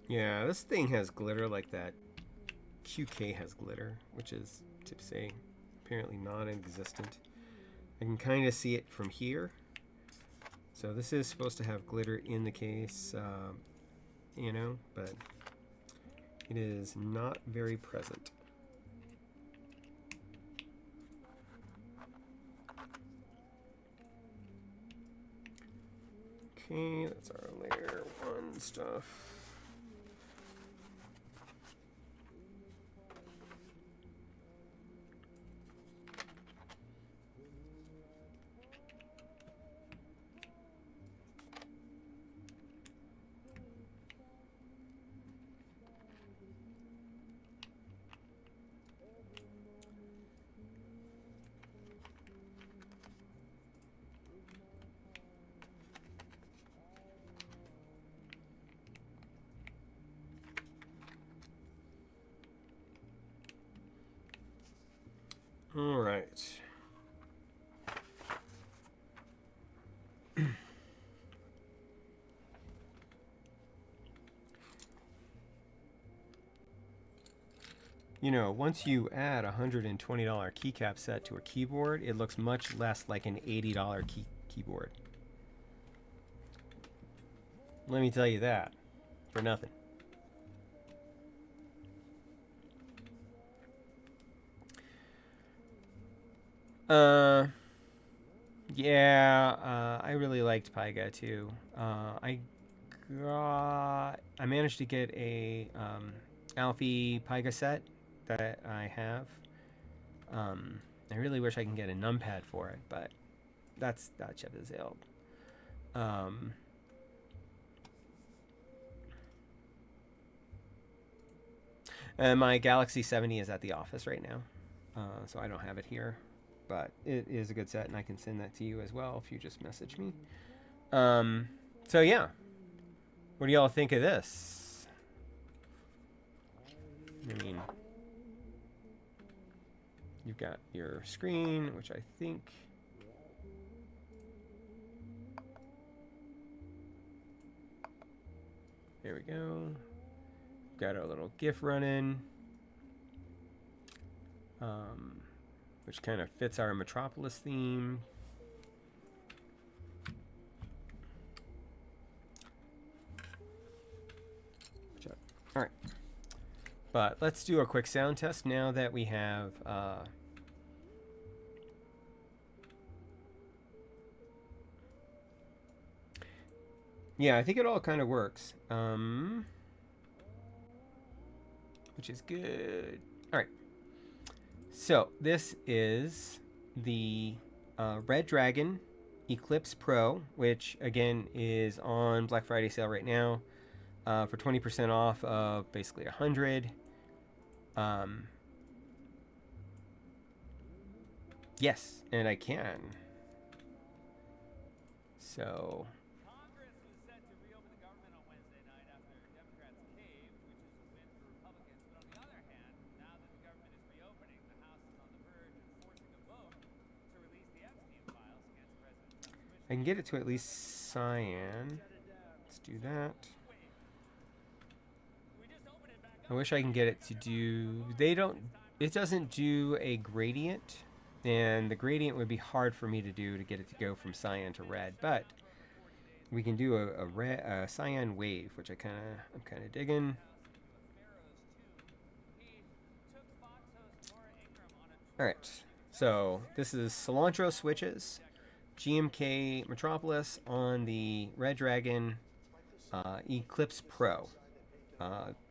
Yeah, this thing has glitter like that QK has glitter, which is, to say, apparently non-existent. I can kind of see it from here. So this is supposed to have glitter in the case, you know, but it is not very present. Okay, that's our layer 1 stuff. All right. You know, once you add a $120 keycap set to a keyboard, it looks much less like an $80 keyboard. Let me tell you that, for nothing. Yeah, I really liked Pyga too. I managed to get a Alfie Pyga set that I have. I really wish I can get a numpad for it, but that's Chef Zilb. And my Galaxy 70 is at the office right now, so I don't have it here. But it is a good set, and I can send that to you as well if you just message me. So yeah, what do y'all think of this? I mean, you've got your screen, which I think... There we go. Got our little GIF running, which kind of fits our Metropolis theme. All right, but let's do a quick sound test now that we have yeah, I think it all kind of works, which is good. All right, so this is the Red Dragon Eclipse Pro, which again is on Black Friday sale right now for 20% off of basically 100. Yes, and I can. So Congress was set to reopen the government on Wednesday night after Democrats caved, which is a win for Republicans. But on the other hand, now that the government is reopening, the House is on the verge of forcing a vote to release the Epstein files against President Trump's I can get it to at least cyan. Let's do that. I wish I can get it to do... It doesn't do a gradient, and the gradient would be hard for me to do to get it to go from cyan to red, but we can do a cyan wave, which I'm kind of digging. All right, so this is cilantro switches, GMK Metropolis on the Red Dragon Eclipse Pro.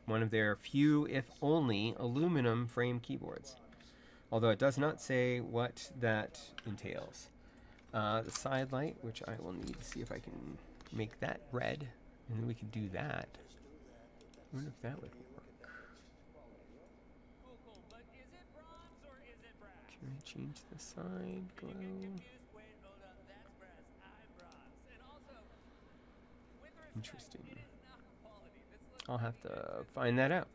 One of their few, if only, aluminum frame keyboards. Although it does not say what that entails. The side light, which I will need to see if I can make that red, and then we can do that. I wonder if that would work. Can I change the side glow? Interesting. I'll have to find that out.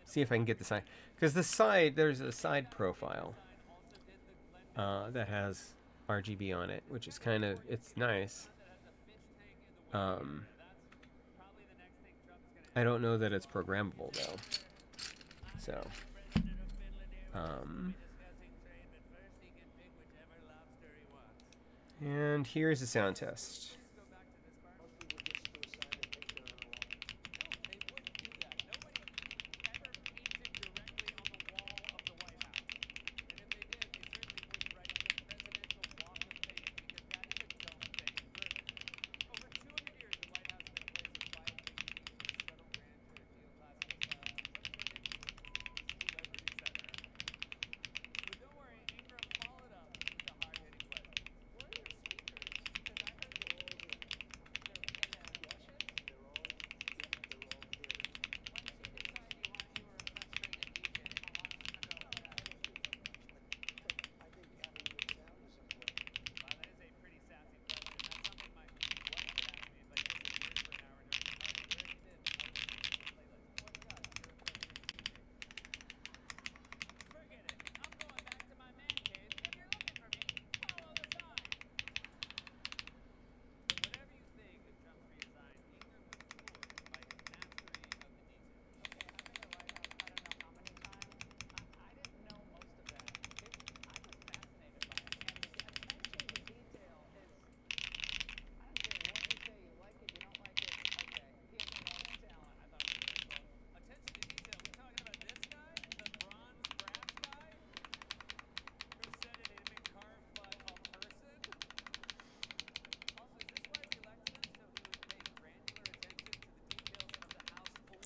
See if I can get the side. Because the side, there's a side profile that has RGB on it, which is kind of, it's nice. I don't know that it's programmable though. So, and here's the sound test.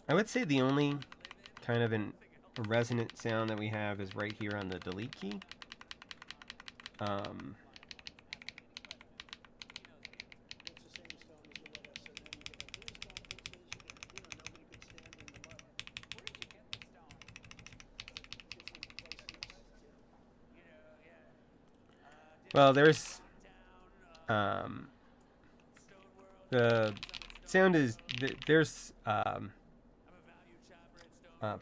I would say the only kind of a resonant sound that we have is right here on the delete key. Well, there's the sound is there's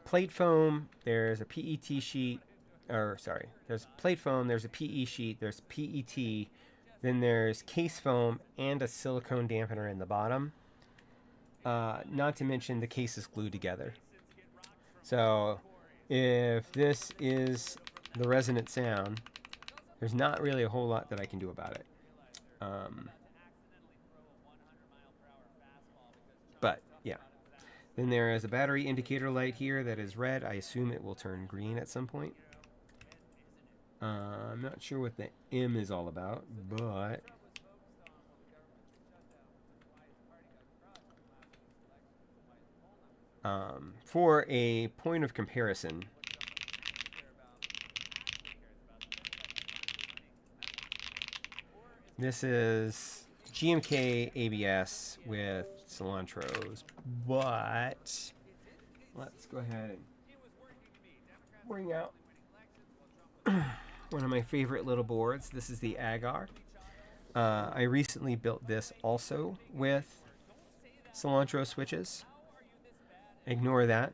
plate foam. There's a PET sheet, or sorry, there's plate foam. There's a PE sheet. There's PET. Then there's case foam and a silicone dampener in the bottom. Not to mention the case is glued together. So if this is the resonant sound, there's not really a whole lot that I can do about it. But yeah. Then there is a battery indicator light here that is red. I assume it will turn green at some point. I'm not sure what the M is all about, but for a point of comparison, this is GMK ABS with cilantros, but let's go ahead and bring out one of my favorite little boards. This is the Agar. I recently built this also with cilantro switches. Ignore that.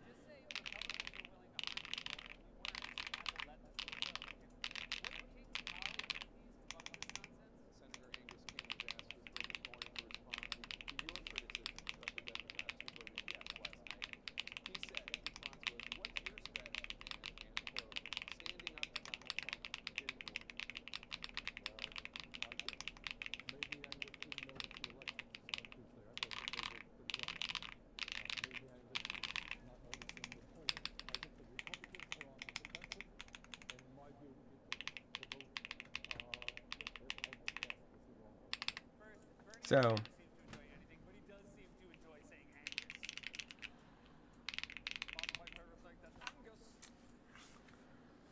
So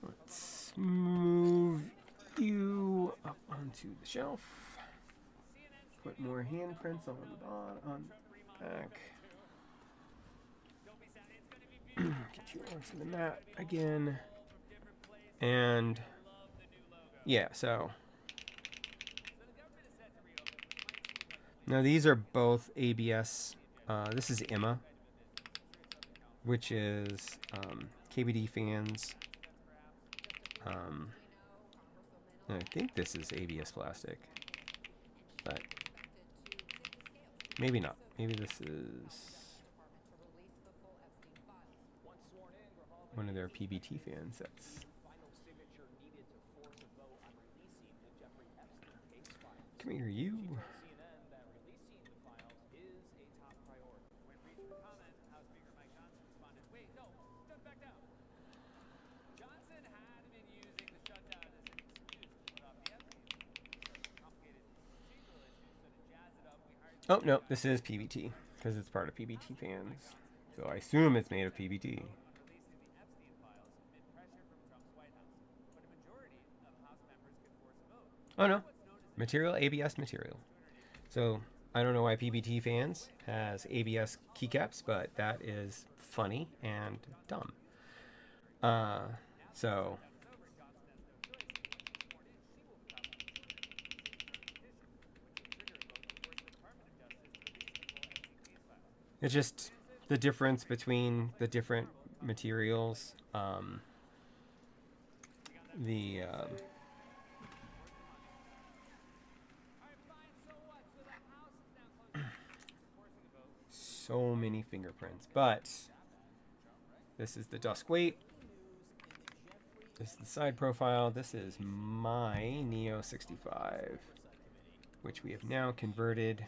let's move you up onto the shelf. Put more handprints on the bottom, on the back. Get you onto the mat again. And yeah, so now these are both ABS. This is Emma, which is KBDFans. And I think this is ABS plastic, but maybe not. Maybe this is one of their PBT fan sets. Come here, you. Oh, no, this is PBT, because it's part of PBT fans. So I assume it's made of PBT. Oh, no. Material, ABS material. So I don't know why PBT fans has ABS keycaps, but that is funny and dumb. So it's just the difference between the different materials. So many fingerprints, but this is the dusk weight. This is the side profile. This is my NEO65, which we have now converted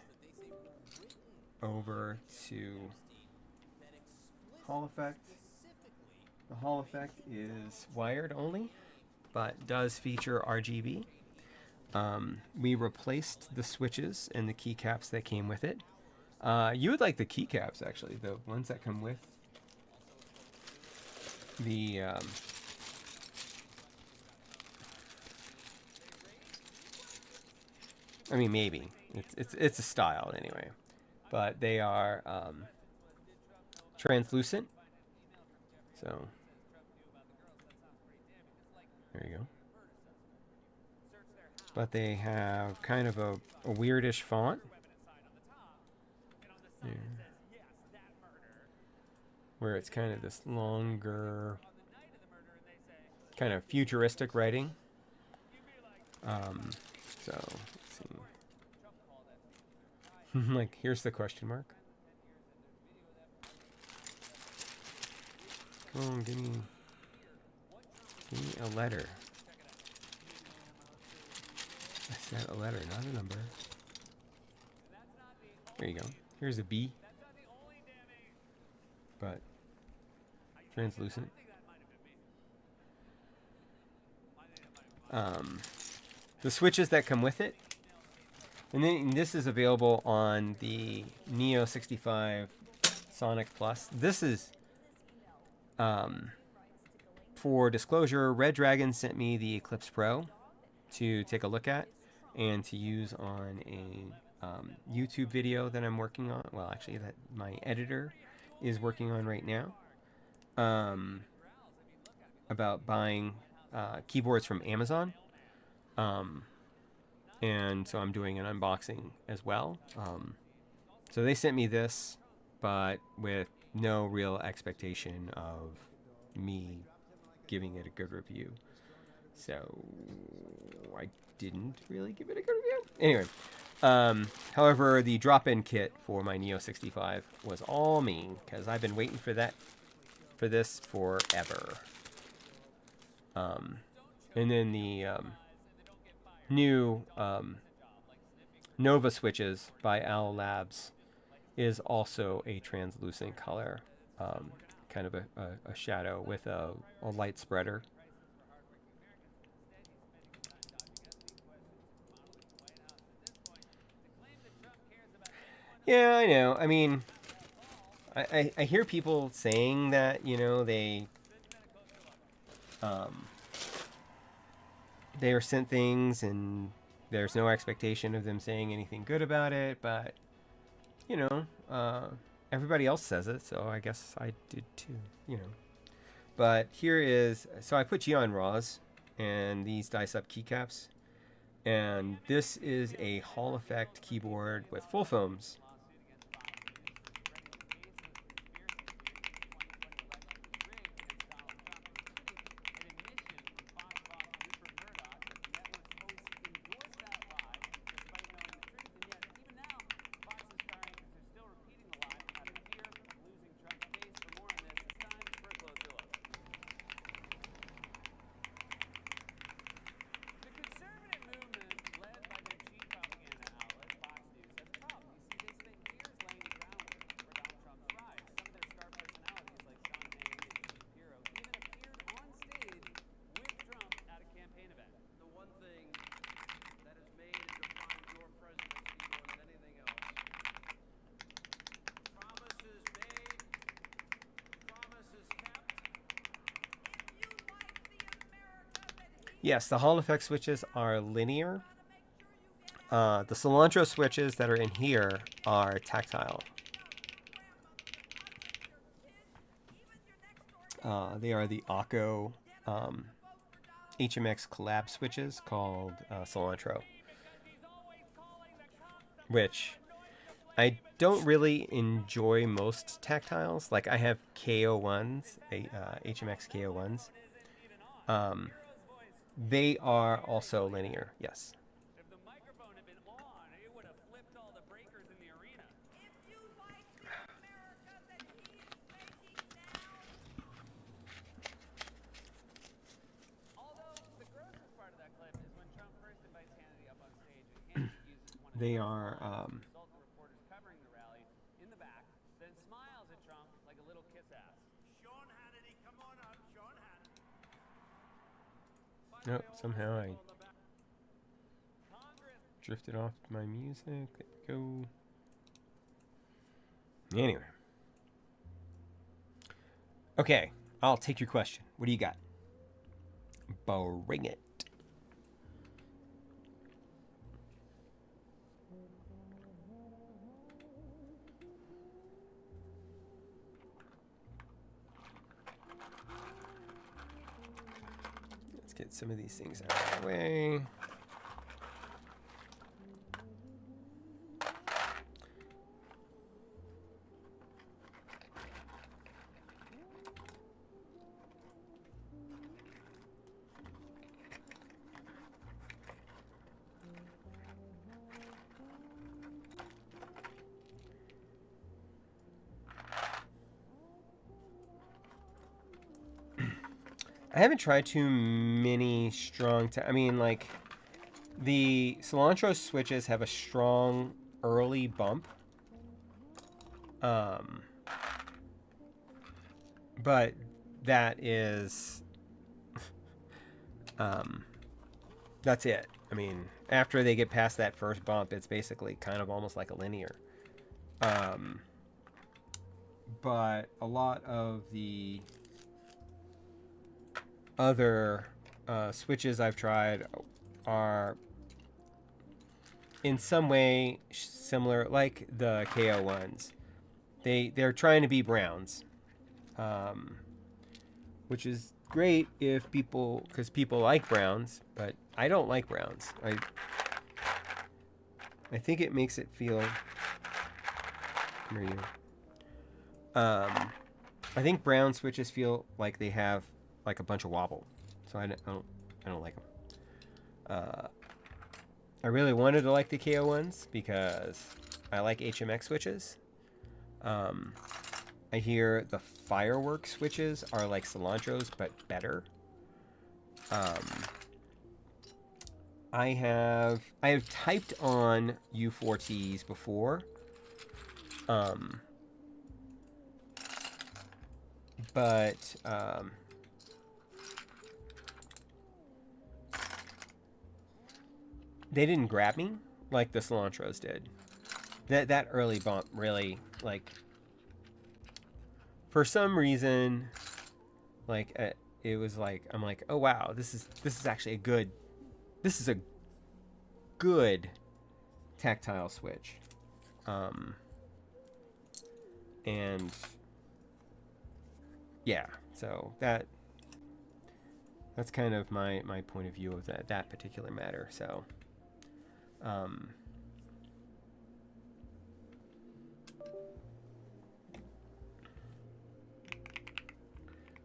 over to Hall Effect. The Hall Effect is wired only, but does feature RGB. We replaced the switches and the keycaps that came with it. You would like the keycaps, actually, the ones that come with the I mean, maybe it's a style anyway, but they are translucent. So there you go. But they have kind of a weirdish font. Yeah. Where it's kind of this longer, kind of futuristic writing. So let's see. Like, here's the question mark. Come on, give me a letter. I said a letter, not a number. There you go. Here's a B. But translucent. The switches that come with it. And then this is available on the NEO65 Sonic Plus. This is, for disclosure, Red Dragon sent me the Eclipse Pro to take a look at and to use on a YouTube video that I'm working on. Well, actually, that my editor is working on right now. About buying keyboards from Amazon. And so I'm doing an unboxing as well. So they sent me this, but with no real expectation of me giving it a good review. So I didn't really give it a good review. Anyway, however, the drop-in kit for my NEO65 was all me, because I've been waiting for this forever. And then the new Nova switches by Owl Labs is also a translucent color, kind of a shadow with a light spreader. Yeah, I know. I mean, I hear people saying that, you know, they are sent things and there's no expectation of them saying anything good about it, but, you know, everybody else says it, so I guess I did too, you know. But here is, so I put Geon Raws and these dice up keycaps, and this is a Hall Effect keyboard with full foams. Yes, the Hall Effect switches are linear. The cilantro switches that are in here are tactile. They are the Akko HMX collab switches called cilantro, which I don't really enjoy most tactiles. Like I have KO1s, HMX KO1s. They are also linear, yes. If the microphone had been on, it would have flipped all the breakers in the arena. If you like the America that he is making now. Although the grossest part of that clip is when Trump first invites Hannity up on stage and Hannity uses one of They the are insult the reporters covering the rally in the back, then smiles at Trump like a little kiss ass. Sean Hannity, come on up, Sean Hannity. Nope, somehow I drifted off my music. There we go. Anyway. Okay. I'll take your question. What do you got? Bring it. Let's get some of these things out of the way. I haven't tried too many strong. I mean, like, the cilantro switches have a strong early bump. But that is, that's it. I mean, after they get past that first bump, it's basically kind of almost like a linear. But a lot of the other switches I've tried are in some way similar, like the KO ones. They're trying to be browns, which is great if because people like browns, but I don't like browns. I think it makes it feel. Come here, you. I think brown switches feel like they have like a bunch of wobble, so I don't like them. I really wanted to like the KO ones because I like HMX switches. I hear the fireworks switches are like cilantros but better. I have typed on U4Ts before. But they didn't grab me like the cilantros did. That early bump really, like, for some reason, like, it was like, I'm like, oh wow, this is actually a good tactile switch. And yeah, so that's kind of my point of view of that particular matter. So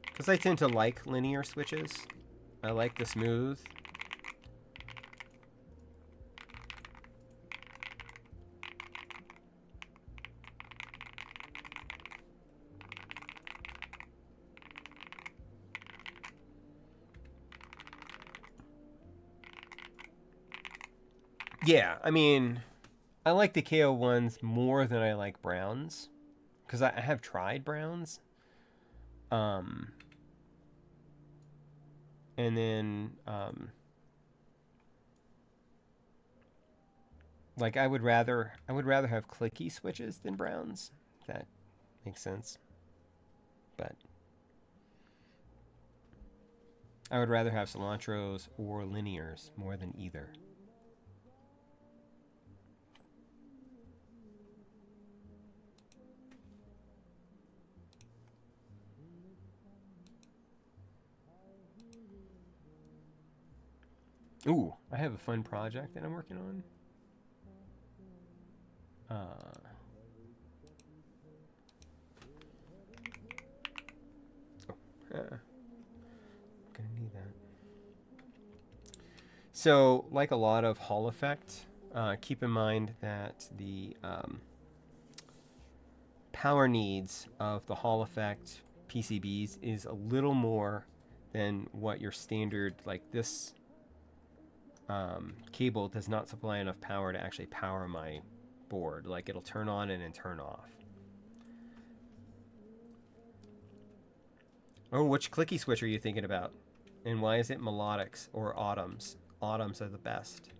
because I tend to like linear switches. I like the smooth. Yeah, I mean, I like the KO ones more than I like browns, because I have tried browns. And then, like, I would rather have clicky switches than browns. If that makes sense. But I would rather have cilantros or linears more than either. Ooh, I have a fun project that I'm working on. Gonna need that. So, like a lot of Hall effect, keep in mind that the power needs of the Hall effect PCBs is a little more than what your standard, like this cable does not supply enough power to actually power my board. Like, it'll turn on and then turn off. Oh, which clicky switch are you thinking about? And why is it melodics or autumns? Autumns are the best.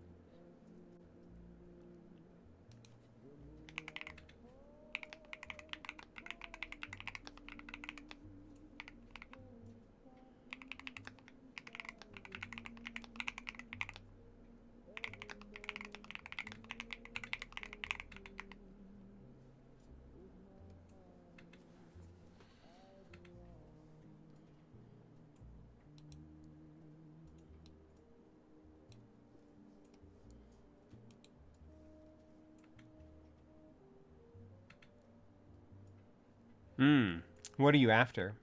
What are you after?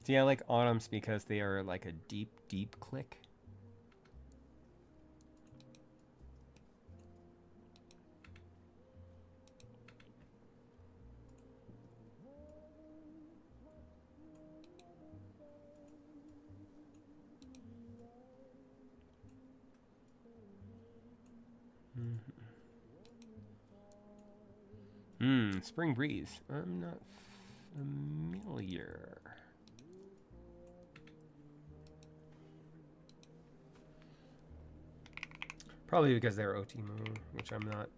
See, I like autumns because they are like a deep, deep click. Spring breeze. I'm not familiar. Probably because they're Otimu, which I'm not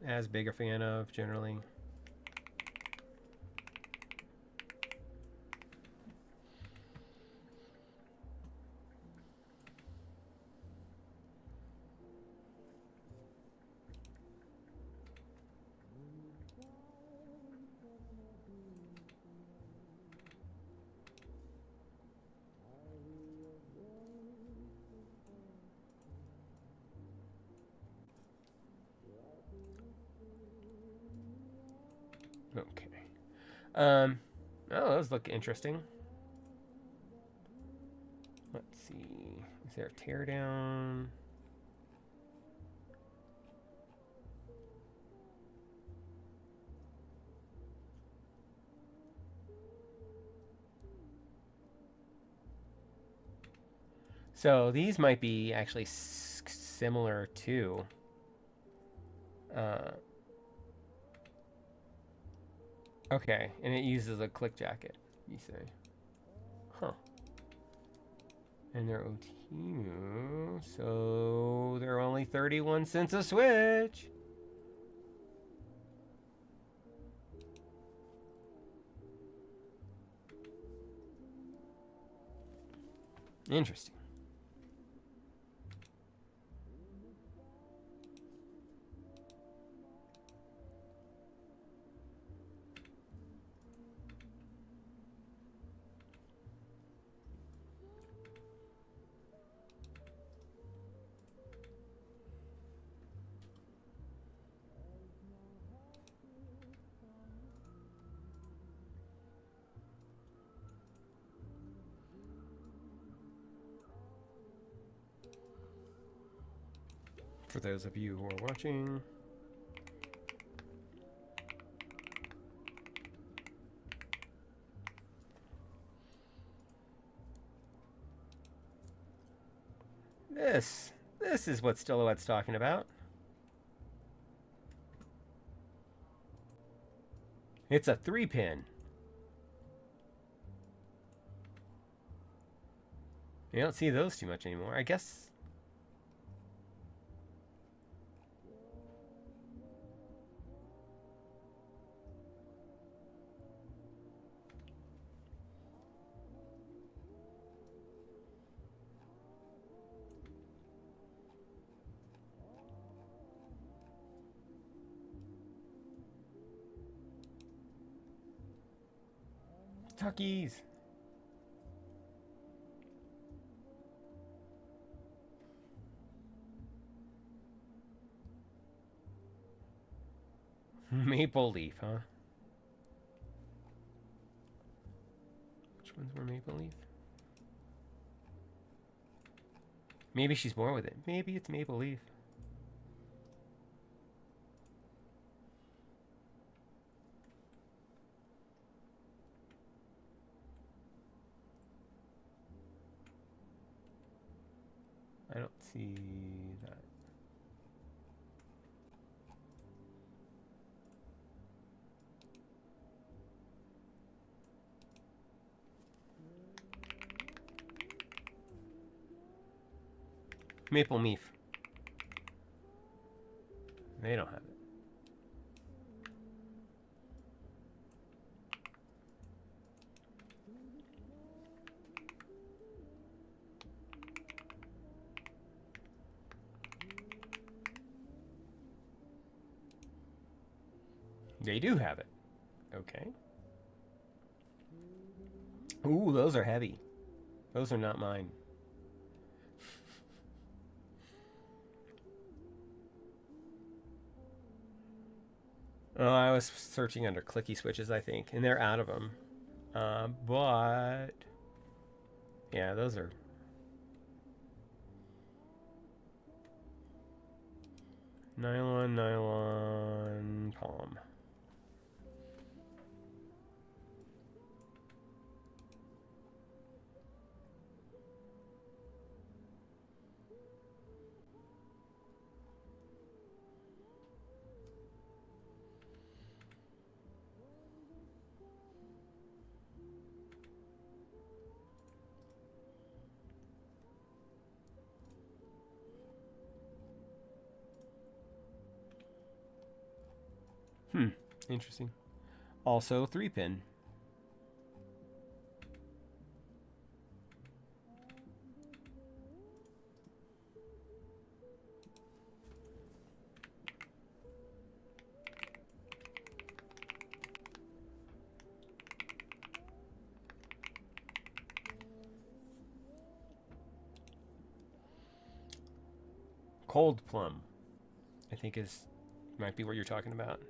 as big a fan of generally. Okay. Oh, those look interesting. Let's see. Is there a teardown? So these might be actually similar to okay, and it uses a click jacket, you say. Huh. And they're Otimu, so they're only 31 cents a switch. Interesting. For those of you who are watching, this is what Stiloette's talking about. It's a 3-pin. You don't see those too much anymore, I guess. Tuckies. Maple Leaf, huh? Which ones were Maple Leaf? Maybe she's more with it. Maybe it's Maple Leaf. I don't see that. Maple Leaf. They don't have it. They do have it. Okay. Ooh, those are heavy. Those are not mine. Oh, I was searching under clicky switches, I think, and they're out of them. But yeah, those are nylon, palm. Interesting. Also 3-pin. Cold plum, I think might be what you're talking about.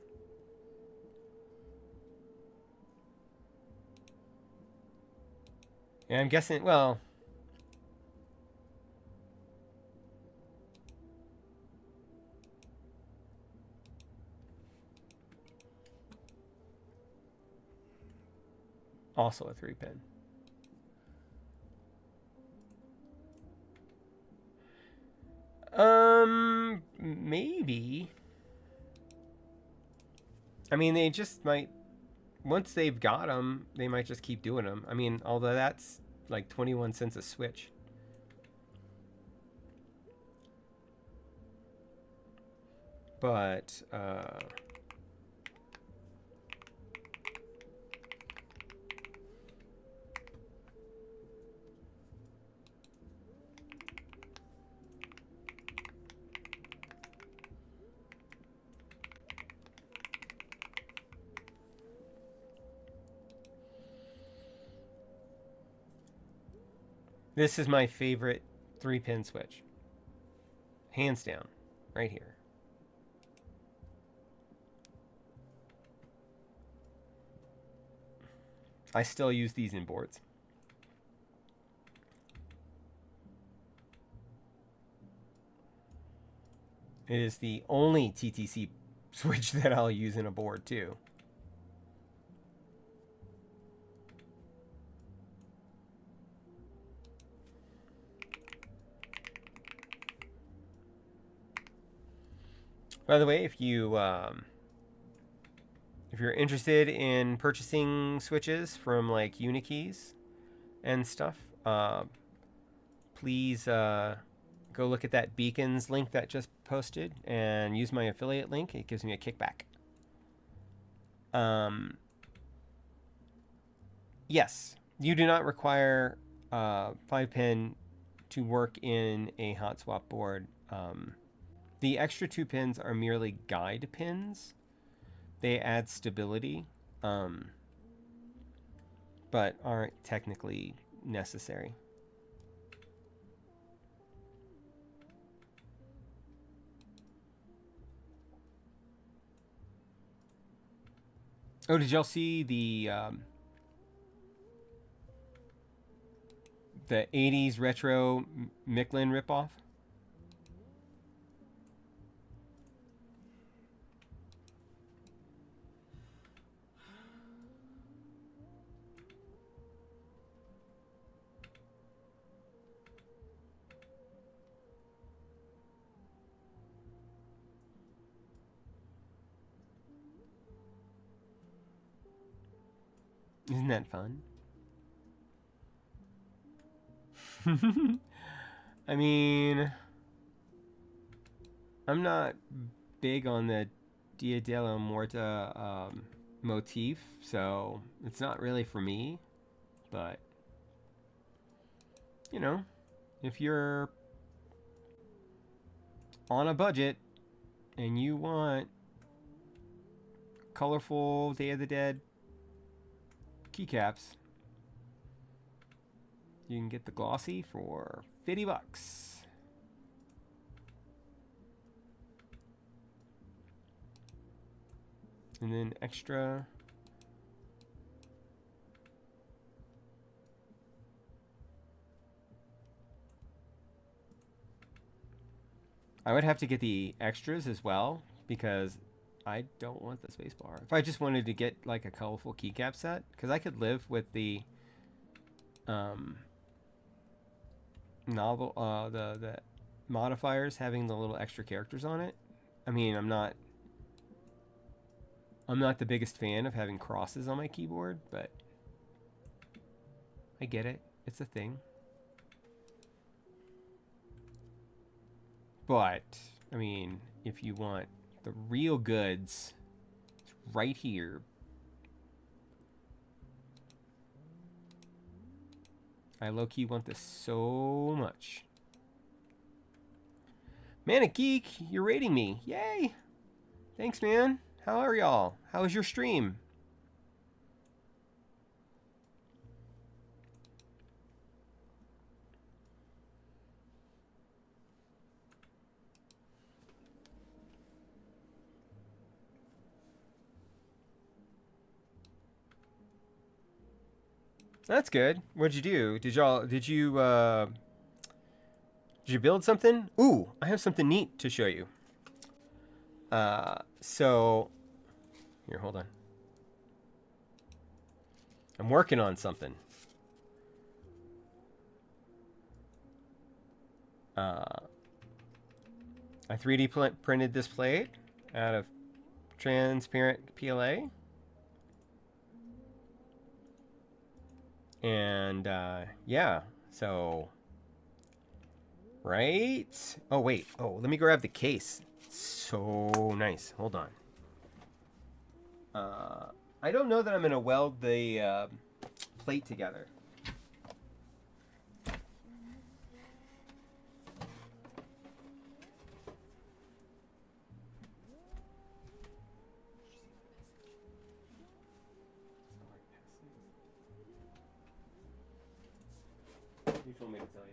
Yeah, I'm guessing, well, also a 3-pin. Maybe. I mean, they just might, once they've got them, they might just keep doing them. I mean, although that's like 21 cents a switch. But, this is my favorite 3-pin switch. Hands down, right here. I still use these in boards. It is the only TTC switch that I'll use in a board too. By the way, if you're interested in purchasing switches from like Unikeys and stuff, please go look at that Beacons link that just posted and use my affiliate link. It gives me a kickback. Yes, you do not require 5-pin to work in a hot swap board. The extra 2 pins are merely guide pins. They add stability, but aren't technically necessary. Oh, did y'all see the 80s retro Micklin ripoff? Isn't that fun? I mean, I'm not big on the Dia della Morta motif, so it's not really for me. But, you know, if you're on a budget and you want colorful Day of the Dead keycaps, you can get the glossy for $50. and then extra. I would have to get the extras as well because I don't want the spacebar. If I just wanted to get like a colorful keycap set, because I could live with the novel, the modifiers having the little extra characters on it. I mean, I'm not the biggest fan of having crosses on my keyboard, but I get it. It's a thing. But, I mean, if you want the real goods, it's right here. I low-key want this so much. Manic Geek, you're rating me. Yay! Thanks, man. How are y'all? How was your stream? That's good. What'd you do? Did you build something? Ooh, I have something neat to show you. So here, hold on. I'm working on something. I 3D printed this plate out of transparent PLA. And yeah, so right. Oh wait. Oh, let me grab the case. So nice. Hold on. I don't know that I'm gonna weld the plate together. You told me to tell you.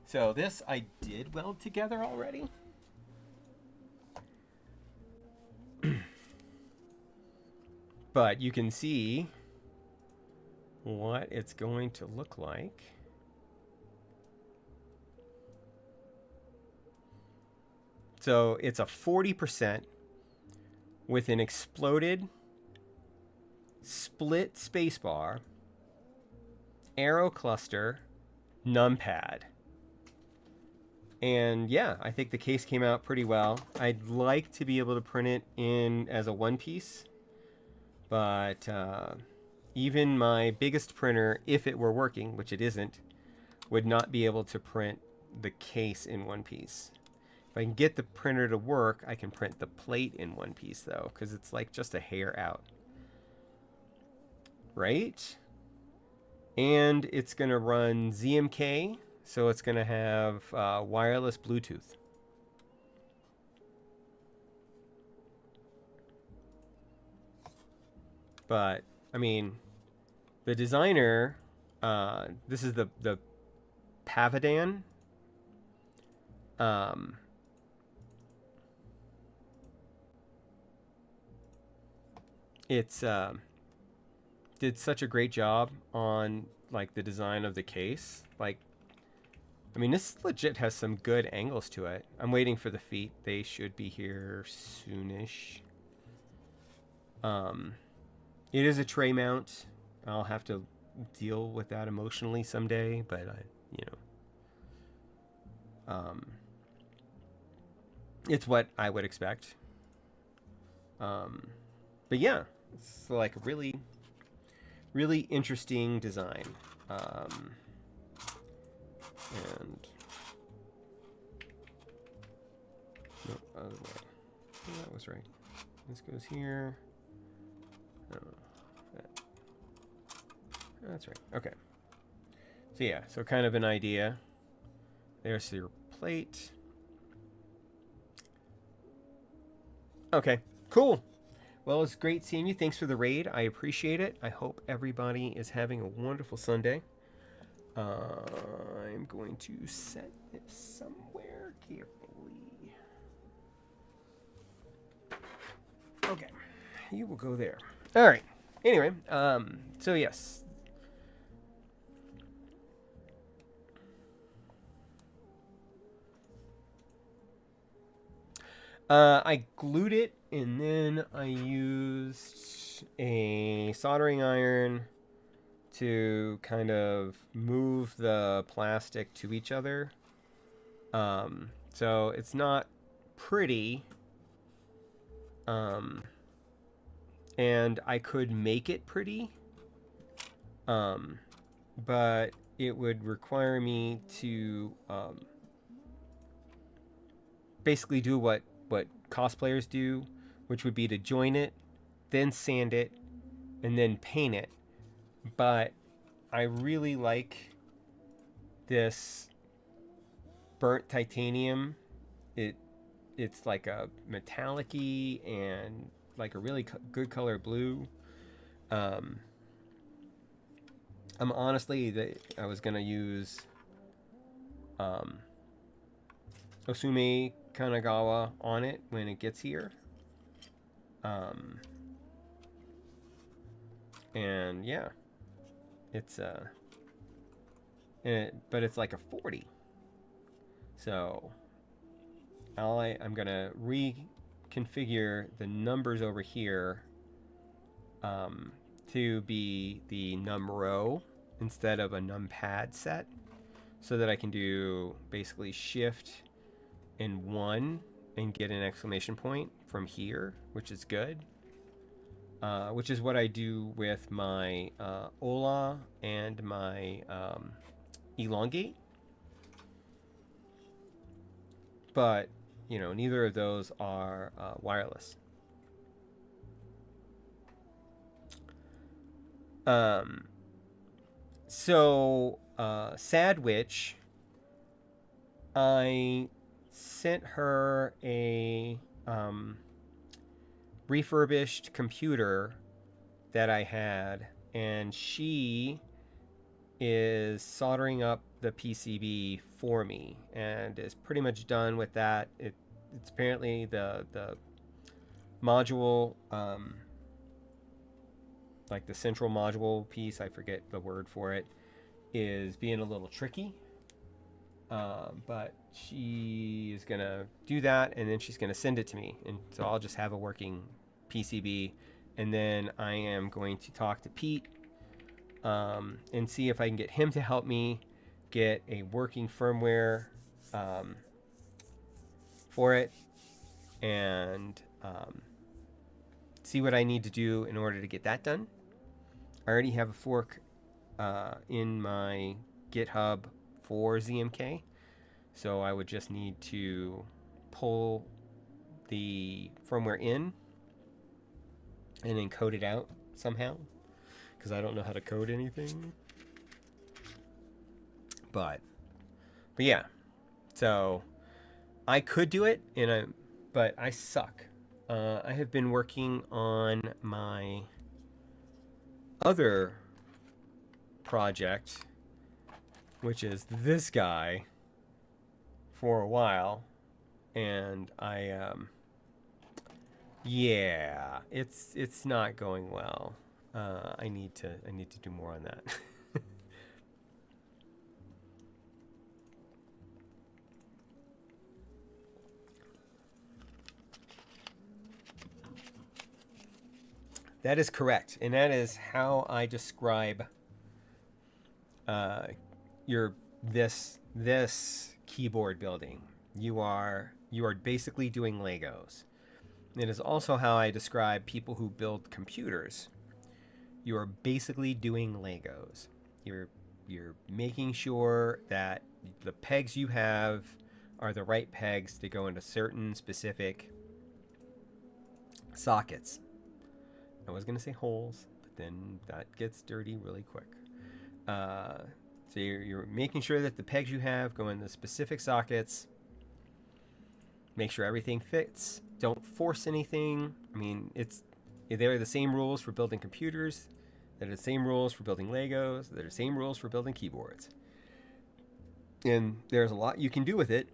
So this I did weld together already. But you can see what it's going to look like. So it's a 40% with an exploded split spacebar, arrow cluster, numpad. And yeah, I think the case came out pretty well. I'd like to be able to print it in as a one piece, but even my biggest printer, if it were working, which it isn't, would not be able to print the case in one piece. If I can get the printer to work, I can print the plate in one piece though, because it's like just a hair out. Right? And it's going to run ZMK, so it's going to have wireless Bluetooth. But, I mean, the designer, this is the Pavidan. It's did such a great job on like the design of the case. Like, I mean, this legit has some good angles to it. I'm waiting for the feet. They should be here soonish. It is a tray mount. I'll have to deal with that emotionally someday, but it's what I would expect. But yeah, it's like a really, really interesting design. And no, other way. Oh, that was right. This goes here. Oh, that's right. Okay. So yeah, so kind of an idea. There's your plate. Okay, cool. Well, it's great seeing you. Thanks for the raid. I appreciate it. I hope everybody is having a wonderful Sunday. I'm going to set this somewhere carefully. Okay, you will go there. All right. Anyway, so yes. I glued it, and then I used a soldering iron to kind of move the plastic to each other. So it's not pretty. And I could make it pretty. But it would require me to basically do what cosplayers do, which would be to join it, then sand it, and then paint it. But I really like this burnt titanium. It's like a metallic-y and like a really good color blue. I'm honestly, I was gonna use Osume Kanagawa on it when it gets here. And yeah, it's but it's like a 40. So I'm gonna reconfigure the numbers over here to be the num row instead of a numpad set, so that I can do basically shift and 1 and get an exclamation point from here, which is good. Which is what I do with my Ola and my Elongate. But, you know, neither of those are wireless. So, Sad Witch, I sent her a refurbished computer that I had, and she is soldering up the PCB for me and is pretty much done with that. It's apparently the module, like the central module piece, I forget the word for it, is being a little tricky. But she is gonna do that, and then she's gonna send it to me, and so I'll just have a working PCB, and then I am going to talk to Pete and see if I can get him to help me get a working firmware for it, and see what I need to do in order to get that done. I already have a fork in my GitHub for ZMK, so I would just need to pull the firmware in and then code it out somehow, because I don't know how to code anything. But yeah, so I could do it, but I suck. I have been working on my other project, which is this guy, for a while, and yeah, it's not going well. I need to do more on that. That is correct, and that is how I describe this keyboard building. You are basically doing Legos. It is also how I describe people who build computers. You are basically doing Legos. You're making sure that the pegs you have are the right pegs to go into certain specific sockets. I was going to say holes, but then that gets dirty really quick. So you're making sure that the pegs you have go in the specific sockets. Make sure everything fits. Don't force anything. I mean, it's They're the same rules for building computers. They're the same rules for building Legos. They're the same rules for building keyboards. And there's a lot you can do with it.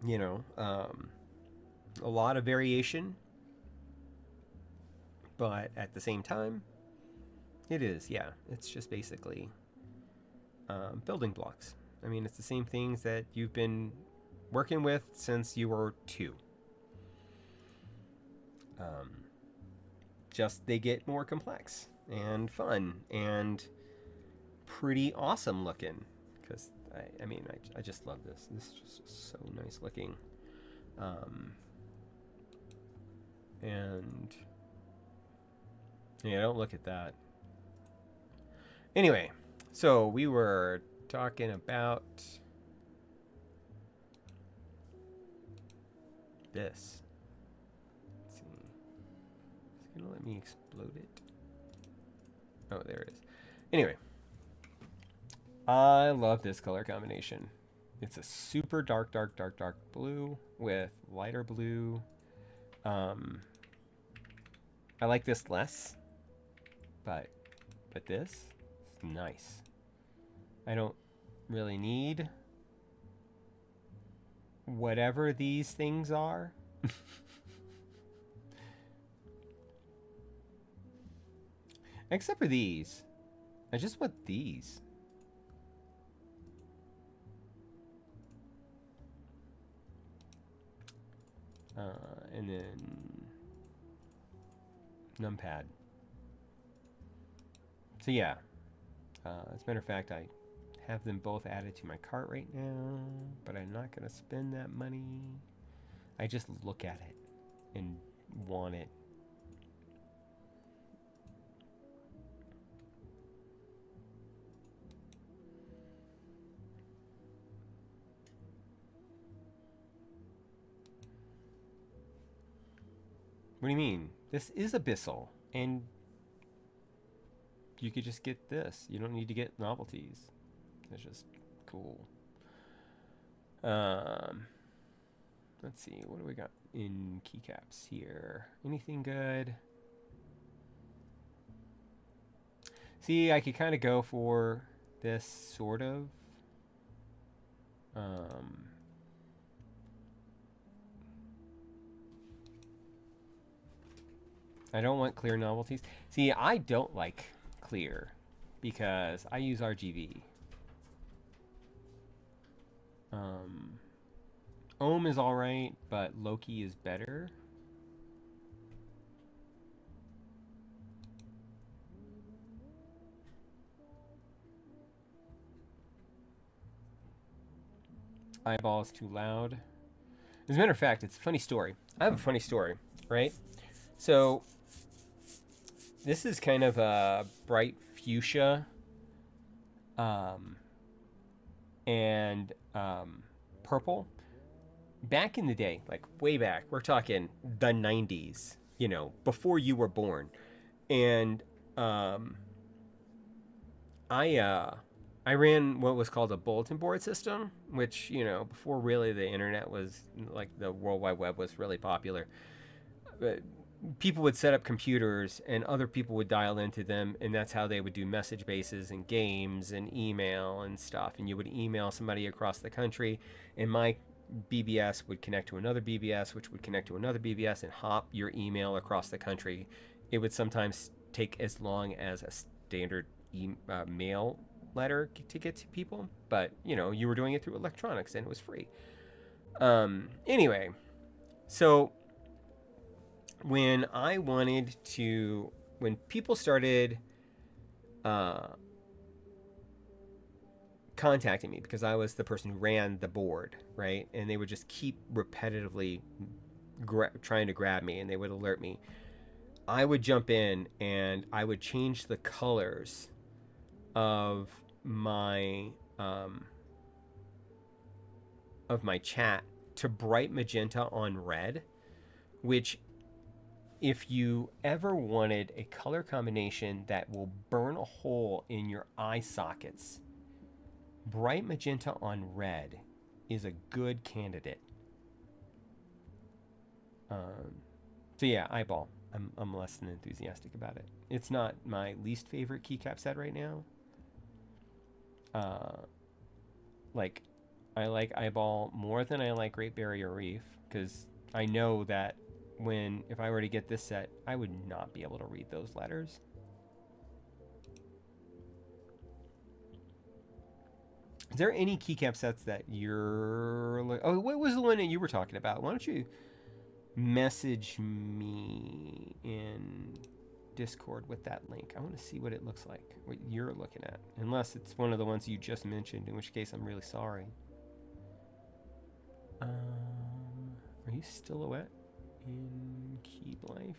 You know, a lot of variation. But at the same time, it is, yeah. It's just basically building blocks. I mean, it's the same things that you've been working with since you were 2. Just they get more complex and fun and pretty awesome looking. Because I just love this. This is just so nice looking. And yeah, don't look at that. Anyway, so we were talking about this. Let's see. It's gonna let me explode it. Oh, there it is. Anyway, I love this color combination. It's a super dark blue with lighter blue. I like this less, but this is nice. I don't really need whatever these things are. Except for these. I just want these. And then numpad. So yeah, as a matter of fact, I have them both added to my cart right now, but I'm not going to spend that money. I just look at it and want it. What do you mean? This is Abyssal, and you could just get this. You don't need to get novelties. It's just cool. Let's see, what do we got in keycaps here? Anything good? See, I could kind of go for this sort of. I don't want clear novelties. See, I don't like clear because I use RGB. Ohm is alright, but Loki is better. Eyeball is too loud. As a matter of fact, it's a funny story. I have a funny story, right? So this is kind of a bright fuchsia and purple. Back in the day, like way back, we're talking the 90s, you know, before you were born. And I ran what was called a bulletin board system, which, you know, before really the internet was, like, the World Wide Web was really popular. But people would set up computers and other people would dial into them, and that's how they would do message bases and games and email and stuff. And you would email somebody across the country, and my BBS would connect to another BBS, which would connect to another BBS, and hop your email across the country. It would sometimes take as long as a standard mail letter to get to people, but you know, you were doing it through electronics and it was free. Anyway, so when people started contacting me, because I was the person who ran the board, right? And they would just keep repetitively trying to grab me, and they would alert me. I would jump in and I would change the colors of my chat to bright magenta on red, which, if you ever wanted a color combination that will burn a hole in your eye sockets, bright magenta on red is a good candidate. So yeah, eyeball. I'm less than enthusiastic about it. It's not my least favorite keycap set right now. Like, I like eyeball more than I like Great Barrier Reef, because I know that if I were to get this set, I would not be able to read those letters. Is there any keycap sets that you're like, oh, what was the one that you were talking about? Why don't you message me in Discord with that link? I want to see what it looks like, what you're looking at. Unless it's one of the ones you just mentioned, in which case I'm really sorry. Are you Silhouette in Keep Life?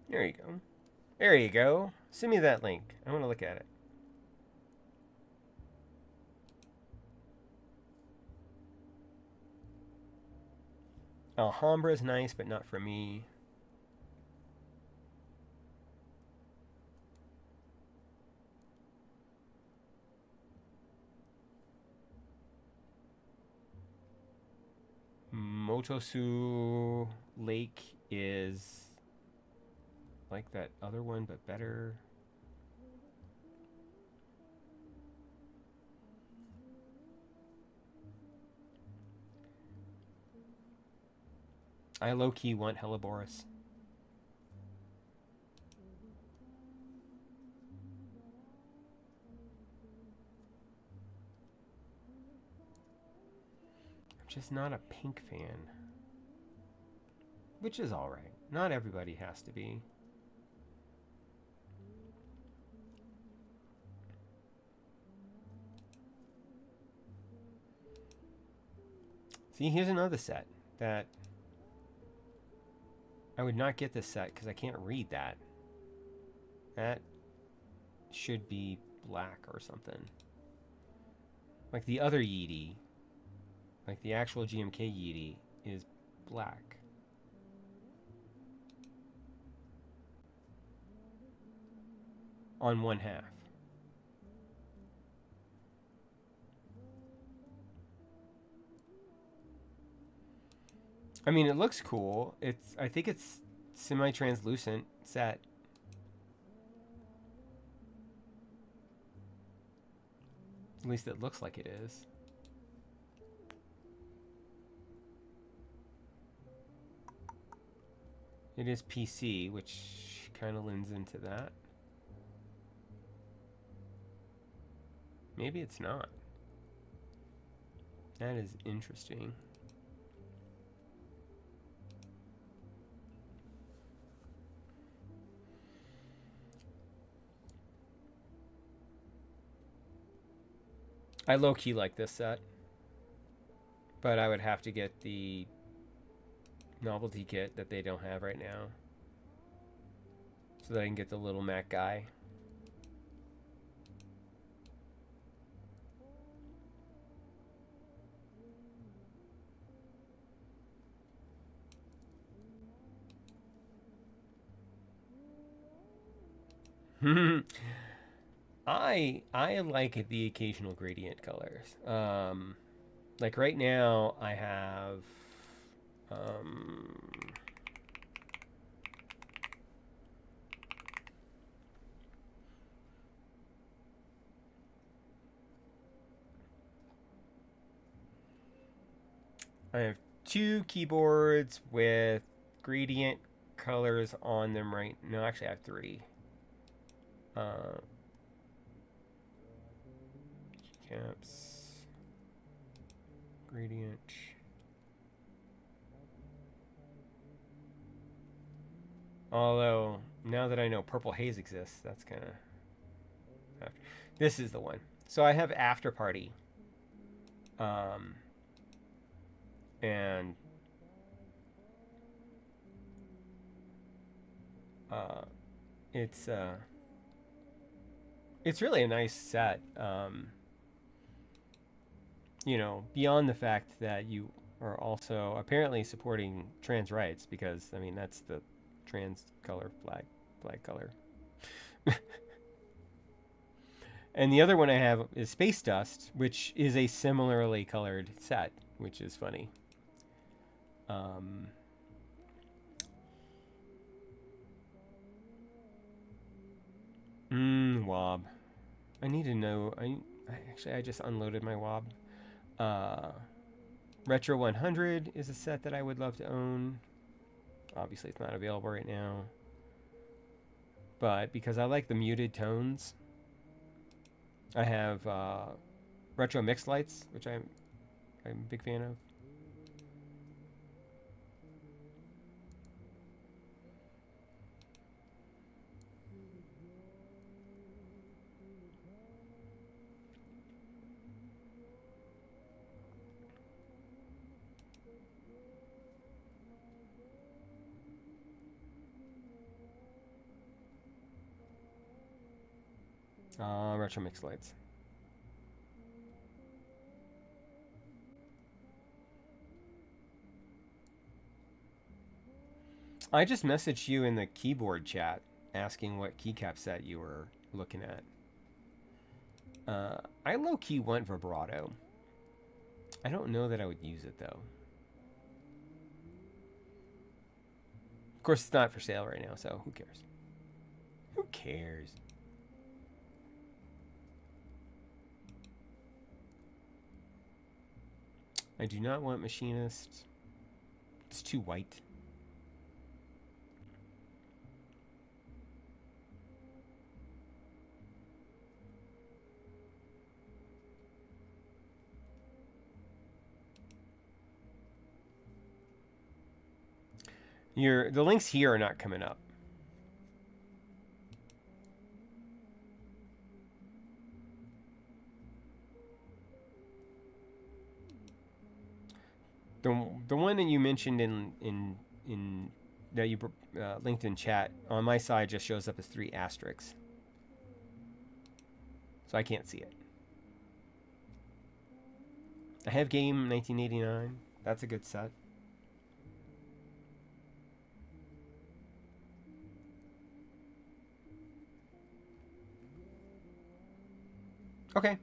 There you go. There you go. Send me that link. I want to look at it. Alhambra's nice, but not for me. Motosu Lake is like that other one, but better. I low-key want Helleborus. I'm just not a pink fan. Which is alright. Not everybody has to be. See, here's another set that I would not get this set because I can't read that. That should be black or something. Like the other Yeetie, like the actual GMK Yeetie, is black. On one half. I mean, it looks cool. I think it's semi-translucent set. At least it looks like it is. It is PC, which kind of lends into that. Maybe it's not. That is interesting. I low-key like this set, but I would have to get the novelty kit that they don't have right now, so that I can get the little Mac guy. I like the occasional gradient colors. Like right now, I have I have two keyboards with gradient colors on them right now. No, actually I have three. Caps, gradient. Although now that I know Purple Haze exists, that's kind of. This is the one. So I have After Party. And It's really a nice set. You know, beyond the fact that you are also apparently supporting trans rights, because I mean that's the trans color flag color. And the other one I have is Space Dust, which is a similarly colored set, which is funny. Wob. I need to know. I just unloaded my Wob. Retro 100 is a set that I would love to own. Obviously, it's not available right now. But because I like the muted tones, I have Retro Mixed Lights, which I'm a big fan of. Retro Mixed Lights. I just messaged you in the keyboard chat asking what keycap set you were looking at. I low-key want vibrato. I don't know that I would use it, though. Of course, it's not for sale right now, so who cares? Who cares? I do not want Machinist. It's too white. The links here are not coming up. The one that you mentioned in that you linked in chat on my side just shows up as 3 asterisks, so I can't see it. I have Game 1989. That's a good set. Okay.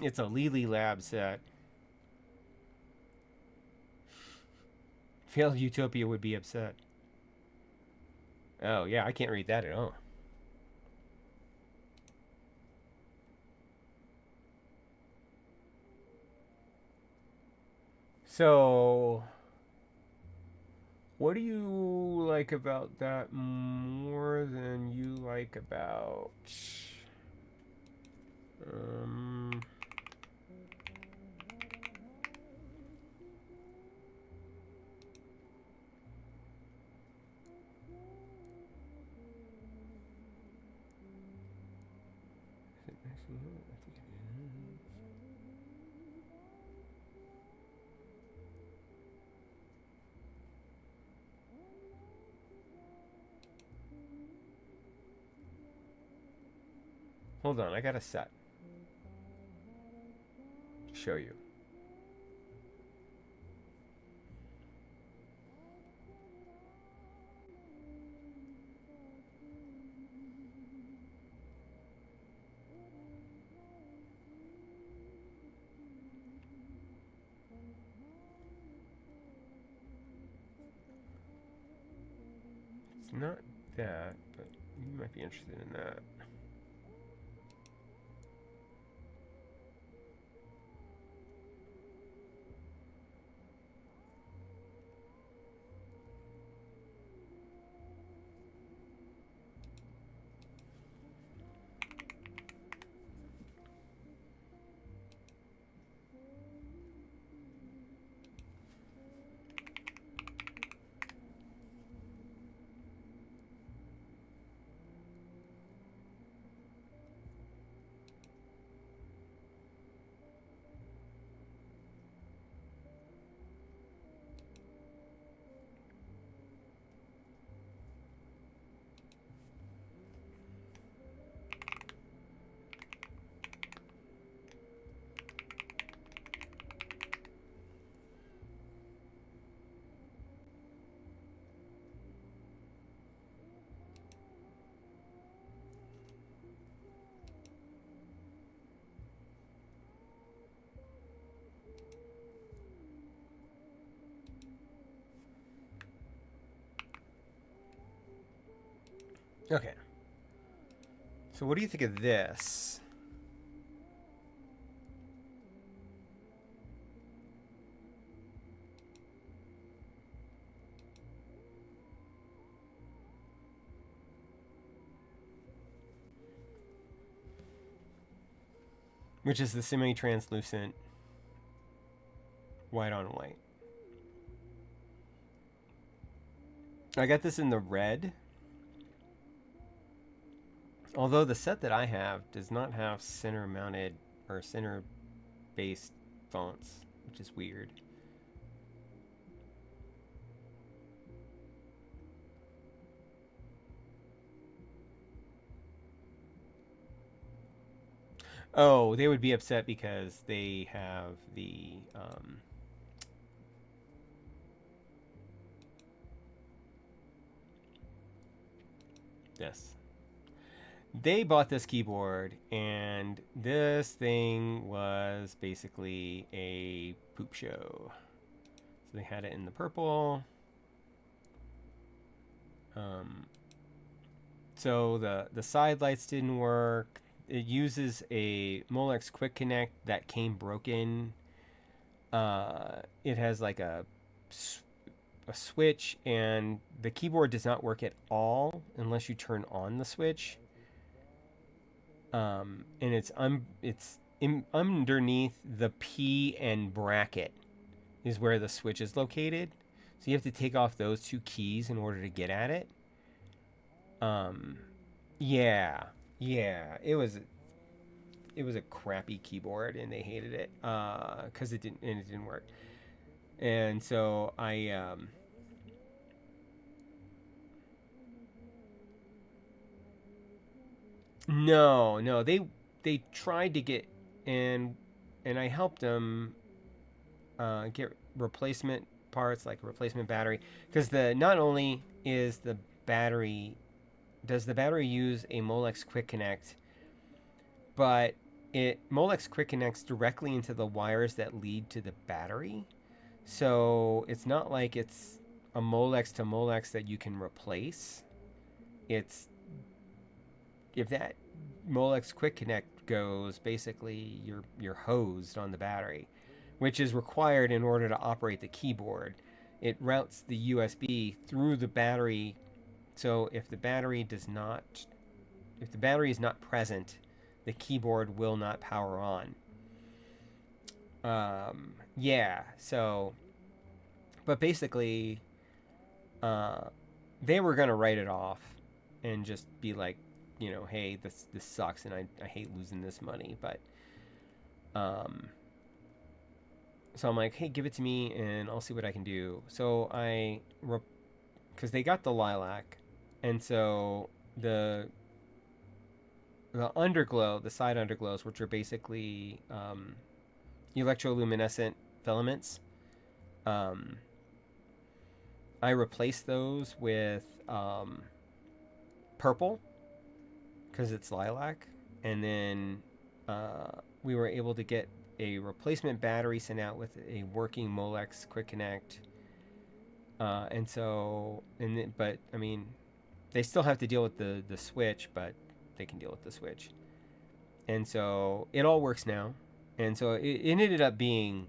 It's a Lily Lab set. Failed Utopia would be upset. Oh, yeah, I can't read that at all. So, what do you like about that more than you like about... Hold on, I got a set to show you. It's not that, but you might be interested in that. Okay. So what do you think of this? Which is the semi-translucent white on white. I got this in the red. Although the set that I have does not have center mounted or center based fonts, which is weird. Oh, they would be upset because they have the this. They bought this keyboard, and this thing was basically a poop show. So they had it in the purple. So the side lights didn't work. It uses a Molex Quick Connect that came broken. It has like a switch, and the keyboard does not work at all unless you turn on the switch. And it's underneath the P and bracket is where the switch is located. So you have to take off those two keys in order to get at it. Yeah, it was a crappy keyboard, and they hated it because it didn't work. And so I no, they tried to get and I helped them get replacement parts, like a replacement battery, because the not only is the battery does the battery use a Molex Quick Connect, but Molex Quick Connects directly into the wires that lead to the battery. So it's not like it's a Molex to Molex that you can replace. It's if that Molex Quick Connect goes, basically you're hosed on the battery, which is required in order to operate the keyboard. It routes the USB through the battery. So if the battery is not present, the keyboard will not power on. Yeah. So, but basically, they were gonna write it off and just be like, hey, this sucks, and I hate losing this money, but so I'm like, hey, give it to me, and I'll see what I can do. So because they got the lilac, and so the underglow, the side underglows, which are basically electroluminescent filaments, I replaced those with purple because it's lilac, and then we were able to get a replacement battery sent out with a working Molex Quick Connect, but I mean, they still have to deal with the switch, but they can deal with the switch, and so it all works now, and so it ended up being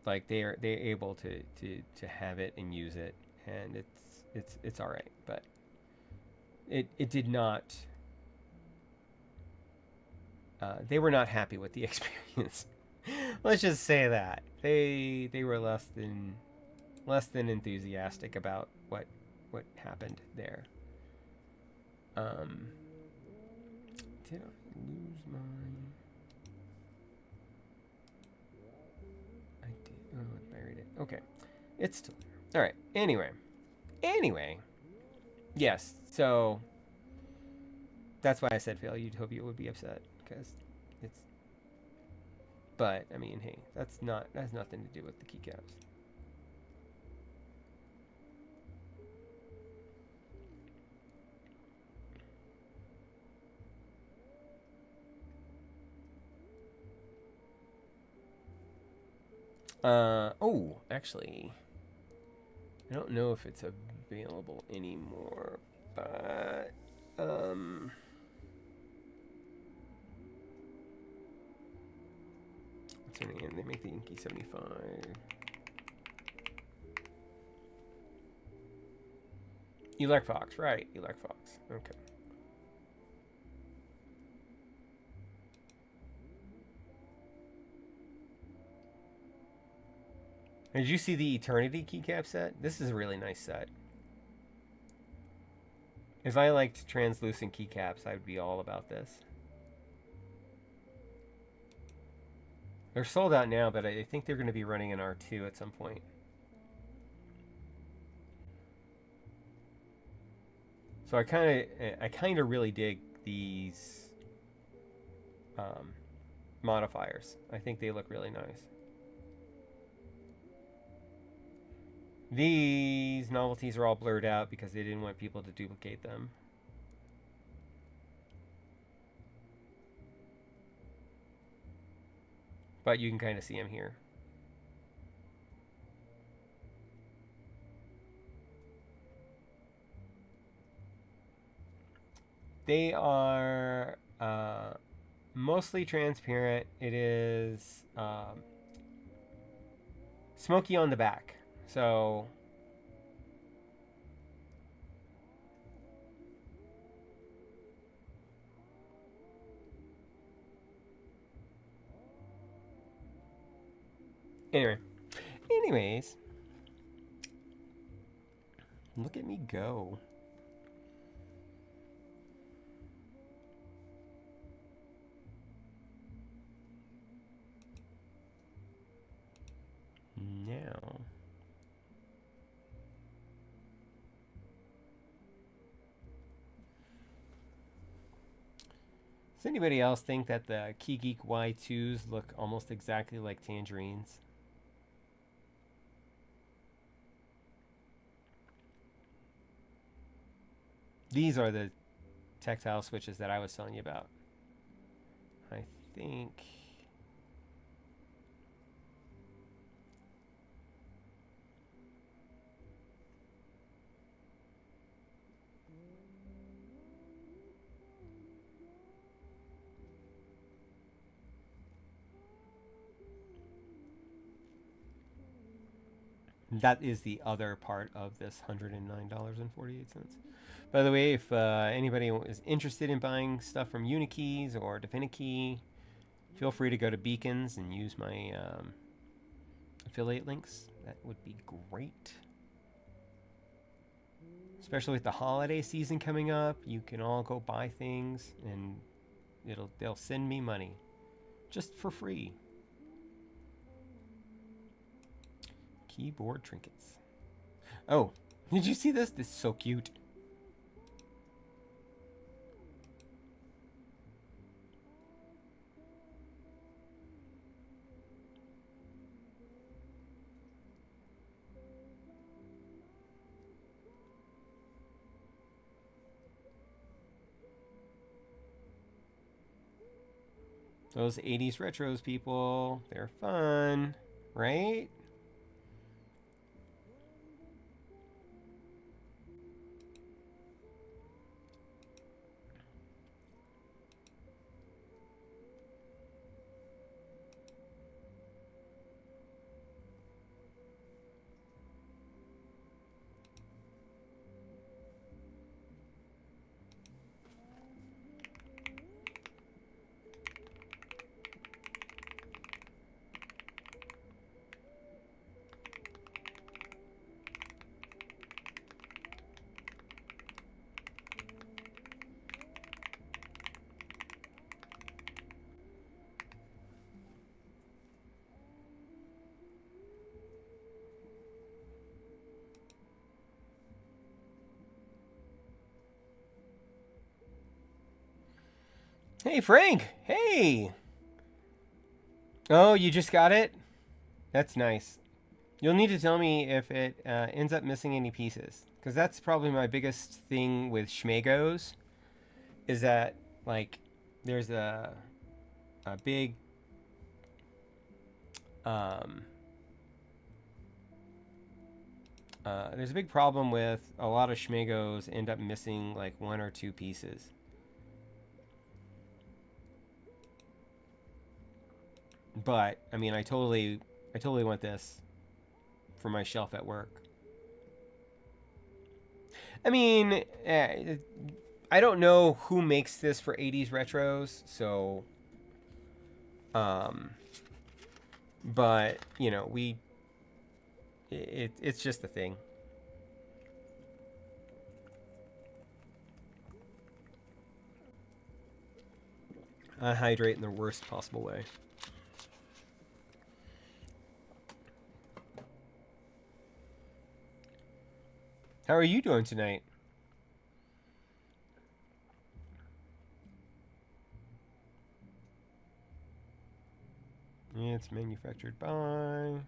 like they're able to have it and use it, and it's all right, but it did not. They were not happy with the experience. Let's just say that they were less than enthusiastic about what happened there. Did I lose my? I did. Oh, I buried it. Okay, it's still there. All right. Anyway. Yes. So that's why I said fail. Utopia would be upset because it's. But I mean, hey, that has nothing to do with the keycaps. Actually, I don't know if it's available anymore, But, what's her name? They make the Inky 75. Elect Fox, right. Elect Fox. Okay. Did you see the Eternity keycap set? This is a really nice set. If I liked translucent keycaps, I would be all about this. They're sold out now, but I think they're going to be running an R2 at some point. So I kind of really dig these modifiers. I think they look really nice. These novelties are all blurred out because they didn't want people to duplicate them. But you can kind of see them here. They are mostly transparent. It is smoky on the back. So anyways, look at me go. Now, does anybody else think that the Key Geek Y2s look almost exactly like tangerines? These are the tactile switches that I was telling you about. I think... that is the other part of this $109.48. By the way, if anybody is interested in buying stuff from Unikeys or Definikey, feel free to go to Beacons and use my affiliate links. That would be great. Especially with the holiday season coming up, you can all go buy things and they'll send me money just for free. Keyboard trinkets. Oh, did you see this? This is so cute. Those 80s retros, people, they're fun, right? Hey, Frank. Hey. Oh, you just got it? That's nice. You'll need to tell me if it ends up missing any pieces. Because that's probably my biggest thing with Schmagos. Is that, like, there's a big... There's a big problem with a lot of Schmegos end up missing like 1 or 2 pieces. But I mean, I totally want this for my shelf at work. I mean, I don't know who makes this for 80s retros, so but you know, it's just a thing. I hydrate in the worst possible way. How are you doing tonight? It's manufactured by...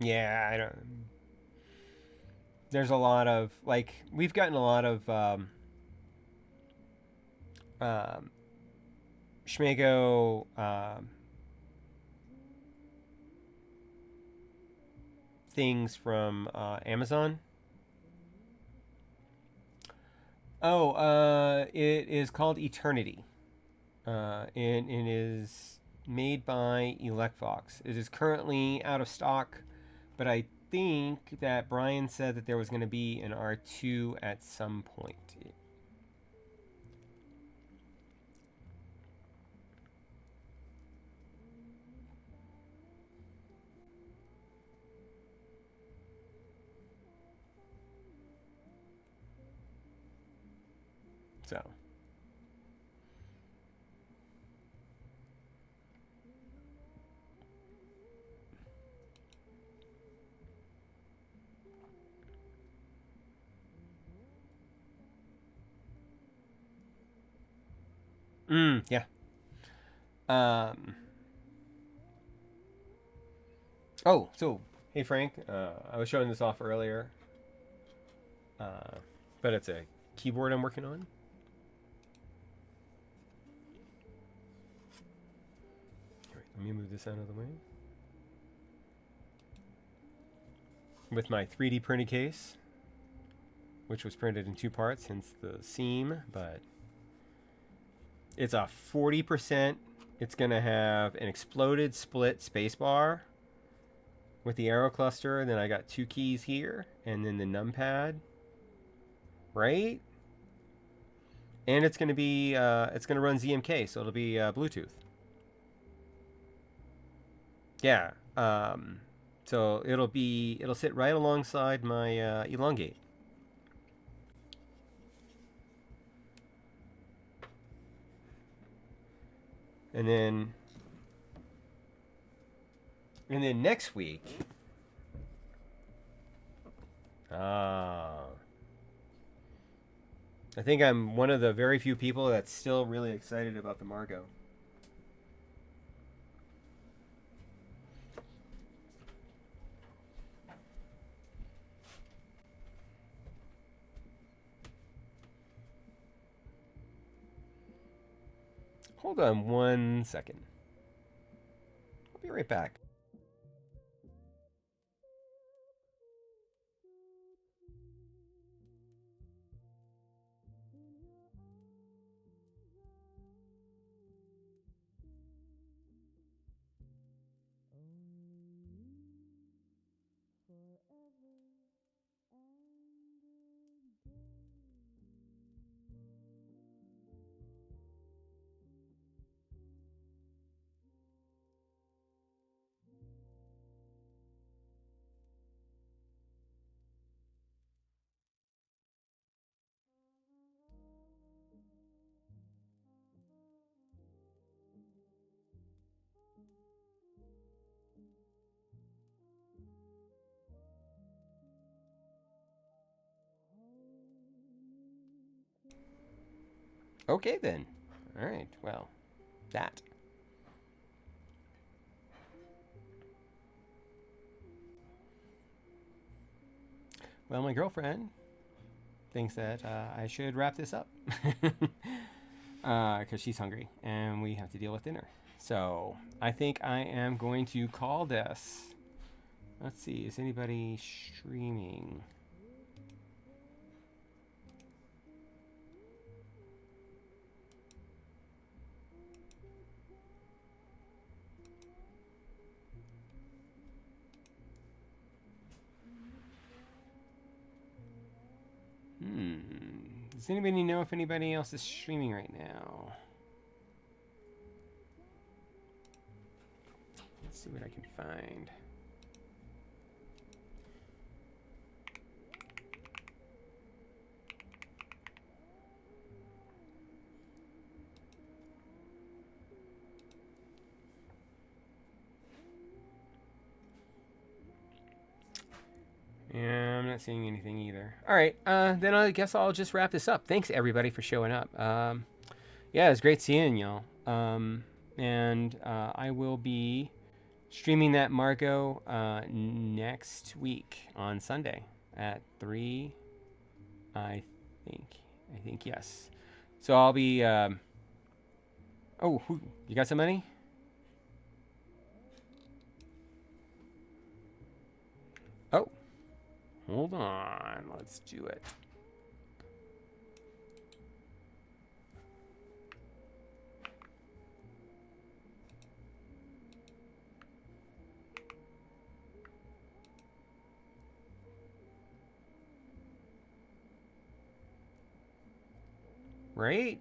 Yeah, I don't... There's a lot of, like, we've gotten a lot of Schmego things from Amazon. Oh, it is called Eternity. And it is made by Electvox. It is currently out of stock, but I think that Brian said that there was going to be an R2 at some point. So. Yeah. Oh, so, hey Frank, I was showing this off earlier, but it's a keyboard I'm working on. All right, let me move this out of the way. With my 3D printed case, which was printed in 2 parts, hence the seam, but it's a 40%. It's going to have an exploded split spacebar with the arrow cluster. And then I got 2 keys here, and then the numpad, right? And it's going to be, it's going to run ZMK, so it'll be Bluetooth. Yeah. So it'll sit right alongside my Elongate. And then next week, I think I'm one of the very few people that's still really excited about the Margot. Hold on 1 second. I'll be right back. Okay then. All right. Well, that. Well, my girlfriend thinks that I should wrap this up because she's hungry and we have to deal with dinner. So I think I am going to call this. Let's see, is anybody streaming? Does anybody know if anybody else is streaming right now? Let's see what I can find. Yeah, I'm not seeing anything either. All right, then I guess I'll just wrap this up. Thanks everybody for showing up. Yeah, it was great seeing y'all. And I will be streaming that Margot next week on Sunday at 3. I think yes. So I'll be. Oh, you got some money? Oh. Hold on, let's do it. Right?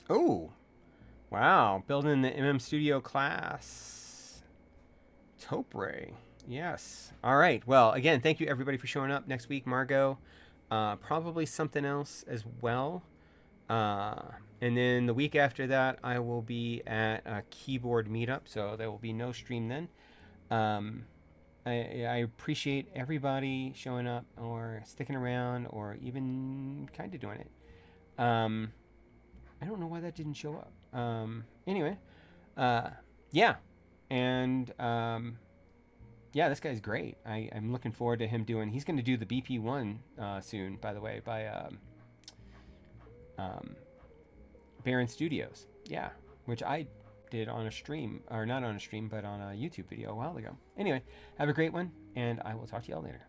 Oh, wow. Building the MM Studio class. Topre. Yes. All right. Well, again, thank you everybody for showing up. Next week, Margot. Probably something else as well. And then the week after that, I will be at a keyboard meetup. So there will be no stream then. I appreciate everybody showing up or sticking around or even kind of doing it. I don't know why that didn't show up. Anyway, yeah. And yeah, this guy's great. I'm looking forward to him doing. He's going to do the BP1 soon, by the way, by Baron Studios. Yeah, which I did on a stream, or not on a stream, but on a YouTube video a while ago. Anyway, have a great one, and I will talk to y'all later.